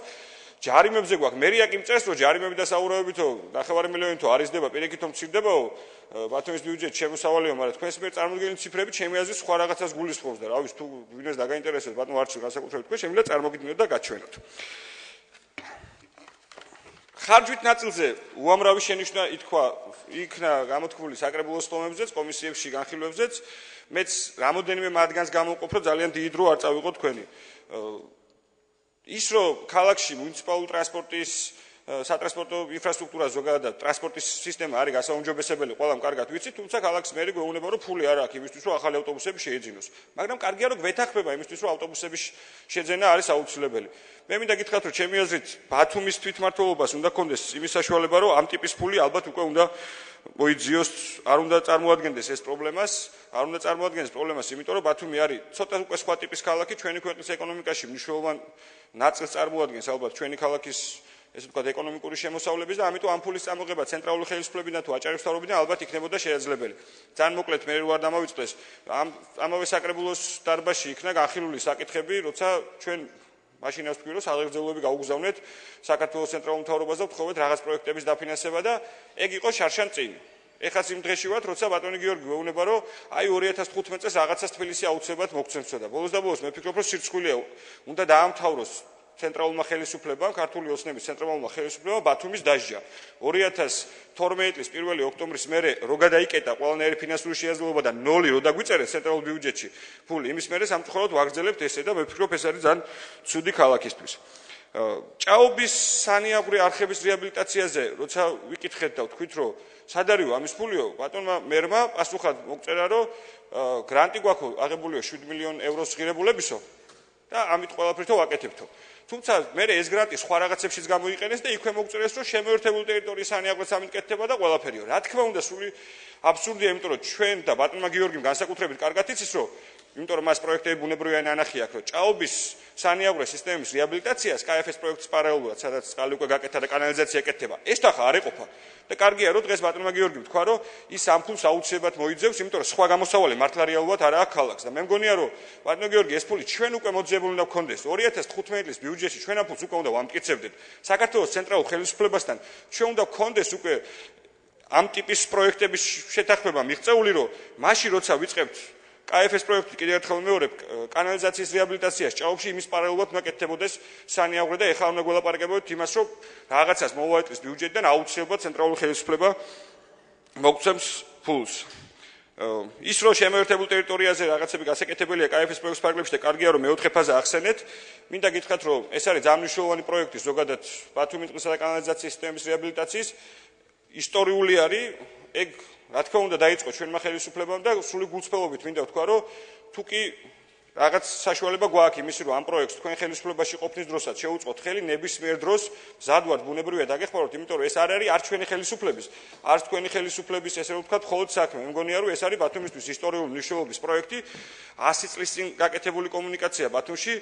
ჯარიმებზე გვაქვს მერია კი მწერს რომ ჯარიმები და საუბრობითო 9 მილიონი თუ არიზდება პირიქითო მცირდებაო ბათუმის ბიუჯეტი შემოსავალიო მაგრამ თქვენს მიერ წარმოდგენილი ციფრები ჩემი აზრით სხვა რაღაცას გულისხმობს და რა ვიცი თუ ვინმეს დაგაინტერესებს ბატონ არჩილ განსაკუთრებით თქვენ შემიძლია წარმოგიდგინოთ და გაჩვენოთ ხარჯვით ნაწილზე უამრავი შენიშვნა იქნა გამოთქმული საკრებულოს სტომებზეც კომისიებში განხილვებზეც მეც რამოდენიმე მათგანს გამოვყოფ რომ ძალიან დიდი დრო არ წავიღო თქვენი ის რომ ქალაქში მუნიციპალური ტრანსპორტის სატრანსპორტო ინფრასტრუქტურა ზოგადად ტრანსპორტის სისტემა არის გასაუმჯობესებელი ყველამ კარგად ვიცით თუმცა ქალაქის მერი გვეუბნება რომ ფული არ აქვს იმისთვის რომ ახალი ავტობუსები შეეძინოს მაგრამ კარგია რომ გვეთანხმება იმისთვის რომ ავტობუსების შეძენა არის აუცილებელი მე მინდა გითხრათ რომ ჩემი აზრით ბათუმის თვითმმართველობას უნდა კონდეს იმის საშუალება რომ ამ ტიპის ფული ალბათ უკვე უნდა მოიძიოს არ უნდა წარმოადგენდეს ეს პრობლემას არ უნდა წარმოადგენდეს პრობლემას იმიტომ რომ ბათუმი არის ცოტა უკვე სხვა ტიპის ქალაქი ჩვენი ქვეყნის ეკონომიკაში მნიშვნელოვან ნაწილს წარმოადგენს ალბათ ჩვენი ქალაქის ესე ვთქვათ ეკონომიკური შემოსავლების და ამიტომ ამ ფულის წამოღება ცენტრალური ხელისუფლებიდან თუ აჭარის მთავრობიდან ალბათ იქნებოდა შესაძლებელი. ძალიან მოკლედ მე ვარ დამავიწყდეს ამავე საკრებულოს დარბაზში იქნა განხილული საკითხები, როცა ჩვენ მაშინ ასე ვთქვი რომ საღებავები გაუგზავნეთ საქართველოს ცენტრალურ მთავრობას და ვთხოვეთ რაღაც პროექტების დაფინანსება და ეგ იყო შარშან წინ. ეხაც იმ დღეში ვართ, როცა ბატონი გიორგი გვეუბნება რომ აი 2015 წელს რაღაცას თბილისი აუცილებლად მოგცემსო და ბოლოს და ბოლოს მე ვფიქრობ რომ სირცხვილია უნდა დაამთავროს ცენტრალურმა ხელისუფლებამ, ქართული ოცნების ცენტრალურმა ხელისუფლებამ ბათუმის დასჯა. 2012 წლის 1 ოქტომბრის მერე რო გადაიკეტა ყველანაირი ფინანსური შესაძლებლობა და 0 რო დაგვიწერეს ცენტრალურ ბიუჯეტში ფული, იმის მერე სამწუხაროდ ვაგრძელებთ ესე და მე ვფიქრობ ეს არის ძალიან ცუდი ქალაქისთვის. ჭაობის სანიაღვრე არხების რეაბილიტაციაზე, როცა ვიკითხეთ და ვთქვით რომ სად არისო ამის ფულიო, ბატონმა მერმა პასუხად მოგწერა რომ გრანტი გვაქვს აღებულიო 7 მილიონ ევროს ღირებულებისო და ამით ყველაფერთო ვაკეთებთო. თუმცა მე ეს გრანტი სხვა რაღაცებშიც გამოიყენეს და იქვე მოგწერეს რომ შემოერთებული ტერიტორიის სანიაღვრეც ამიტკეთდება და ყველაფერიო. რა თქმა უნდა სული აბსურდია, იმიტომ რომ ჩვენ და ბატონმა გიორგიმ განსაკუთრებით კარგად იცის რომ იმიტომ რომ მას პროექტები ბუნებრივია ნანახი აქვს რომ ჭაობის სანიაღვრე სისტემის რეაბილიტაციას KFS პროექტის პარალელურად სადაც წყალი უკვე გაკეთა და კანალიზაცია ეკეთება ეს თხა არ ეყოფა და კარგია რომ დღეს ბატონმა გიორგიმ თქვა რომ ის ამ ფულს აუცილებლად მოიძებს იმიტომ რომ სხვა გამოსავალი მართლა რეალურად არ აქვს ქალაქს და მე მგონია რომ ბატონო გიორგი ეს ფული ჩვენ უკვე მოძიებული უნდა გქონდეს 2015 წლის ბიუჯეტში ჩვენ ამ ფულს უკვე უნდა ვამტკიცებდეთ საქართველოს ცენტრალურ ხელისუფლებასთან ჩვენ უნდა გქონდეს უკვე ამ ტიპის პროექტების შეთანხმება მიღწეული რომ მაშინ როცა ვიწყებთ KFS პროექტი კიდევ ერთხელ მეორებ კანალიზაციის რეაბილიტაციას ჭაობში იმის პარალელურად უნდა კეთდებოდეს სანიაღვრე და ეხლა უნდა გველაპარაკებოდეთ იმას რომ რაღაცას მოვაეტყვის ბიუჯეტიდან აუცილებლად ცენტრალური ხელისუფლება მოგცემს ფულს. ის რომ შემოერთებულ ტერიტორიაზე რაღაცები გასაკეთებელია KFS პროექტის ფარგლებში და კარგია რომ მეოთხე ფაზა ახსენეთ. მინდა გითხრათ რომ ეს არის ძალიან მნიშვნელოვანი პროექტი ზოგადად ბათუმის წყლისა და კანალიზაციის სისტემის რეაბილიტაციის ისტორიული არის ეგ რა თქმა უნდა დაიწყო ჩვენმა ხელისუფლებამ და სრული გულწრფელობით მინდა ვთქვა რომ თუ კი რაღაც საშუალება გვაქვს იმისი რომ ამ პროექტს თქვენ ხელისუფლებაში ყოფნის დროსაც შეუწყოთ ხელი ნებისმიერ დროს მზადვართ ბუნებრივია დაგეხმაროთ იმიტომ რომ ეს არ არის არც ჩვენი ხელისუფლების არც თქვენი ხელისუფლების ესე ვთქვათ მხოლოდ საქმე მე მგონია რომ ეს არის ბათუმისთვის ისტორიული მნიშვნელობის პროექტი 100 წლის წინ გაკეთებული კომუნიკაცია ბათუმში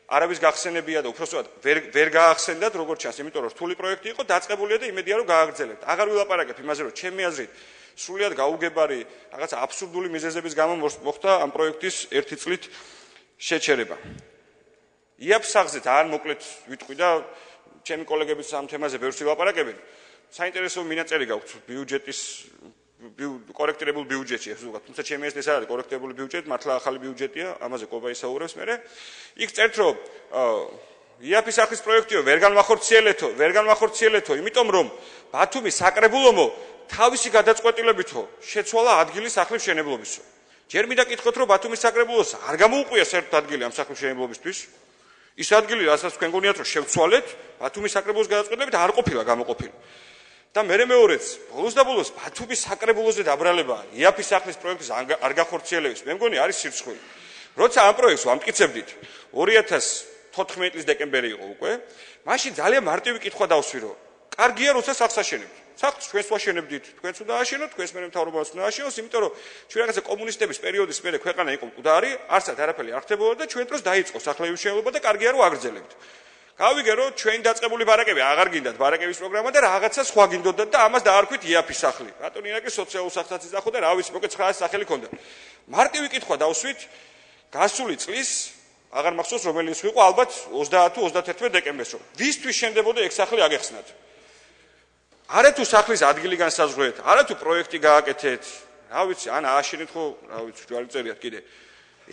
არავის გახსენებია და უბრალოდ ვერ გაახსენდათ როგორც ჩანს იმიტომ რომ რთული პროექტი იყო დაწყებულია და იმედია რომ გააგრძელებთ აღარ ვილაპარაკებ იმაზე რომ ჩემი აზრით სრულიად გაუგებარი რაღაც აბსურდული მიზეზების გამო მოხდა ამ პროექტის ერთი წლით შეჩერება. იაფსაღზე ძალიან მოკლედ ვიტყვი და ჩემი კოლეგებიც ამ თემაზე ბევრს ვილაპარაკებენ. საინტერესო მინაწერი გაქვთ ბიუჯეტის კორექტირებულ ბიუჯეტში, ასე ვთქვათ. თუმცა ჩემი ეს არ არის კორექტირებული ბიუჯეტი, მართლა ახალი ბიუჯეტია, ამაზე ყობა ისაუბრებს მე. იქ წერთ რომ იაფის სახის პროექტიო ვერ განვახორციელეთო, იმიტომ რომ ბათუმის საკრებულომო თავისი გადაწყვეტილებითო შეცვალა ადგილი სახლის მშენებლობისო. ჯერ მინდა გითხოთ რომ ბათუმის საკრებულოს არ გამოუყვია საერთოდ ადგილი ამ სახლის მშენებლობისთვის. ის ადგილი, რასაც თქვენ გონიათ, რომ შევცვალეთ, ბათუმის საკრებულოს გადაწყვეტილებით არ ყოფილა გამოყოფილი. და მეორეც, ბოლოს და ბოლოს ბათუმის საკრებულოზე დაბრალება იაფის სახლის პროექტის არ გახორციელების, მე მგონი არის სირცხვილი. როცა ამ პროექტს ვამტკიცებდით 2014 წლის დეკემბერი იყო უკვე, მაშინ ძალიან მარტივი კითხვა დავსვი, რომ კარგია, როცა სახლს აშენებთ. სახლს ჩვენს ვაშენებდით, თქვენც უნდა აშენოთ, თქვენს მერე მთავრობაც უნდა აშენოს, იმიტომ რომ ჩვენ რაღაცა კომუნისტების პერიოდის მერე ქვეყანა იყო მკვდარი, არცად არაფერი არ ხდებოდა და ჩვენ დროს დაიწყო სახლების მშენებლობა და კარგია რომ აგრძელებთ. გავიგე რომ ჩვენი დაწყებული ბარაკები აღარ გინდათ ბარაკების პროგრამა და რაღაცა სხვა გინდოდათ და ამას დაარქვით იაფის სახლი. რატომ ინაკი სოციალურ სახლსაც იძახო და რა ვიცი, მოკეთ 900 სახელი ქონდა. მარტივი კითხვა დავსვით გასული წლის აღარ მახსოვს რომელი ის იყო, ალბათ 30-31 დეკემბერს რომ ვისთვის შენდებოდა ეგ სახლი აგეხსნათ. არათუ სახლის ადგილი განსაზღვრეთ, არათუ პროექტი გააკეთეთ, რა ვიცი, ან ააშენეთ ხო, რა ვიცი, ჯვარი წერიათ კიდე.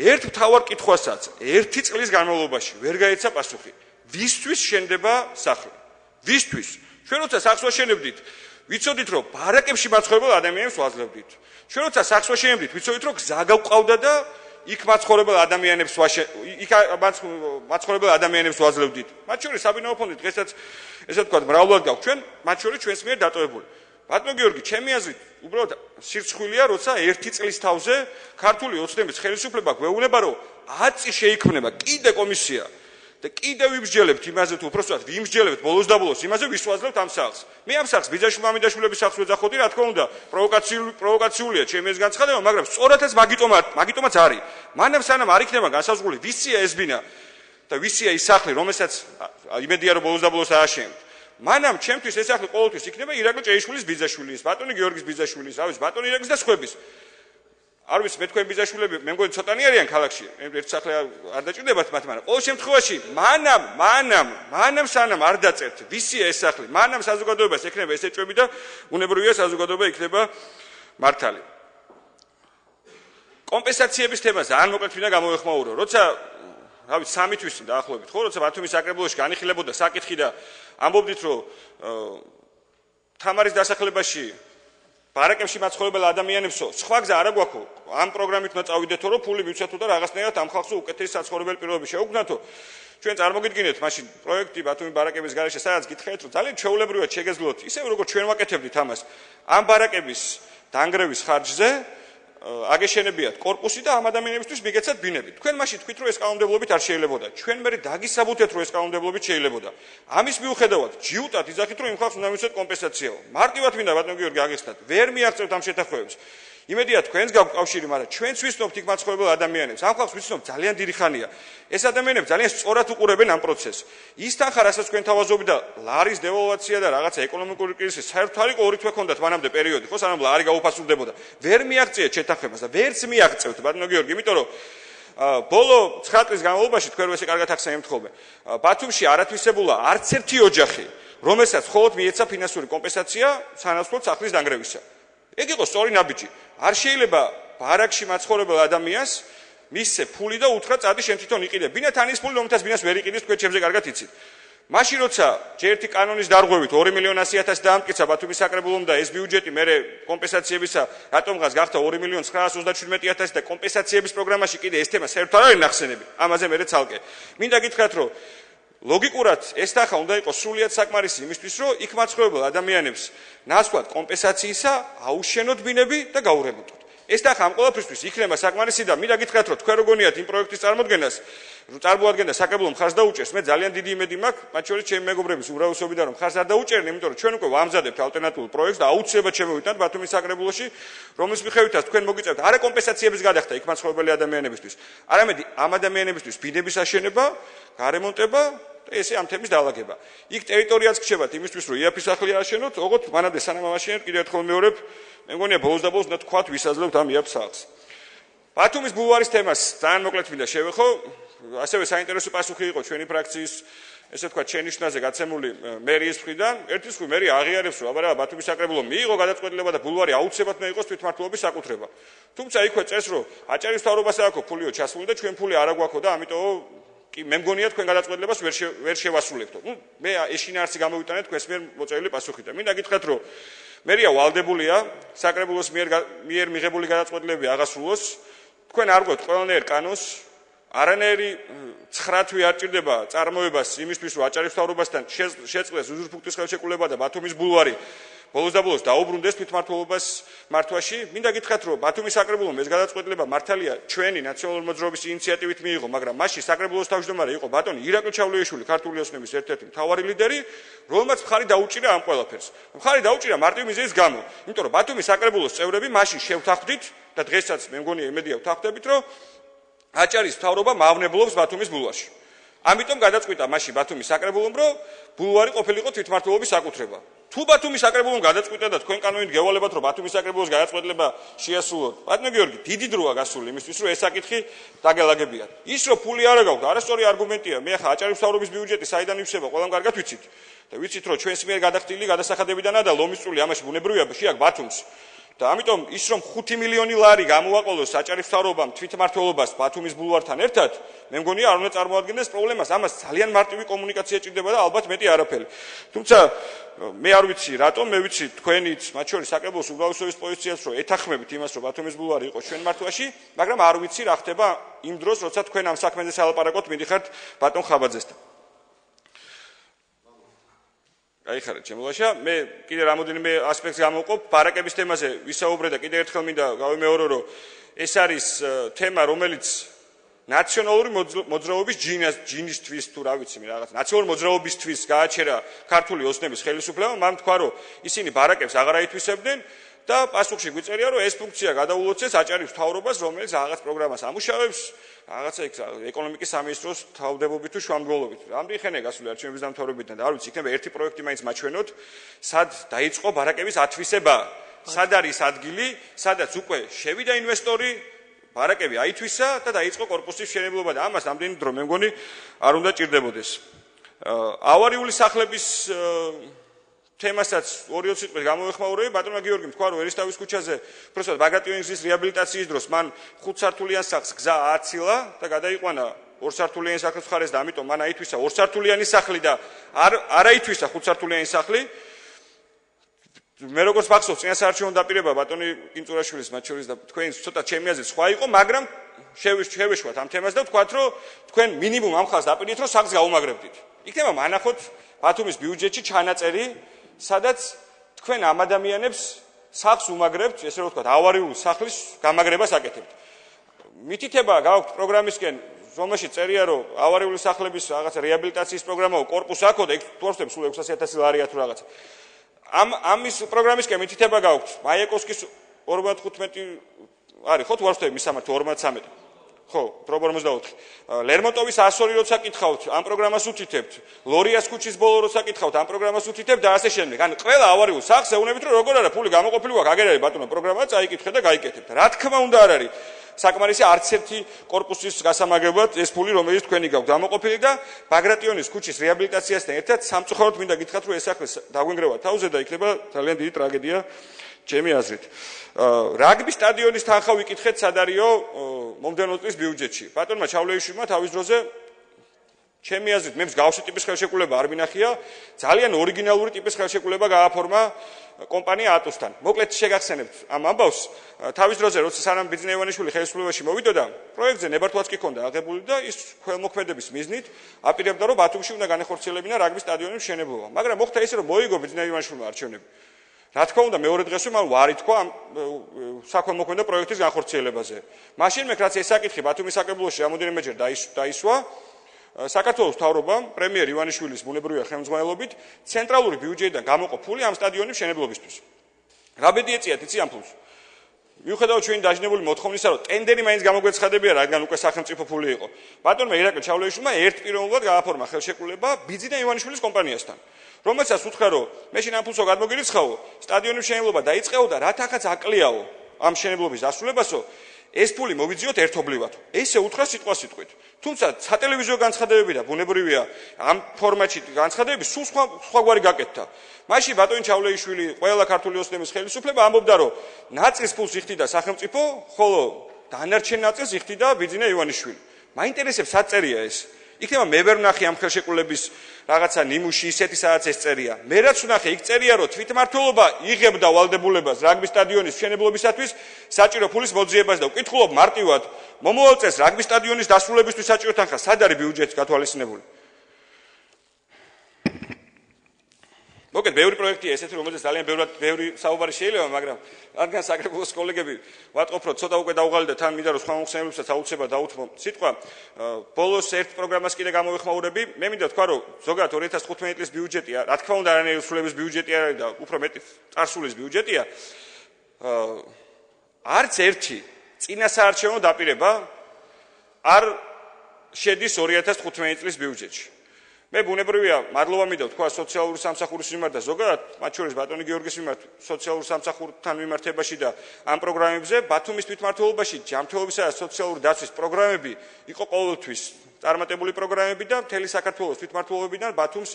ერთ მთავარ კითხვასაც 1 წლის განმავლობაში ვერ გაეცა პასუხი. ვისთვის შენდება სახლი? ვისთვის? ჩვენ როცა სახლს ვაშენებდით, ვიცოდით რომ ბარაკებში მაცხოვრებელ ადამიანებს ვაძლევდით. ჩვენ როცა სახლს ვაშენებდით, ვიცოდით რომ გზა გავყავდა და იქ მაცხოვრებელ ადამიანებს მაცხოვრებელ ადამიანებს ვაძლევდით. მათ შორის საბინაო ფონდი დღესაც ესე ვთქვათ, მრავლად გაქვს ჩვენ, მათ შორის ჩვენს მიერ დატოვებული. ბატონო გიორგი, ჩემი აზრით, უბრალოდ სირცხვილია, როცა 1 წლის თავზე ქართული ოცნების ხელისუფლება გვეუბნება, რომ 10 წი შეიქმნება კიდე კომისია და კიდე ვიმსჯელებთ იმაზე, თუ უბრალოდ ვიმსჯელებთ ბოლოს და ბოლოს იმაზე, ვის ვაძლევთ ამ სახლს. მე ამ სახლს ბიძაშვილმა მამიდაშვილების სახლს ვეძახოდი, რა თქმა უნდა, პროვოკაციულია ჩემი ეს განცხადება, მაგრამ სწორადაც მაგიტომაც არის. მანამ სანამ არ იქნება განსაზღვრული, ვისია ეს ბინა და ვისია ის სახლი, რომელსაც იმედია რომ ბოლოს და ბოლოს ააშენებთ. მანამ ჩემთვის ეს სახლი ყოველთვის იქნება ირაკლი ჭეიშვილის ბიძაშვილის, ბატონი გიორგის ბიძაშვილის, რა ვიცი, ბატონი ირაკლის და სხვების. არ ვიცი, მე თქვენ ბიძაშვილები, მე მგონი ცოტანი არიან ქალაქში. ერთ სახლი არ დაჭირდებათ მათ, მაგრამ ყოველ შემთხვევაში მანამ სანამ არ დაწერთ, ვისია ეს სახლი, მანამ საზოგადოებას ექნება ეს ეჭვები და უნებრივია საზოგადოება იქნება მართალი. კომპენსაციების თემას ძალიან მოკლედ მინდა გამოვეხმაურო. როცა რა ვიცი, 3 თვის წინ დაახლოებით, ხო, როცა ბათუმის საკრებულოში განიხილებოდა საკითხი და ამბობდით, რომ თამარის დასახლებაში ბარაკებში მაცხოვრებელ ადამიანებსო, სხვა გზა არა გვაქვს, ამ პროგრამით უნდა წავიდეთო, რომ ფული მივცეთო და რაღაცნაირად ამ ხალხსო უკეთესი საცხოვრებელი პირობები შევქმნათო. ჩვენ წარმოგიდგინეთ, მაშინ პროექტი ბათუმის ბარაკების გარეშე, სადაც გითხეთ, რომ ძალიან ჩვეულებრივად შეგეძლოთ, ისევ როგორც ჩვენ ვაკეთებდით ამას, ამ ბარაკების დანგრევის ხარჯზე აგეშენებიათ კორპუსი და ამ ადამიანებისთვის მიგეცათ ბინები. თქვენ მაშინ თქვით, რომ ეს კანონმდებლობით არ შეიძლებოდა. ჩვენ მე დაგისაბუთეთ, რომ ეს კანონმდებლობით შეიძლებოდა. ამის მიუხედავად, ჯიუტად იძახით, რომ იმ ხალხს უნდა მივცეთ კომპენსაციაო. მარტივად მინდა ბატონო გიორგი აგეხსნათ. ვერ მიაღწევთ ამ შეთანხმებებს. იმედია თქვენს გაქვთ კავშირი, მაგრამ ჩვენც ვიცნობთ იქ მაცხოვრებელ ადამიანებს. ამ ხალხს ვიცნობთ ძალიან დიდი ხანია. ეს ადამიანები ძალიან სწორად უყურებენ ამ პროცესს. ის თანხა, რასაც თქვენ თავაზობთ და ლარის დევალვაცია და რაღაცა ეკონომიკური კრიზისი, საერთოდ არ იყო 2 თვე ქონდათ მანამდე პერიოდი, ხო, სანამ ლარი გაუფასურდებოდა. ვერ მიაღწიეთ შეთანხმებას და ვერც მიაღწევთ, ბატონო გიორგი, იმიტომ რომ ბოლო 9 წლის განმავლობაში თქვენ ესე კარგად ახსენებთ ემთხოვე. ბათუმში არათვისებულა არც ერთი ოჯახი, რომელსაც მხოლოდ მიეცა ფინანსური კომპენსაცია სანაცვლოდ სახლის დანგრევისა. ეგ იყო სწორი ნაბიჯი. არ შეიძლება ბარაკში მაცხოვრებელ ადამიანს მისცე ფული და უთხრა წადი შენ თვითონ იყიდე. ბინა თან ის ფული, რომელთაც ბინას ვერ იყიდის, თქვენ ჩემზე კარგად იცით. მაშინ როცა ჯერთი კანონის დარღვევით 2.100.000 დაამტკიცა ბათუმის საკრებულომ და ეს ბიუჯეტი მერე კომპენსაციებისა რატომღაც გახდა 2.937.000 და კომპენსაციების პროგრამაში კიდე ეს თემა საერთოდ არ არის ნახსენები. ამაზე მერე ცალკე. მინდა გითხრათ, რომ ლოგიკურად ეს თანხა უნდა იყოს სრულიად საკმარისი იმისთვის, რომ იქ მაცხოვრებელ ადამიანებს ნაცვლად კომპენსაციისა აუშენოთ ბინები და გაურემონტოთ. ეს თანხა ამ ყველაფრისთვის იქნება საკმარისი და მინდა გითხრათ, რომ თქვენ როგორ ის პროექტის წარმოადგენდა საკრებულო მხარს დაუჭერს, მე ძალიან დიდი იმედი მაქვს, მათ შორის ჩემი მეგობრების უმრავლესობიდან რომ მხარს არ დაუჭერენ, იმიტომ რომ ჩვენ უკვე ვამზადებთ ალტერნატიულ პროექტს და აუცილებლად შემოვიტანთ ბათუმის საკრებულოში, რომლის მიხედვითაც თქვენ მოგიწევთ არა კომპენსაციების გადახდა იქ მაცხოვრებელი ადამიანებისთვის, არამედ ამ ადამიანებისთვის ბინების აშენება, გარემონტება და ესე ამ თემის დაალაგება. იქ ტერიტორიაც გრჩებათ იმისთვის, რომ იაფის სახლი ააშენოთ, ოღონდ მანამდე სანამ ამაშენებთ, კიდევ ერთხელ მეორებ, მე მგონია ბოლოს და ბოლოს უნდა თქვათ, ვისაძლევთ ამ იაფის სახლს. ბათუმის ბულვარის თემას ძალიან მოკლედ მინდა შევეხო. ასევე საინტერესო პასუხი იყო ჩვენი ფრაქციის, ესე ვთქვათ, შენიშვნაზე გაცემული მერიის მხრიდან. ერთის მხრივ მერი აღიარებს, რომ აბა ბათუმის საკრებულომ მიიღო გადაწყვეტილება და ბულვარი აუცილებლად უნდა იყოს თვითმმართველობის საკუთრება. თუმცა იქვე წეს, რომ აჭარის მთავრობას აქვს ფულიო ჩასული და ჩვენ ფული არ აგვაქვს და ამიტომ კი მე მგონია თქვენ გადაწყვეტილებას ვერ შევასრულებთ. მე ეშინაარსი გამოვიტანეთ თქვენს მიერ მოწერილი პასუხით და მინდა გითხრათ, რომ მერია ვალდებულია საკრებულოს მიერ მიღებული გადაწყვეტილებები აღასრულოს. თქვენ არ გვაქვს ყველანაირ კანონს არანაირი ცხრათვი არ ჭირდება წარმოებას იმისთვის, რომ აჭარის მთავრობასთან შეწყდეს უზურპუქტის ხელშეკრულება და ბათუმის ბულვარი ბოლოს და ბოლოს დაუბრუნდეს თვითმმართველობას მართვაში. მინდა გითხრათ, რომ ბათუმის საკრებულომ ეს გადაწყვეტილება მართალია ჩვენი ნაციონალური მოძრაობის ინიციატივით მიიღო, მაგრამ მასში საკრებულოს თავმჯდომარე იყო ბატონი ირაკლი ჩავლეიშვილი, ქართული ოსნების ერთ-ერთი მთავარი ლიდერი, რომელმაც მხარი დაუჭირა ამ ყველაფერს. მხარი დაუჭირა მარტივი მიზეზის გამო, იმიტომ რომ ბათუმის საკრებულოს წევრები მაშინ შევთანხმდით და დღესაც მე მგონია იმედია ვთანხმდებით, რომ აჭარის მთავრობა მავნებლობს ბათუმის ბულვარში. ამიტომ გადაწყვიტა მაშინ ბათუმის საკრებულომ, რომ ბულვარი ყოფილიყო თვითმმართველობის საკუთრება. თუ ბათუმის საკრებულომ გადაწყვიტა და თქვენ კანონით გევალებათ, რომ ბათუმის საკრებულოს გადაწყვეტილება შეასრულოთ, ბატონო გიორგი, დიდი დროა გასული იმისთვის, რომ ეს საკითხი დაგელაგებიათ. ის რომ ფული არ გაქვთ, არასწორი არგუმენტია. მე ახლა აჭარის მთავრობის ბიუჯეტი საიდან ივსება, ყველამ კარგად ვიცით. და ვიცით, რომ ჩვენს მიერ გადახდილი გადასახადებიდანაა და ლომისწული ამაში ბუნებრივია შეაქ ბათუმს. და ამიტომ ის რომ 5 მილიონი ლარი გამოვაყოლოს აჭარის მთავრობამ თვითმმართველობას ბათუმის ბულვართან ერთად, მე მგონია არ უნდა წარმოადგენდეს პრობლემას. ამას ძალიან მარტივი კომუნიკაცია ჭირდება და ალბათ მეტი არაფერი. თუმცა მე არ ვიცი რატომ, მე ვიცი თქვენიც, მათ შორის საკრებულოს უმრავლესობის პოზიციას, რომ ეთანხმებით იმას, რომ ბათუმის ბულვარი იყოს ჩვენ მართვაში, მაგრამ არ ვიცი რა ხდება იმ დროს, როცა თქვენ ამ საქმეზე სალაპარაკოთ მიდიხართ ბატონ ხაბაძესთან. გაიხარეთ შემოლაშა, მე კიდე რამოდენიმე ასპექტს გამოვყოფ, ბარაკების თემაზე ვისაუბრე და კიდე ერთხელ მინდა გავიმეორო, რომ ეს არის თემა, რომელიც ნაციონალური მოძრაობის ჯინისთვის თუ რა ვიცი, რაღაც ნაციონალური მოძრაობისთვის გააჩერა ქართული ოსნების ხელისუფლებამ, მან თქვა, რომ ისინი ბარაკებს აღარ აითვისებდნენ და პასუხში გვიწერია, რომ ეს ფუნქცია გადაულოცეს აჭარის მთავრობას, რომელიც რაღაც პროგრამას ამუშავებს, რაღაცა იქ ეკონომიკის სამინისტროს თავმდებობით თუ შუამდგომლობით. რამდენი ხანია გასული არჩევნების დამთავრებიდან და არ ვიცი, იქნება ერთი პროექტი მაინც მაჩვენოთ, სად დაიწყო ბარაკების ათვისება, სად არის ადგილი, სადაც უკვე შევიდა ინვესტორი, ბარაკები აითვისა და დაიწყო კორპუსის მშენებლობა და ამას რამდენი დრო მე მგონი არ უნდა ჭირდებოდეს. ავარიული სახლების თემასაც 2-3 სიტყვით გამოვეხმაურები, ბატონმა გიორგიმ თქვა, რომ ერისთავის ქუჩაზე უბრალოდ ბაგრატიონის გზის რეაბილიტაციის დროს მან 5 სართულიან სახლს გზა ააცილა და გადაიყვანა 2 სართულიანი სახლის მხარეს და ამიტომ მან აითვისა 2 სართულიანი სახლი და არ აითვისა 5 სართულიანი სახლი. მე როგორც ვახსოვს, წინა საარჩევნო დაპირება ბატონი კინწურაშვილის მათ შორის და თქვენს ცოტა ჩემი აზრით სხვა იყო, მაგრამ შევეშვათ ამ თემას და ვთქვათ, რომ თქვენ მინიმუმ ამ ხალხს დაპირდით, რომ სახლს გაუმაგრებდით. იქნება მანახოთ ბათუმის ბიუჯეტში ჩანაწერი, სადაც თქვენ ამ ადამიანებს სახლს უმაგრებთ, ესე რომ ვთქვათ, ავარიული სახლის გამაგრებას აკეთებთ. მითითება გაქვთ პროგრამისკენ, რომელშიც წერია, რომ ავარიული სახლების რაღაცა რეაბილიტაციის პროგრამაო კორპუსი აქვს და იქ თორსებს სულ 600,000 ლარია თუ რაღაცა. ამის პროგრამისკენ მითითება გაქვთ, მაიაკოვსკის 45 არის ხო თუ არ ვთქვი მისამართი 53. ხო, 54. ლერმონტოვის 102 როცა კითხავთ, ამ პროგრამას უთითებთ. ლორიას ქუჩის ბოლო როცა კითხავთ, ამ პროგრამას უთითებთ და ასე შემდეგ. ან ყველა ავარიულ სახლს ეუბნებით, რომ როგორ არა ფული გამოყოფილი გვაქვს, აგერ არის ბატონო პროგრამა, წაიკითხე და გაიკეთებთ. რა თქმა უნდა არ არის საკმარისი არც ერთი კორპუსის გასამაგრებლად ეს ფული, რომელიც თქვენი გაქვთ გამოყოფილი და ბაგრატიონის ქუჩის რეაბილიტაციასთან ერთად სამწუხაროდ მინდა გითხრათ, რომ ეს სახლი დაგვინგრევა თავზე და იქნება ძალიან დიდი ტრაგედია ჩემი აზრით. რაგბის სტადიონის თანხა ვიკითხეთ სად არისო მომდევნო წლის ბიუჯეტში. ბატონმა ჩავლეიშვილმა თავის დროზე ჩემი აზრით მე მსგავსი ტიპის ხელშეკრულება არ მინახია, ძალიან ორიგინალური ტიპის ხელშეკრულება გააფორმა კომპანია ატოსთან. მოკლედ შეგახსენებთ ამ ამბავს, თავის დროზე როცა სანამ ბიძინა ივანიშვილი ხელისუფლებაში მოვიდოდა, პროექტზე ნებართვაც კი ქონდა აღებული და ის ხელმოქმედების მიზნით აპირებდა, რომ ბათუმში უნდა განეხორციელებინა რაგბის სტადიონის მშენებლობა. მაგრამ მოხდა ისე, რომ მოიგო ბიძინა ივანიშვილმა არჩევნები. რა თქმა უნდა, მეორე დღესვე მან ვარი თქვა ამ საქველმოქმედო პროექტის განხორციელებაზე. მაშინ მე რაც ეს საკითხი ბათუმის საკრებულოში რამოდენიმეჯერ დაისვა, საქართველოს მთავრობამ პრემიერ ივანიშვილის ბუნებრივია ხელმძღვანელობით ცენტრალური ბიუჯეტიდან გამოყო ფული ამ სტადიონის მშენებლობისთვის. რა ბედი ეწიათ იცი ამ ფულს? მიუხედავად ჩვენი დაჟინებული მოთხოვნისა, რომ ტენდერი მაინც გამოგვეცხადებია, რადგან უკვე სახელმწიფო ფული იყო. ბატონმა ირაკლი ჩავლეიშვილმა ერთპიროვნულად გააფორმა ხელშეკრულება ბიძინა ივანიშვილის კომპანიასთან, რომელსაც უთხრა, რომ მე შენ ამ ფულსო გადმოგირიცხავო, სტადიონის მშენებლობა დაიწყეო და რათახაც აკლიაო ამ მშენებლობის დასრულებასო, ეს ფული მოვიძიოთ ერთობლივად. ესე უთხრა სიტყვა სიტყვით. თუმცა სატელევიზიო განცხადებები და ბუნებრივია ამ ფორმატში განცხადებები სულ სხვაგვარი გაკეთდა. მაშინ ბატონი ჩავლეიშვილი ყველა ქართული ოსნების ხელისუფლება ამბობდა, რომ ნაწილს ფულს იხდიდა სახელმწიფო, ხოლო დანარჩენ ნაწილს იხდიდა ბიძინა ივანიშვილი. მაინტერესებს სად წერია ეს? იქნება მე ვერ ვნახე ამ ხელშეკრულების რაღაცა ნიმუში ისეთი სადაც ეს წერია. მე რაც ვნახე, იქ წერია, რომ თვითმმართველობა იღებდა ვალდებულებას რაგბის სტადიონის მშენებლობისათვის საჭირო ფულის მოძიებას და ვკითხულობ მარტივად მომავალ წელს რაგბის სტადიონის დასრულებისთვის საჭირო თანხა სად არის ბიუჯეტში გათვალისწინებული? მოგეთ ბევრი პროექტია ესეთი, რომელზეც ძალიან ბევრი საუბარი შეიძლება, მაგრამ რადგან საკრებულოს კოლეგები ვატყობ, რომ ცოტა უკვე დაუღალი და თან მინდა რომ სხვა მომხსენებლებსაც აუცილებლად დაუთმო სიტყვა. ბოლოს ერთ პროგრამას კიდე გამოვიხმაურები. მე მინდა თქვა, რომ ზოგადად 2015 წლის ბიუჯეტია, რა თქმა უნდა, არანაირი სრულების ბიუჯეტი არ არის და უფრო მეტი წარსულის ბიუჯეტია. არც ერთი წინასაარჩევნო დაპირება არ შედის 2015 წლის ბიუჯეტში. მე ბუნებრივია მადლობა მინდა თქვა სოციალური სამსახურის მიმართ და ზოგადად მათ შორის ბატონი გიორგის მიმართ სოციალურ სამსახურთან მიმართებაში და ამ პროგრამებზე ბათუმის თვითმმართველობაში ჯანმრთელობისა და სოციალური დაცვის პროგრამები იყო ყოველთვის წარმატებული პროგრამები და მთელი საქართველოს თვითმმართველობიდან ბათუმს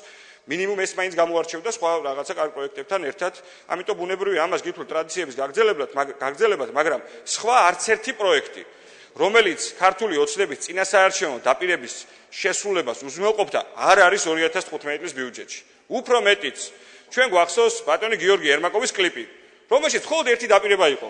მინიმუმ ეს მაინც გამოარჩევდა სხვა რაღაცა კარგ პროექტებთან ერთად. ამიტომ ბუნებრივია ამას გითხრათ ტრადიციების გაგრძელებად, მაგრამ სხვა არც ერთი პროექტი რომელიც ქართული ოცნების წინასაარჩევნო დაპირების შესრულებას უზრუნველყოფდა არ არის 2015 წლის ბიუჯეტში. უფრო მეტიც, ჩვენ გვახსოვს ბატონი გიორგი ერმაკოვის კლიპი, რომელშიც მხოლოდ ერთი დაპირება იყო.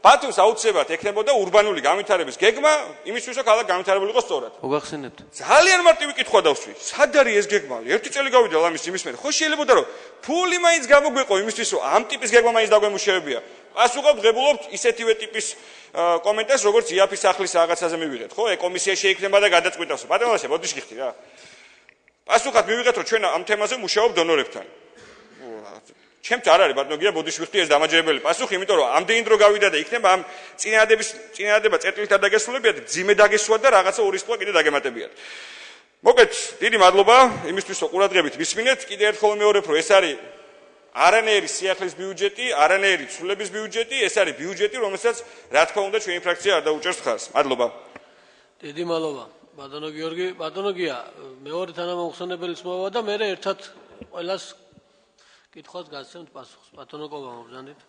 ბათუმს აუცილებლად ექნებოდა ურბანული განვითარების გეგმა, იმისთვის რომ ქალაქი განვითარებული იყოს სწორად. მოგახსენებთ. ძალიან მარტივი კითხვა დავსვი. სად არის ეს გეგმა? ერთი წელი გავიდა ლამის იმის მერე. ხო შეიძლებოდა რომ ფული მაინც გამოგვეყო იმისთვის რომ ამ ტიპის გეგმა მაინც დაგვემუშავებია. პასუხობ ღებულობთ ისეთივე ტიპის კომენტარს, როგორც იაფის სახლის რაღაცაზე მივიღეთ, ხო? ეკომისია შეიქმნება და გადაწყვეტავს. ბატონო ლაშა, ბოდიში გიხდი რა. პასუხად მივიღეთ, რომ ჩვენ ამ თემაზე მუშაობ დონორებთან. ჩემც არ არის ბატონო გია ბოდიში ვიხდი ეს დამაჯერებელი პასუხი, იმიტომ რომ ამდენი დრო გავიდა და იქნება ამ წინადადება წერტილით არ დაგესრულებიათ, ძიმე დაგესვათ და რაღაცა ურისპლა კიდე დაგემატებიათ. მოგეთ, დიდი მადლობა იმისთვის, რომ ყურადღებით მისმინეთ. კიდე ერთხელ მეორებ, რომ ეს არის არანაირი სიახლის ბიუჯეტი, არანაირი ცვლილების ბიუჯეტი, ეს არის ბიუჯეტი, რომელსაც რა თქმა უნდა ჩვენი ფრაქცია არ დაუჭერს ხარს. მადლობა. დიდი მადლობა. ბატონო გიორგი, ბატონო გია, მეორე თანამომხსენებელიც მოვა და მე ერთად ყველას კითხვას გასცემთ პასუხს. ბატონო კობა მობრძანდით.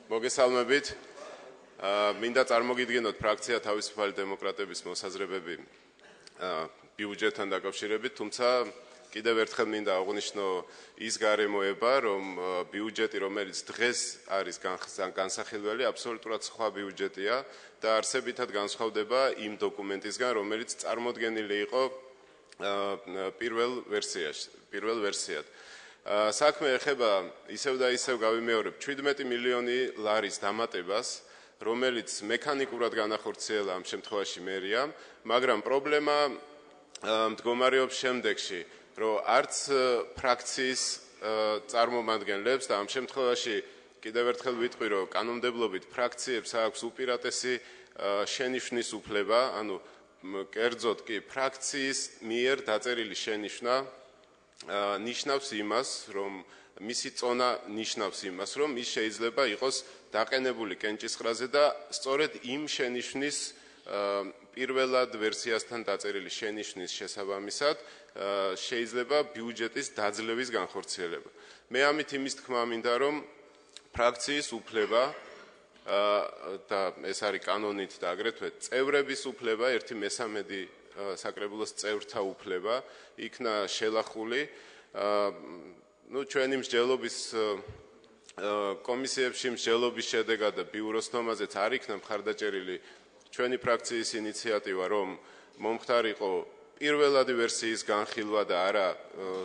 მოგესალმებით. მინდა წარმოგიდგენოთ ფრაქცია თავისუფალი დემოკრატების მოსაზრებები ბიუჯეტთან დაკავშირებით, თუმცა კიდევ ერთხელ მინდა აღვნიშნო ის გარემოება, რომ ბიუჯეტი, რომელიც დღეს არის განსახილველი, აბსოლუტურად სხვა ბიუჯეტია და არსებითად განსხვავდება იმ დოკუმენტისგან, რომელიც წარმოდგენილი იყო პირველ ვერსიად. საქმე ეხება ისევ და ისევ გავიმეორებ 17 მილიონი ლარის დამატებას, რომელიც მექანიკურად განახორციელა ამ შემთხვევაში მერიამ, მაგრამ პრობლემა მდგომარეობს შემდეგში, რომ არც ფრაქციის წარმომადგენლებს და ამ შემთხვევაში კიდევ ერთხელ ვიტყვი, რომ კანონმდებლობით ფრაქციებს აქვს უპირატესი შენიშვნის უფლება, ანუ კერძოდ კი ფრაქციის მიერ დაწერილი შენიშვნა ნიშნავს იმას, რომ მისი წონა ნიშნავს იმას, რომ ის შეიძლება იყოს დაყენებული კენჭისყრაზე და სწორედ იმ შენიშვნის პირველად ვერსიასთან დაწერილი შენიშვნის შესაბამისად შეიძლება ბიუჯეტის დაძლევის განხორციელება. მე ამით იმის თქმა მინდა, რომ ფრაქციის უფლება და ეს არის კანონით და აგრეთვე წევრების უფლება, 1/13 საკრებულოს წევრთა უფლება იქნა შელახული. ჩვენი მსჯელობის კომისიებში მსჯელობის შედეგად და ბიუროს თომაზეც არ იქნა მხარდაჭერილი ჩვენი ფრაქციის ინიციატივა, რომ მომხდარიყო პირველადი ვერსიის განხილვა და არა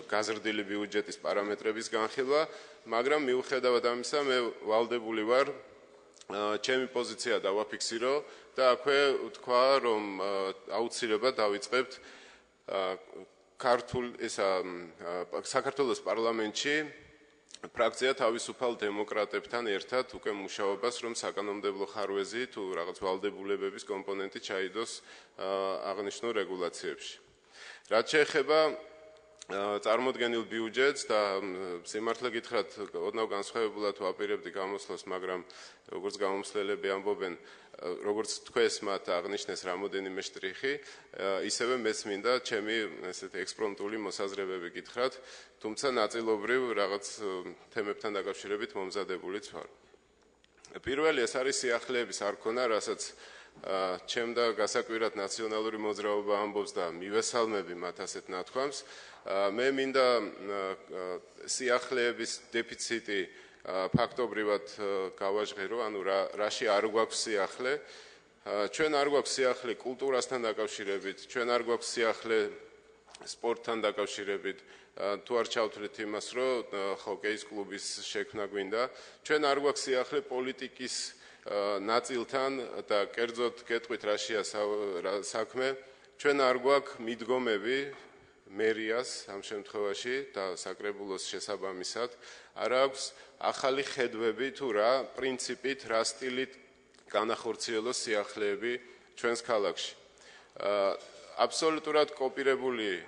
გაზრდილი ბიუჯეტის პარამეტრების განხილვა, მაგრამ მიუხედავად ამისა მე ვალდებული ვარ ჩემი პოზიცია დავაფიქსირო და აქვე ვთქვა, რომ აუცილებლად დავიწყებთ საქართველოს პარლამენტში ფრაქცია თავისუფალ დემოკრატებთან ერთად უკვე მუშაობას, რომ საკანონმდებლო ხარვეზი თუ რაღაც ვალდებულებების კომპონენტი ჩაიდოს აღნიშნულ რეგულაციებში. რაც შეეხება წარმოდგენილ ბიუჯეტს და სიმართლე გითხრათ, ოდნავ განსხვავებულად ვაპირებდი გამოსვლას, მაგრამ როგორც გამომსვლელები ამბობენ, როგორც თქვენს მათ აღნიშნეს რამოდენიმე შტრიხი, ისევე მეც მინდა ჩემი ესეთი ექსპრომტული მოსაზრებები გითხრათ, თუმცა ნაწილობრივ რაღაც თემებთან დაკავშირებით მომზადებულიც ვარ. პირველი ეს არის სიახლეების არქონა, რასაც ჩემდა გასაკვირად ნაციონალური მოძრაობა ამბობს და მივესალმები მათ ასეთ ნათქვამს. მე მინდა სიახლეების დეფიციტი ფაქტობრივად გავაჟღერო, ანუ რაში არ გვაქვს სიახლე. ჩვენ არ გვაქვს სიახლე კულტურასთან დაკავშირებით, ჩვენ არ გვაქვს სიახლე სპორტთან დაკავშირებით. თუ არ ჩავთვლით იმას, რომ ჰოკეის კლუბის შექმნა გვინდა, ჩვენ არ გვაქვს სიახლე პოლიტიკის ნაწილთან და კერძოდ გეტყვით რაშია საქმე, ჩვენ არ გვაქვს მიდგომები მერიას ამ შემთხვევაში და საკრებულოს შესაბამისად, არ აქვს ახალი ხედვები თუ რა პრინციპით, რა სტილით განახორციელოს სიახლეები ჩვენს ქალაქში. აბსოლუტურად კოპირებული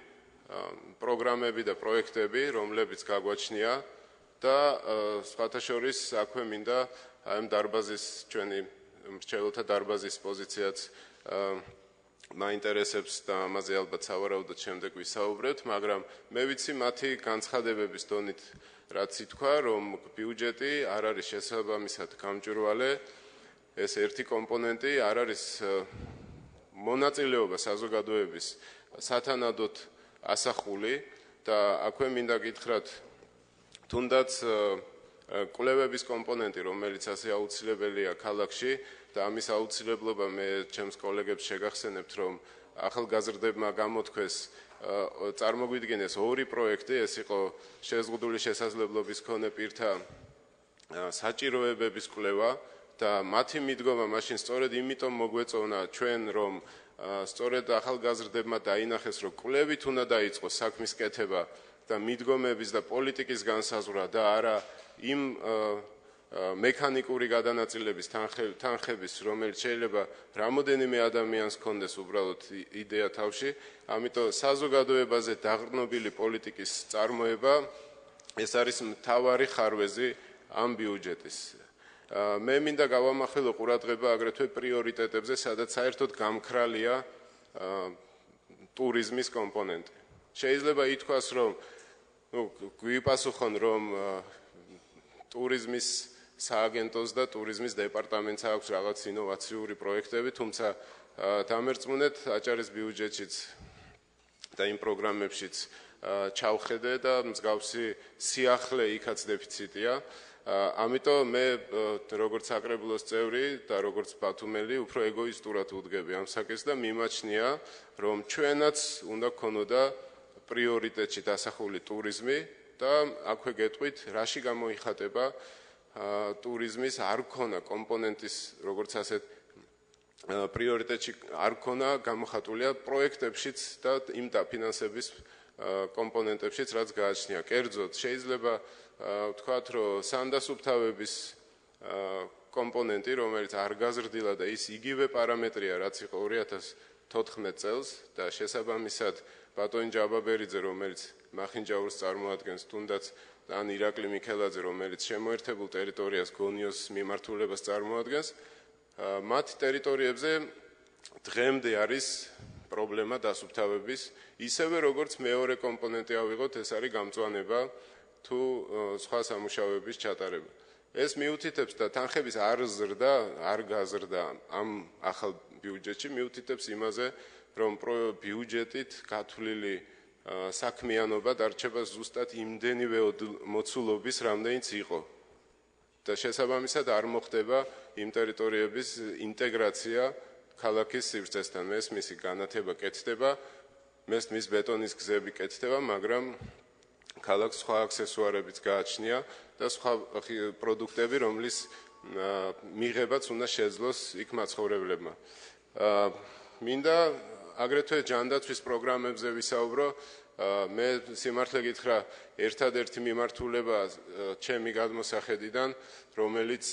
პროგრამები და პროექტები, რომლებიც გაგვაჩნია და სხვათა შორის აქვე მინდა ამ დარბაზის ჩვენი მრჩეველთა დარბაზის პოზიციაც მაინტერესებს და ამაზე ალბათ სავარაუდოდ შემდეგ ვისაუბრებთ, მაგრამ მე ვიცი მათი განცხადებების დონით რაც ითქვა, რომ ბიუჯეტი არ არის შესაბამისად გამჭვირვალე, ეს ერთი კომპონენტი არ არის მონაწილეობა საზოგადოების სათანადოდ ასახული და აქვე მინდა გითხრათ, თუნდაც კვლევების კომპონენტი, რომელიც ასე აუცილებელია ქალაქში და ამის აუცილებლობა მე ჩემს კოლეგებს შეგახსენებთ, რომ ახალგაზრდებმა გამოთქვეს წარმოგვიდგენეს ორი პროექტი, ეს იყო შეზღუდული შესაძლებლობის მქონე პირთა საჭიროებების კვლევა და მათი მიდგომა მაშინ სწორედ იმიტომ მოგვეწონა ჩვენ, რომ სწორედ ახალგაზრდებმა დაინახეს, რომ კვლევით უნდა დაიწყოს საქმის კეთება და მიდგომების და პოლიტიკის განსაზღვრა და არა იმ მექანიკური გადანაწილების თანხების, რომელიც შეიძლება რამოდენიმე ადამიანს ჰქონდეს უბრალოდ იდეა თავში, ამიტომ საზოგადოებაზე დაყრდნობილი პოლიტიკის წარმოება ეს არის მთავარი ხარვეზი ამ ბიუჯეტის. მე მინდა გავამახვილო ყურადღება აგრეთვე პრიორიტეტებზე, სადაც საერთოდ გამქრალია ტურიზმის კომპონენტი. შეიძლება ითქვას, რომ გვიპასუხონ, რომ ტურიზმის სააგენტოს და ტურიზმის დეპარტამენტს აქვს რაღაც ინოვაციური პროექტები, თუმცა დამერწმუნეთ აჭარის ბიუჯეტშიც და იმ პროგრამებშიც ჩავხედე და მსგავსი სიახლე იქაც დეფიციტია. ამიტომ მე როგორც საკრებულოს წევრი და როგორც ბათუმელი უფრო ეგოისტურად ვუდგები ამ საკითხს და მიმაჩნია, რომ ჩვენაც უნდა გქონოდა პრიორიტეტში დასახული ტურიზმი და აქვე გეტყვით, რაში გამოიხატება ტურიზმის არ ქონა კომპონენტის, როგორც ასეთ პრიორიტეტში არ ქონა გამოხატულია პროექტებშიც და იმ დაფინანსების კომპონენტებშიც, რაც გააჩნია. კერძოდ შეიძლება ვთქვათ, რომ სანდასუფთავების კომპონენტი, რომელიც არ გაზრდილა და ის იგივე პარამეტრია, რაც იყო 2014 წელს და შესაბამისად ბატონი ჯაბაბერიძე, რომელიც მახინჯაურს წარმოადგენს, თუნდაც ან ირაკლი მიქელაძე, რომელიც შემოერთებულ ტერიტორიას გონიოს მიმართულებას წარმოადგენს, მათ ტერიტორიებზე დღემდე არის პრობლემა დასუფთავების, ისევე როგორც მეორე კომპონენტი ავიღოთ, ეს არის გამწვანება თუ სხვა სამუშაოების ჩატარება. ეს მიუთითებს და თანხების არ გაზრდა ამ ახალ ბიუჯეტში მიუთითებს იმაზე, რომ ბიუჯეტით გათვლილი საქმიანობა დარჩება ზუსტად იმდენივე მოცულობის, რამდენიც იყო. და შესაბამისად არ მოხდება იმ ტერიტორიების ინტეგრაცია ქალაქის სივრცესთან. მესმისი განათება კეთდება, მესმის ბეტონის გზები კეთდება, მაგრამ ქალაქს სხვა აქსესუარებიც გააჩნია და სხვა პროდუქტები, რომლის მიღებაც უნდა შეძლოს იქ მაცხოვრებლებმა. მინდა აგრეთვე ჯანდაცვის პროგრამებზე ვისაუბრო. მე სიმართლე გითხრა, ერთადერთი მიმართულება ჩემი გადმოსახედიდან, რომელიც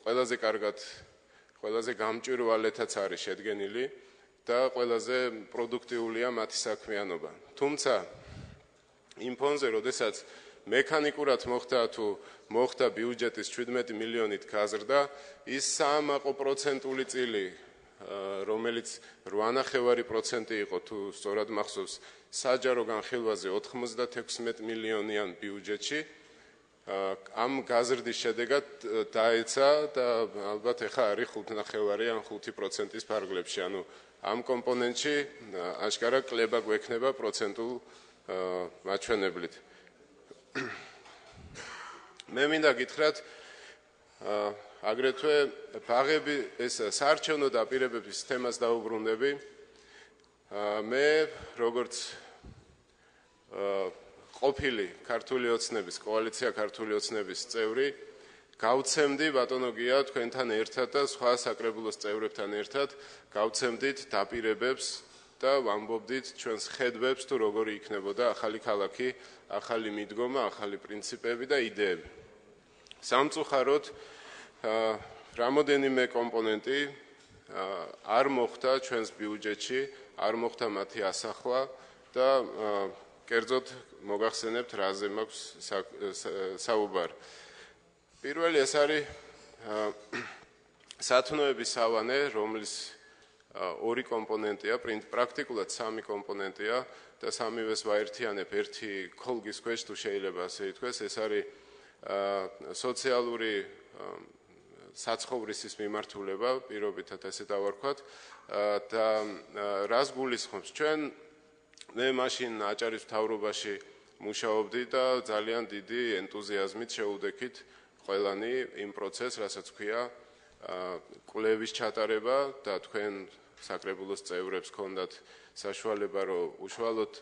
ყველაზე კარგად, ყველაზე გამჭვირვალეთაც არის შედგენილი და ყველაზე პროდუქტიულია მათი საქმიანობა. თუმცა იმ ფონზე, როდესაც მექანიკურად მოხდა თუ მოხდა ბიუჯეტის 17 მილიონით გაზრდა, ის 3% წილი, რომელიც 8.5% იყო თუ სწორად მახსოვს, საჯარო განხილვაზე 96 მილიონიან ბიუჯეტში, ამ გაზრდის შედეგად დაეცა და ალბათ ეხა არის 5.5 ან 5%-ის ფარგლებში, ანუ ამ კომპონენტში აშკარა კლება გვექნება პროცენტულ მაჩვენებლით. მე მინდა გითხრათ, აგრეთვე ბაღები ეს საარჩევნო დაპირებების თემას დაუბრუნდები. მე როგორც ყოფილი ქართული ოცნების, კოალიცია ქართული ოცნების წევრი, გავცემდი ბატონო გია თქვენთან ერთად და სხვა საკრებულოს წევრებთან ერთად გავცემდით დაპირებებს და ვამბობდით ჩვენს ხედვებს თუ როგორი იქნებოდა ახალი ქალაქი, ახალი მიდგომა, ახალი პრინციპები და იდეები. სამწუხაროდ რამოდენიმე კომპონენტი არ მოხდა ჩვენს ბიუჯეტში, არ მოხდა მათი ასახვა და კერძოდ მოგახსენებთ რაზე მაქვს საუბარი. პირველი ეს არის სათნოების სავანე, რომლის ორი კომპონენტია, პრაქტიკულად 3 კომპონენტია და სამივეს ვაერთიანებ ერთი ქოლგის ქვეშ, თუ შეიძლება ასე ითქვეს, ეს არის სოციალური საცხოვრისის მიმართულება, პირობითად ესე დავარქვათ და რას გულისხმობს ჩვენ მე მაშინ აჭარის მთავრობაში მუშაობდი და ძალიან დიდი ენტუზიაზმით შეუდექით ყველანი იმ პროცესს, რასაც ქვია კვლევის ჩატარება და თქვენ საკრებულოს წევრებს ჰქონდათ საშუალება, რომ უშუალოდ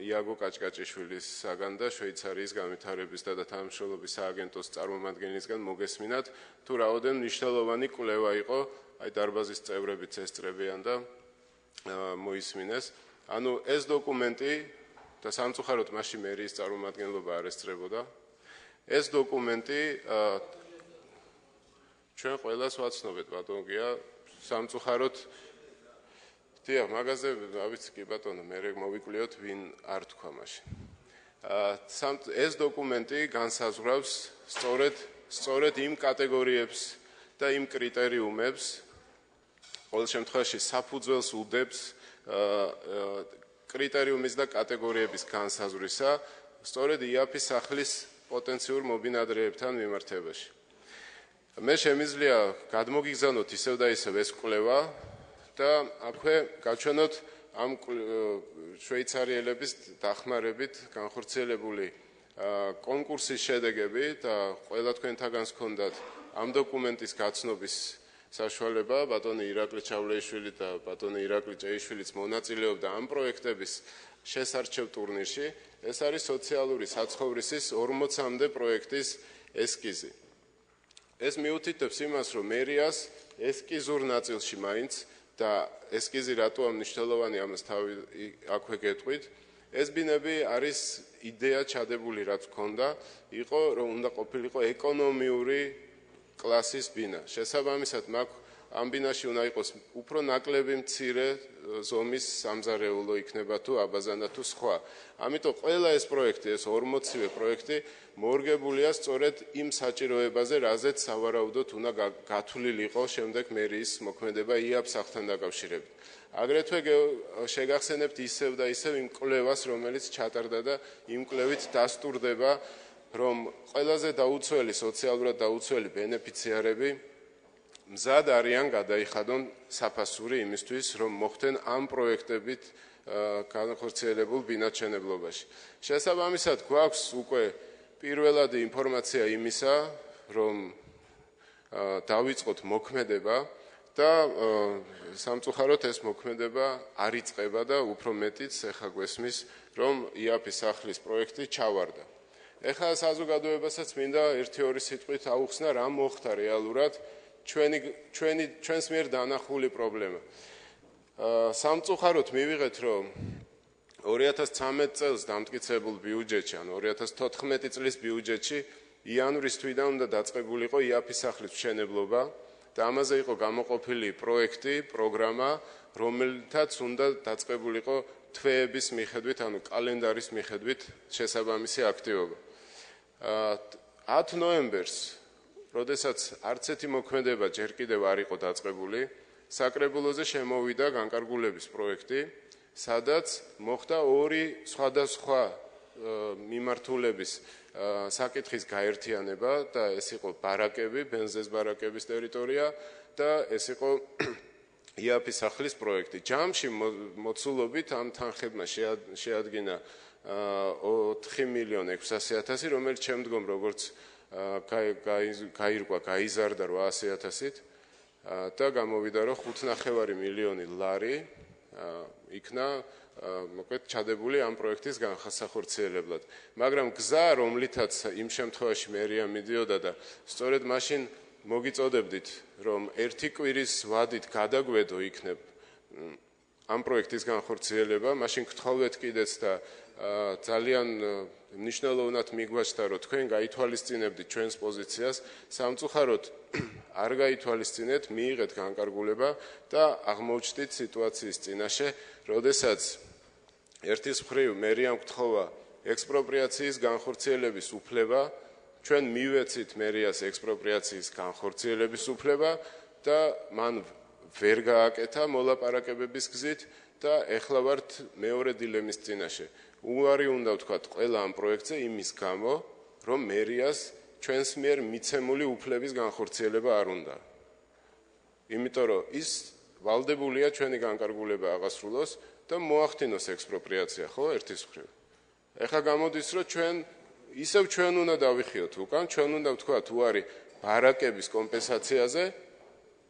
იაგო კაჭკაჭიშვილის საგან და შვეიცარიის განვითარების და თანამშრომლობის სააგენტოს წარმომადგენლისგან მოგესმინათ, თუ რაოდენ მნიშვნელოვანი კვლევა იყო, აი დარბაზის წევრებიც ესწრებიან და მოისმინეს. ანუ ეს დოკუმენტი და სამწუხაროდ მაშინ მერიის წარმომადგენლობა არ ესწრებოდა. ეს დოკუმენტი ჩვენ ყველას ვაცნობთ, ბატონო გია, სამწუხაროდ დიახ, მაგაზე ავიცი კი ბატონო, მე მოვიკვლიოთ ვინ არ თქვა მაშინ. ეს დოკუმენტი განსაზღვრავს სწორედ იმ კატეგორიებს და იმ კრიტერიუმებს, ყოველ შემთხვევაში საფუძველს უდებს კრიტერიუმის და კატეგორიების განსაზღვრისა, სწორედ იაფის სახლის პოტენციურ მობინადრეებთან მიმართებაში. მე შემიძლია გადმოგიგზავნოთ ისევ და ისევ ეს კვლევა და აქვე გავჩვენოთ ამ შვეიცარიელების დახმარებით განხორციელებული კონკურსის შედეგები და ყველა თქვენთაგანს ჰქონდათ ამ დოკუმენტის გაცნობის საშუალება, ბატონი ირაკლი ჩავლეიშვილი და ბატონი ირაკლი ჭეიშვილიც მონაწილეობდა ამ პროექტების შესარჩევ ტურნირში. ეს არის სოციალური საცხოვრისის 40-მდე პროექტის ესკიზი. ეს მიუთითებს იმას, რომ მერიას ესკიზურ ნაწილში მაინც და ესკიზი რატო მნიშვნელოვანი ამას თავი აქვე გეტყვით, ეს ბინები არის იდეა ჩადებული, რაც ჰქონდა, იყო რომ უნდა ყოფილიყო ეკონომიური კლასის ბინა. შესაბამისად, ამ ბინაში უნდა იყოს უფრო ნაკლები მცირე ზომის სამზარეულო იქნება თუ აბაზანა თუ სხვა. ამიტომ ყველა ეს პროექტი, ეს 40-ვე პროექტი მორგებულია სწორედ იმ საჭიროებაზე, რაზეც სავარაუდოდ უნდა გათვლილიყო შემდეგ მერიის მოქმედება იაფ სახლთან დაკავშირებით. აგრეთვე შეგახსენებთ ისევ და ისევ იმ კვლევას, რომელიც ჩატარდა და იმ კვლევით დასტურდება, რომ ყველაზე დაუცველი, სოციალურად დაუცველი ბენეფიციარები მზად არიან გადაიხადონ საფასური იმისთვის, რომ მოხდნენ ამ პროექტებით განხორციელებულ ბინაჩვენებლობაში. შესაბამისად, გვაქვს უკვე პირველადი ინფორმაცია იმისა, რომ დავიწყოთ მოქმედება და სამწუხაროდ ეს მოქმედება არ იწყება და უფრო მეტიც ეხა გვესმის, რომ იაფის სახლის პროექტი ჩავარდა. ეხლა საზოგადოებასაც მინდა 1-2 სიტყვით აუხსნა, რა მოხდა რეალურად ჩვენს მიერ დანახული პრობლემა. სამწუხაროდ მივიღეთ, რომ 2013 წელს დამტკიცებულ ბიუჯეტში, ანუ 2014 წლის ბიუჯეტში იანვრის თვიდან უნდა დაწყებულიყო იაფის სახლის მშენებლობა და ამაზე იყო გამოყოფილი პროექტი, პროგრამა, რომელთაც უნდა დაწყებულიყო თვეების მიხედვით, ანუ კალენდარის მიხედვით შესაბამისი აქტივობა. 10 ნოემბერს, როდესაც არც ერთი მოქმედება ჯერ კიდევ არ იყო დაწყებული, საკრებულოზე შემოვიდა განკარგულების პროექტი, სადაც მოხდა ორი სხვადასხვა მიმართულების საკითხის გაერთიანება და ეს იყო ბარაკები, ბენზეს ბარაკების ტერიტორია და ეს იყო იაფის სახლის პროექტი. ჯამში მოცულობით ამ თანხებმა შეადგინა 4.600.000, რომელიც შემდგომ როგორც გაირკვა, გაიზარდა 800.000-ით და გამოვიდა, რომ 5.5 მილიონი ლარი იქნა მოკლედ ჩადებული ამ პროექტის განხორციელებლად. მაგრამ გზა, რომლითაც იმ შემთხვევაში მერია მიდიოდა და სწორედ მაშინ მოგიწოდებდით, რომ ერთი კვირის ვადით გადაგვედო იქნებ ამ პროექტის განხორციელება, მაშინ გთხოვეთ კიდეც და ძალიან მნიშვნელოვნად მიგვაჩნდა, რომ თქვენ გაითვალისწინებდით ჩვენს პოზიციას, სამწუხაროდ არ გაითვალისწინეთ, მიიღეთ განკარგულება და აღმოჩნდით სიტუაციის წინაშე, როდესაც ერთის მხრივ მერიამ გთხოვა ექსპროპრიაციის განხორციელების უფლება, ჩვენ მივეცით მერიას ექსპროპრიაციის განხორციელების უფლება და მან ვერ გააკეთა მოლაპარაკებების გზით და ეხლა ვართ მეორე დილემის წინაშე. უარი უნდა ვთქვათ ყველა ამ პროექტზე იმის გამო, რომ მერიას ჩვენს მიერ მიცემული უფლების განხორციელება არ უნდა. იმიტომ რომ ის ვალდებულია ჩვენი განკარგულება აღასრულოს და მოახდინოს ექსპროპრიაცია, ხო, ერთის მხრივ. ეხლა გამოდის, რომ ისევ ჩვენ უნდა დავიხიოთ უკან, ჩვენ უნდა ვთქვათ უარი ბარაკების კომპენსაციაზე,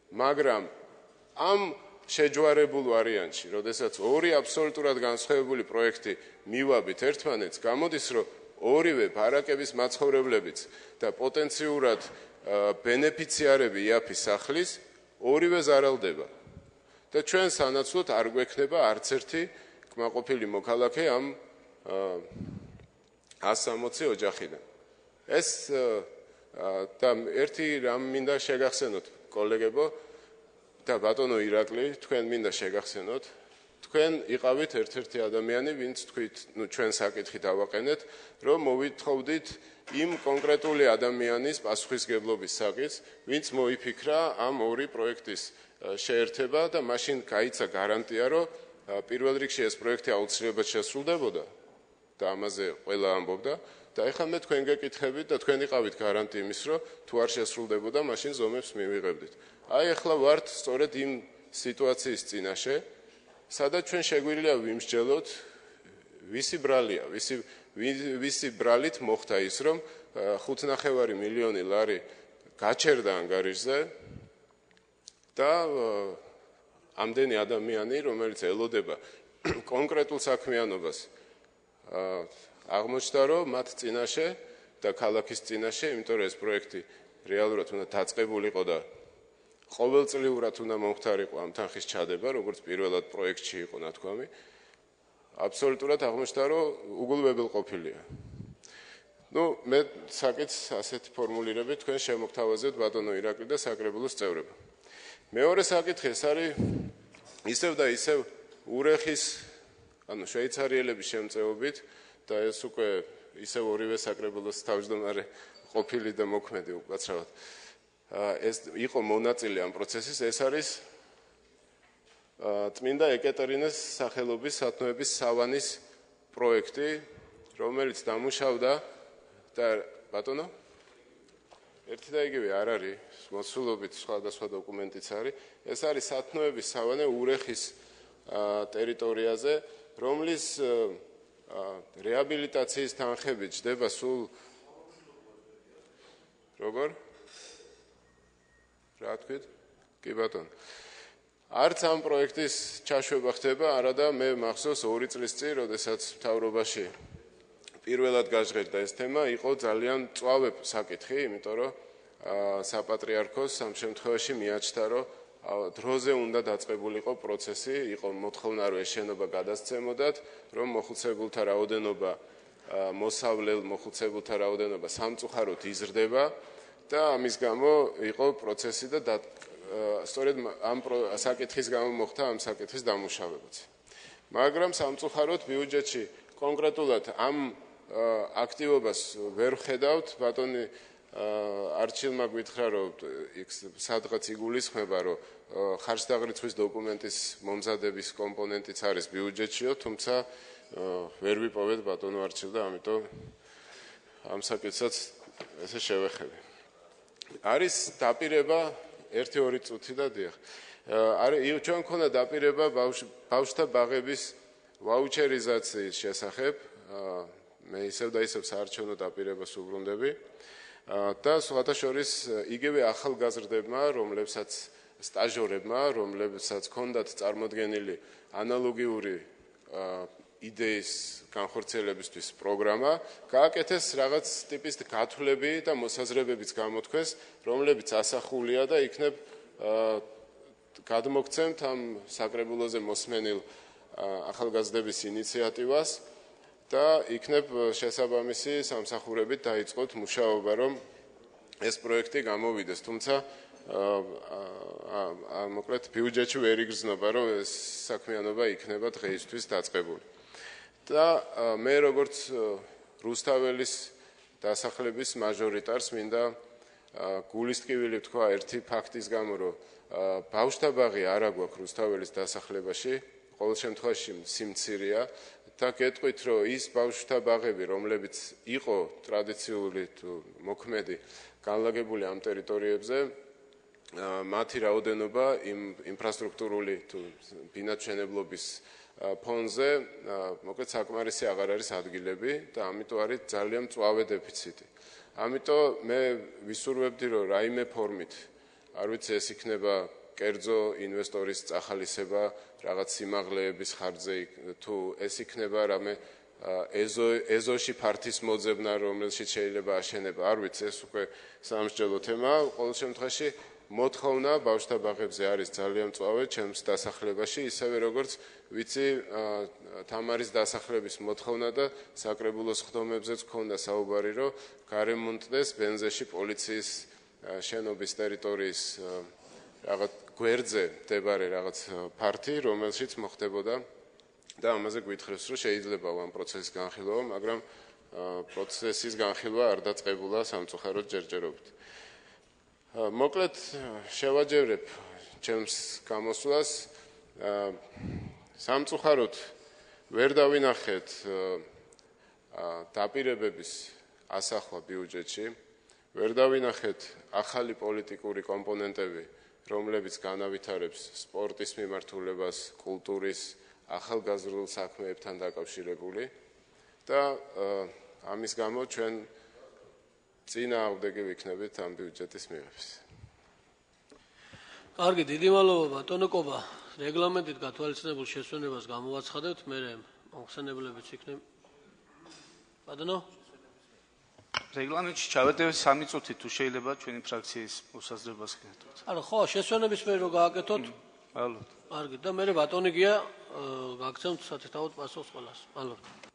მაგრამ ამ შეჯვარებულ ვარიანტში, როდესაც ორი აბსოლუტურად განსხვავებული პროექტი მივაბით ერთმანეთს, გამოდის, რომ ორივე ბარაკების მაცხოვრებლებიც და პოტენციურად ბენეფიციარები იაფის სახლის ორივე ზარალდება. და ჩვენ სანაცვლოდ არ გვექნება არც ერთი კმაყოფილი მოქალაქე ამ 160 ოჯახიდან. ეს და ერთი რამ მინდა შეგახსენოთ, კოლეგებო და ბატონო ირაკლი, თქვენ მინდა შეგახსენოთ, თქვენ იყავით ერთ-ერთი ადამიანი, ვინც თქვით, ჩვენ საკითხი დავაყენეთ, რომ მოვითხოვდით იმ კონკრეტული ადამიანის პასუხისგებლობის საკითხს, ვინც მოიფიქრა ამ ორი პროექტის შეერთება და მაშინ გაიცა გარანტია, რომ პირველ რიგში ეს პროექტი აუცილებლად შესრულდებოდა და ამაზე ყველა ამბობდა და ეხლა მე თქვენ გეკითხებით და თქვენ იყავით გარანტი იმის, რომ თუ არ შესრულდებოდა, მაშინ ზომებს მივიღებდით. აი ეხლა ვართ სწორედ იმ სიტუაციის წინაშე, სადაც ჩვენ შეგვიძლია ვიმსჯელოთ, ვისი ბრალია, ვისი ბრალით მოხდა ის, რომ 5.5 მილიონი ლარი გაჩერდა ანგარიშზე და ამდენი ადამიანი, რომელიც ელოდება კონკრეტულ საქმიანობას, აღმოჩნდა, რომ მათ წინაშე და ქალაქის წინაშე, იმიტომ რომ ეს პროექტი რეალურად უნდა დაწყებულიყო და ყოველწლიურად უნდა მომხდარიყო ამ თანხის ჩადება, როგორც პირველად პროექტში იყო ნათქვამი, აბსოლუტურად აღმოჩნდა, რომ უგულებელყოფილია. მე საკითხს ასეთ ფორმულირებით თქვენ შემოგთავაზებთ ბატონო ირაკლი და საკრებულოს წევრებო. მეორე საკითხი ეს არის ისევ და ისევ ურეხის, ანუ შვეიცარიელების შემწეობით და ეს უკვე ისევ ორივე საკრებულოს თავმჯდომარე ყოფილი და მოქმედი უკაცრავად. ეს იყო მონაწილე ამ პროცესის, ეს არის წმინდა ეკატერინეს სახელობის სათნოების სავანის პროექტი, რომელიც დამუშავდა და ბატონო ერთი და იგივე არ არის, მოსულობით სხვადასხვა დოკუმენტიც არის. ეს არის სათნოების სავანე ურეხის ტერიტორიაზე, რომლის რეაბილიტაციის თანხები ჯდება სულ როგორ? რა თქვით? კი ბატონო. არც ამ პროექტის ჩაშვება ხდება, არადა მე მახსოვს 2 წლის წინ, როდესაც მთავრობაში პირველად გაჟღერდა ეს თემა, იყო ძალიან მწვავე საკითხი, იმიტომ რომ საპატრიარქოს ამ შემთხვევაში მიაჩნდა, რომ დროზე უნდა დაწყებულიყო პროცესი, იყო მოთხოვნა, რომ ეს შენობა გადასცემოდათ, რომ მოხუცებულთა რაოდენობა, მოსავლელ მოხუცებულთა რაოდენობა სამწუხაროდ იზრდება და ამის გამო იყო პროცესი და სწორედ ამ საკითხის გამო მოხდა ამ საკითხის დამუშავებაც. მაგრამ სამწუხაროდ ბიუჯეტში კონკრეტულად ამ აქტივობას ვერ ხედავთ. ბატონი არჩილმა გითხრა, რომ სადღაც იგულისხმება, რომ ხარჯდაღრიცხვის დოკუმენტის მომზადების კომპონენტიც არის ბიუჯეტშიო, თუმცა ვერ ვიპოვეთ ბატონო არჩილ და ამიტომ ამ საკითხსაც ესე შევეხები. არის დაპირება 1-2 წუთი და დიახ. არის ჩვენ მქონდა დაპირება ბავშვთა ბაღების ვაუჩერიზაციის შესახებ. მე ისევ და ისევ საარჩევნო დაპირებას უბრუნდები. და სხვათა შორის იგივე ახალგაზრდებმა, რომლებსაც სტაჟორებმა, რომლებსაც ჰქონდათ წარმოდგენილი ანალოგიური იდეის განხორციელებისთვის პროგრამა, გააკეთეს რაღაც ტიპის გათვლები და მოსაზრებებიც გამოთქვეს, რომლებიც ასახულია და იქნებ გადმოგცემთ ამ საკრებულოზე მოსმენილ ახალგაზრდების ინიციატივას და იქნებ შესაბამისი სამსახურებით დაიწყოთ მუშაობა, რომ ეს პროექტი გამოვიდეს. თუმცა მოკლედ ბიუჯეტში ვერ იგრძნობა, რომ ეს საქმიანობა იქნება დღეისთვის დაწყებული. და მე როგორც რუსთაველის დასახლების მაჟორიტარს მინდა გულისტკივილი თქვა ერთი ფაქტის გამო, რომ ბავშვთა ბაღი არ აგვაქვს რუსთაველის დასახლებაში, ყოველ შემთხვევაში სიმცირეა და გეტყვით, რომ ის ბავშვთა ბაღები, რომლებიც იყო ტრადიციული თუ მოქმედი განლაგებული ამ ტერიტორიებზე, მათი რაოდენობა იმ ინფრასტრუქტურული თუ ბინადმშენებლობის ფონზე მოკლედ საკმარისი აღარ არის ადგილები და ამიტომ არის ძალიან მწვავე დეფიციტი. ამიტომ მე ვისურვებდი, რომ რაიმე ფორმით, არ ვიცი ეს იქნება კერძო ინვესტორის წახალისება რაღაც სიმაღლეების ხარჯზე თუ ეს იქნება რამე ეზოში ფართის მოძებნა, რომელშიც შეიძლება აშენება, არ ვიცი, ეს უკვე სამსჯელო თემაა. ყოველ შემთხვევაში მოთხოვნა ბავშვთა ბაღებზე არის ძალიან მწვავე ჩემს დასახლებაში, ისევე როგორც ვიცი თამარის დასახლების მოთხოვნა და საკრებულოს ხდომებზეც ქონდა საუბარი, რომ გარემონტდეს ბენზეში პოლიციის შენობის ტერიტორიის რაღაც გვერდზე მდებარე რაღაც ფართი, რომელშიც მოხდებოდა და ამაზე გვითხრეს, რომ შეიძლება ამ პროცესის განხილვა, მაგრამ პროცესის განხილვა არ დაწყებულა სამწუხაროდ ჯერჯერობით. მოკლედ შევაჯერებ ჩემს გამოსვლას. სამწუხაროდ ვერ დავინახეთ დაპირებების ასახვა ბიუჯეტში, ვერ დავინახეთ ახალი პოლიტიკური კომპონენტები, რომლებიც განავითარებს სპორტის მიმართულებას, კულტურის, ახალგაზრდულ საქმეებთან დაკავშირებული და ამის გამო ჩვენ წინააღმდეგი ვიქნებით ამ ბიუჯეტის მიღების. კარგი, დიდი მადლობა ბატონო კობა. რეგლამენტით გათვალისწინებულ შესვენებას გამოვაცხადებთ, მე მოხსენებლებიც იქნება. ბატონო? რეგლამენტში ჩავეტევთ 3 წუთი თუ შეიძლება ჩვენი ფრაქციის მოსაზრებას გქნათ. არა, ხო, შესვენების მე რო გააკეთოთ. მადლობთ. კარგი, და მე ბატონი გია გაგცემთ სათითაოდ პასუხს ყველას. მადლობთ.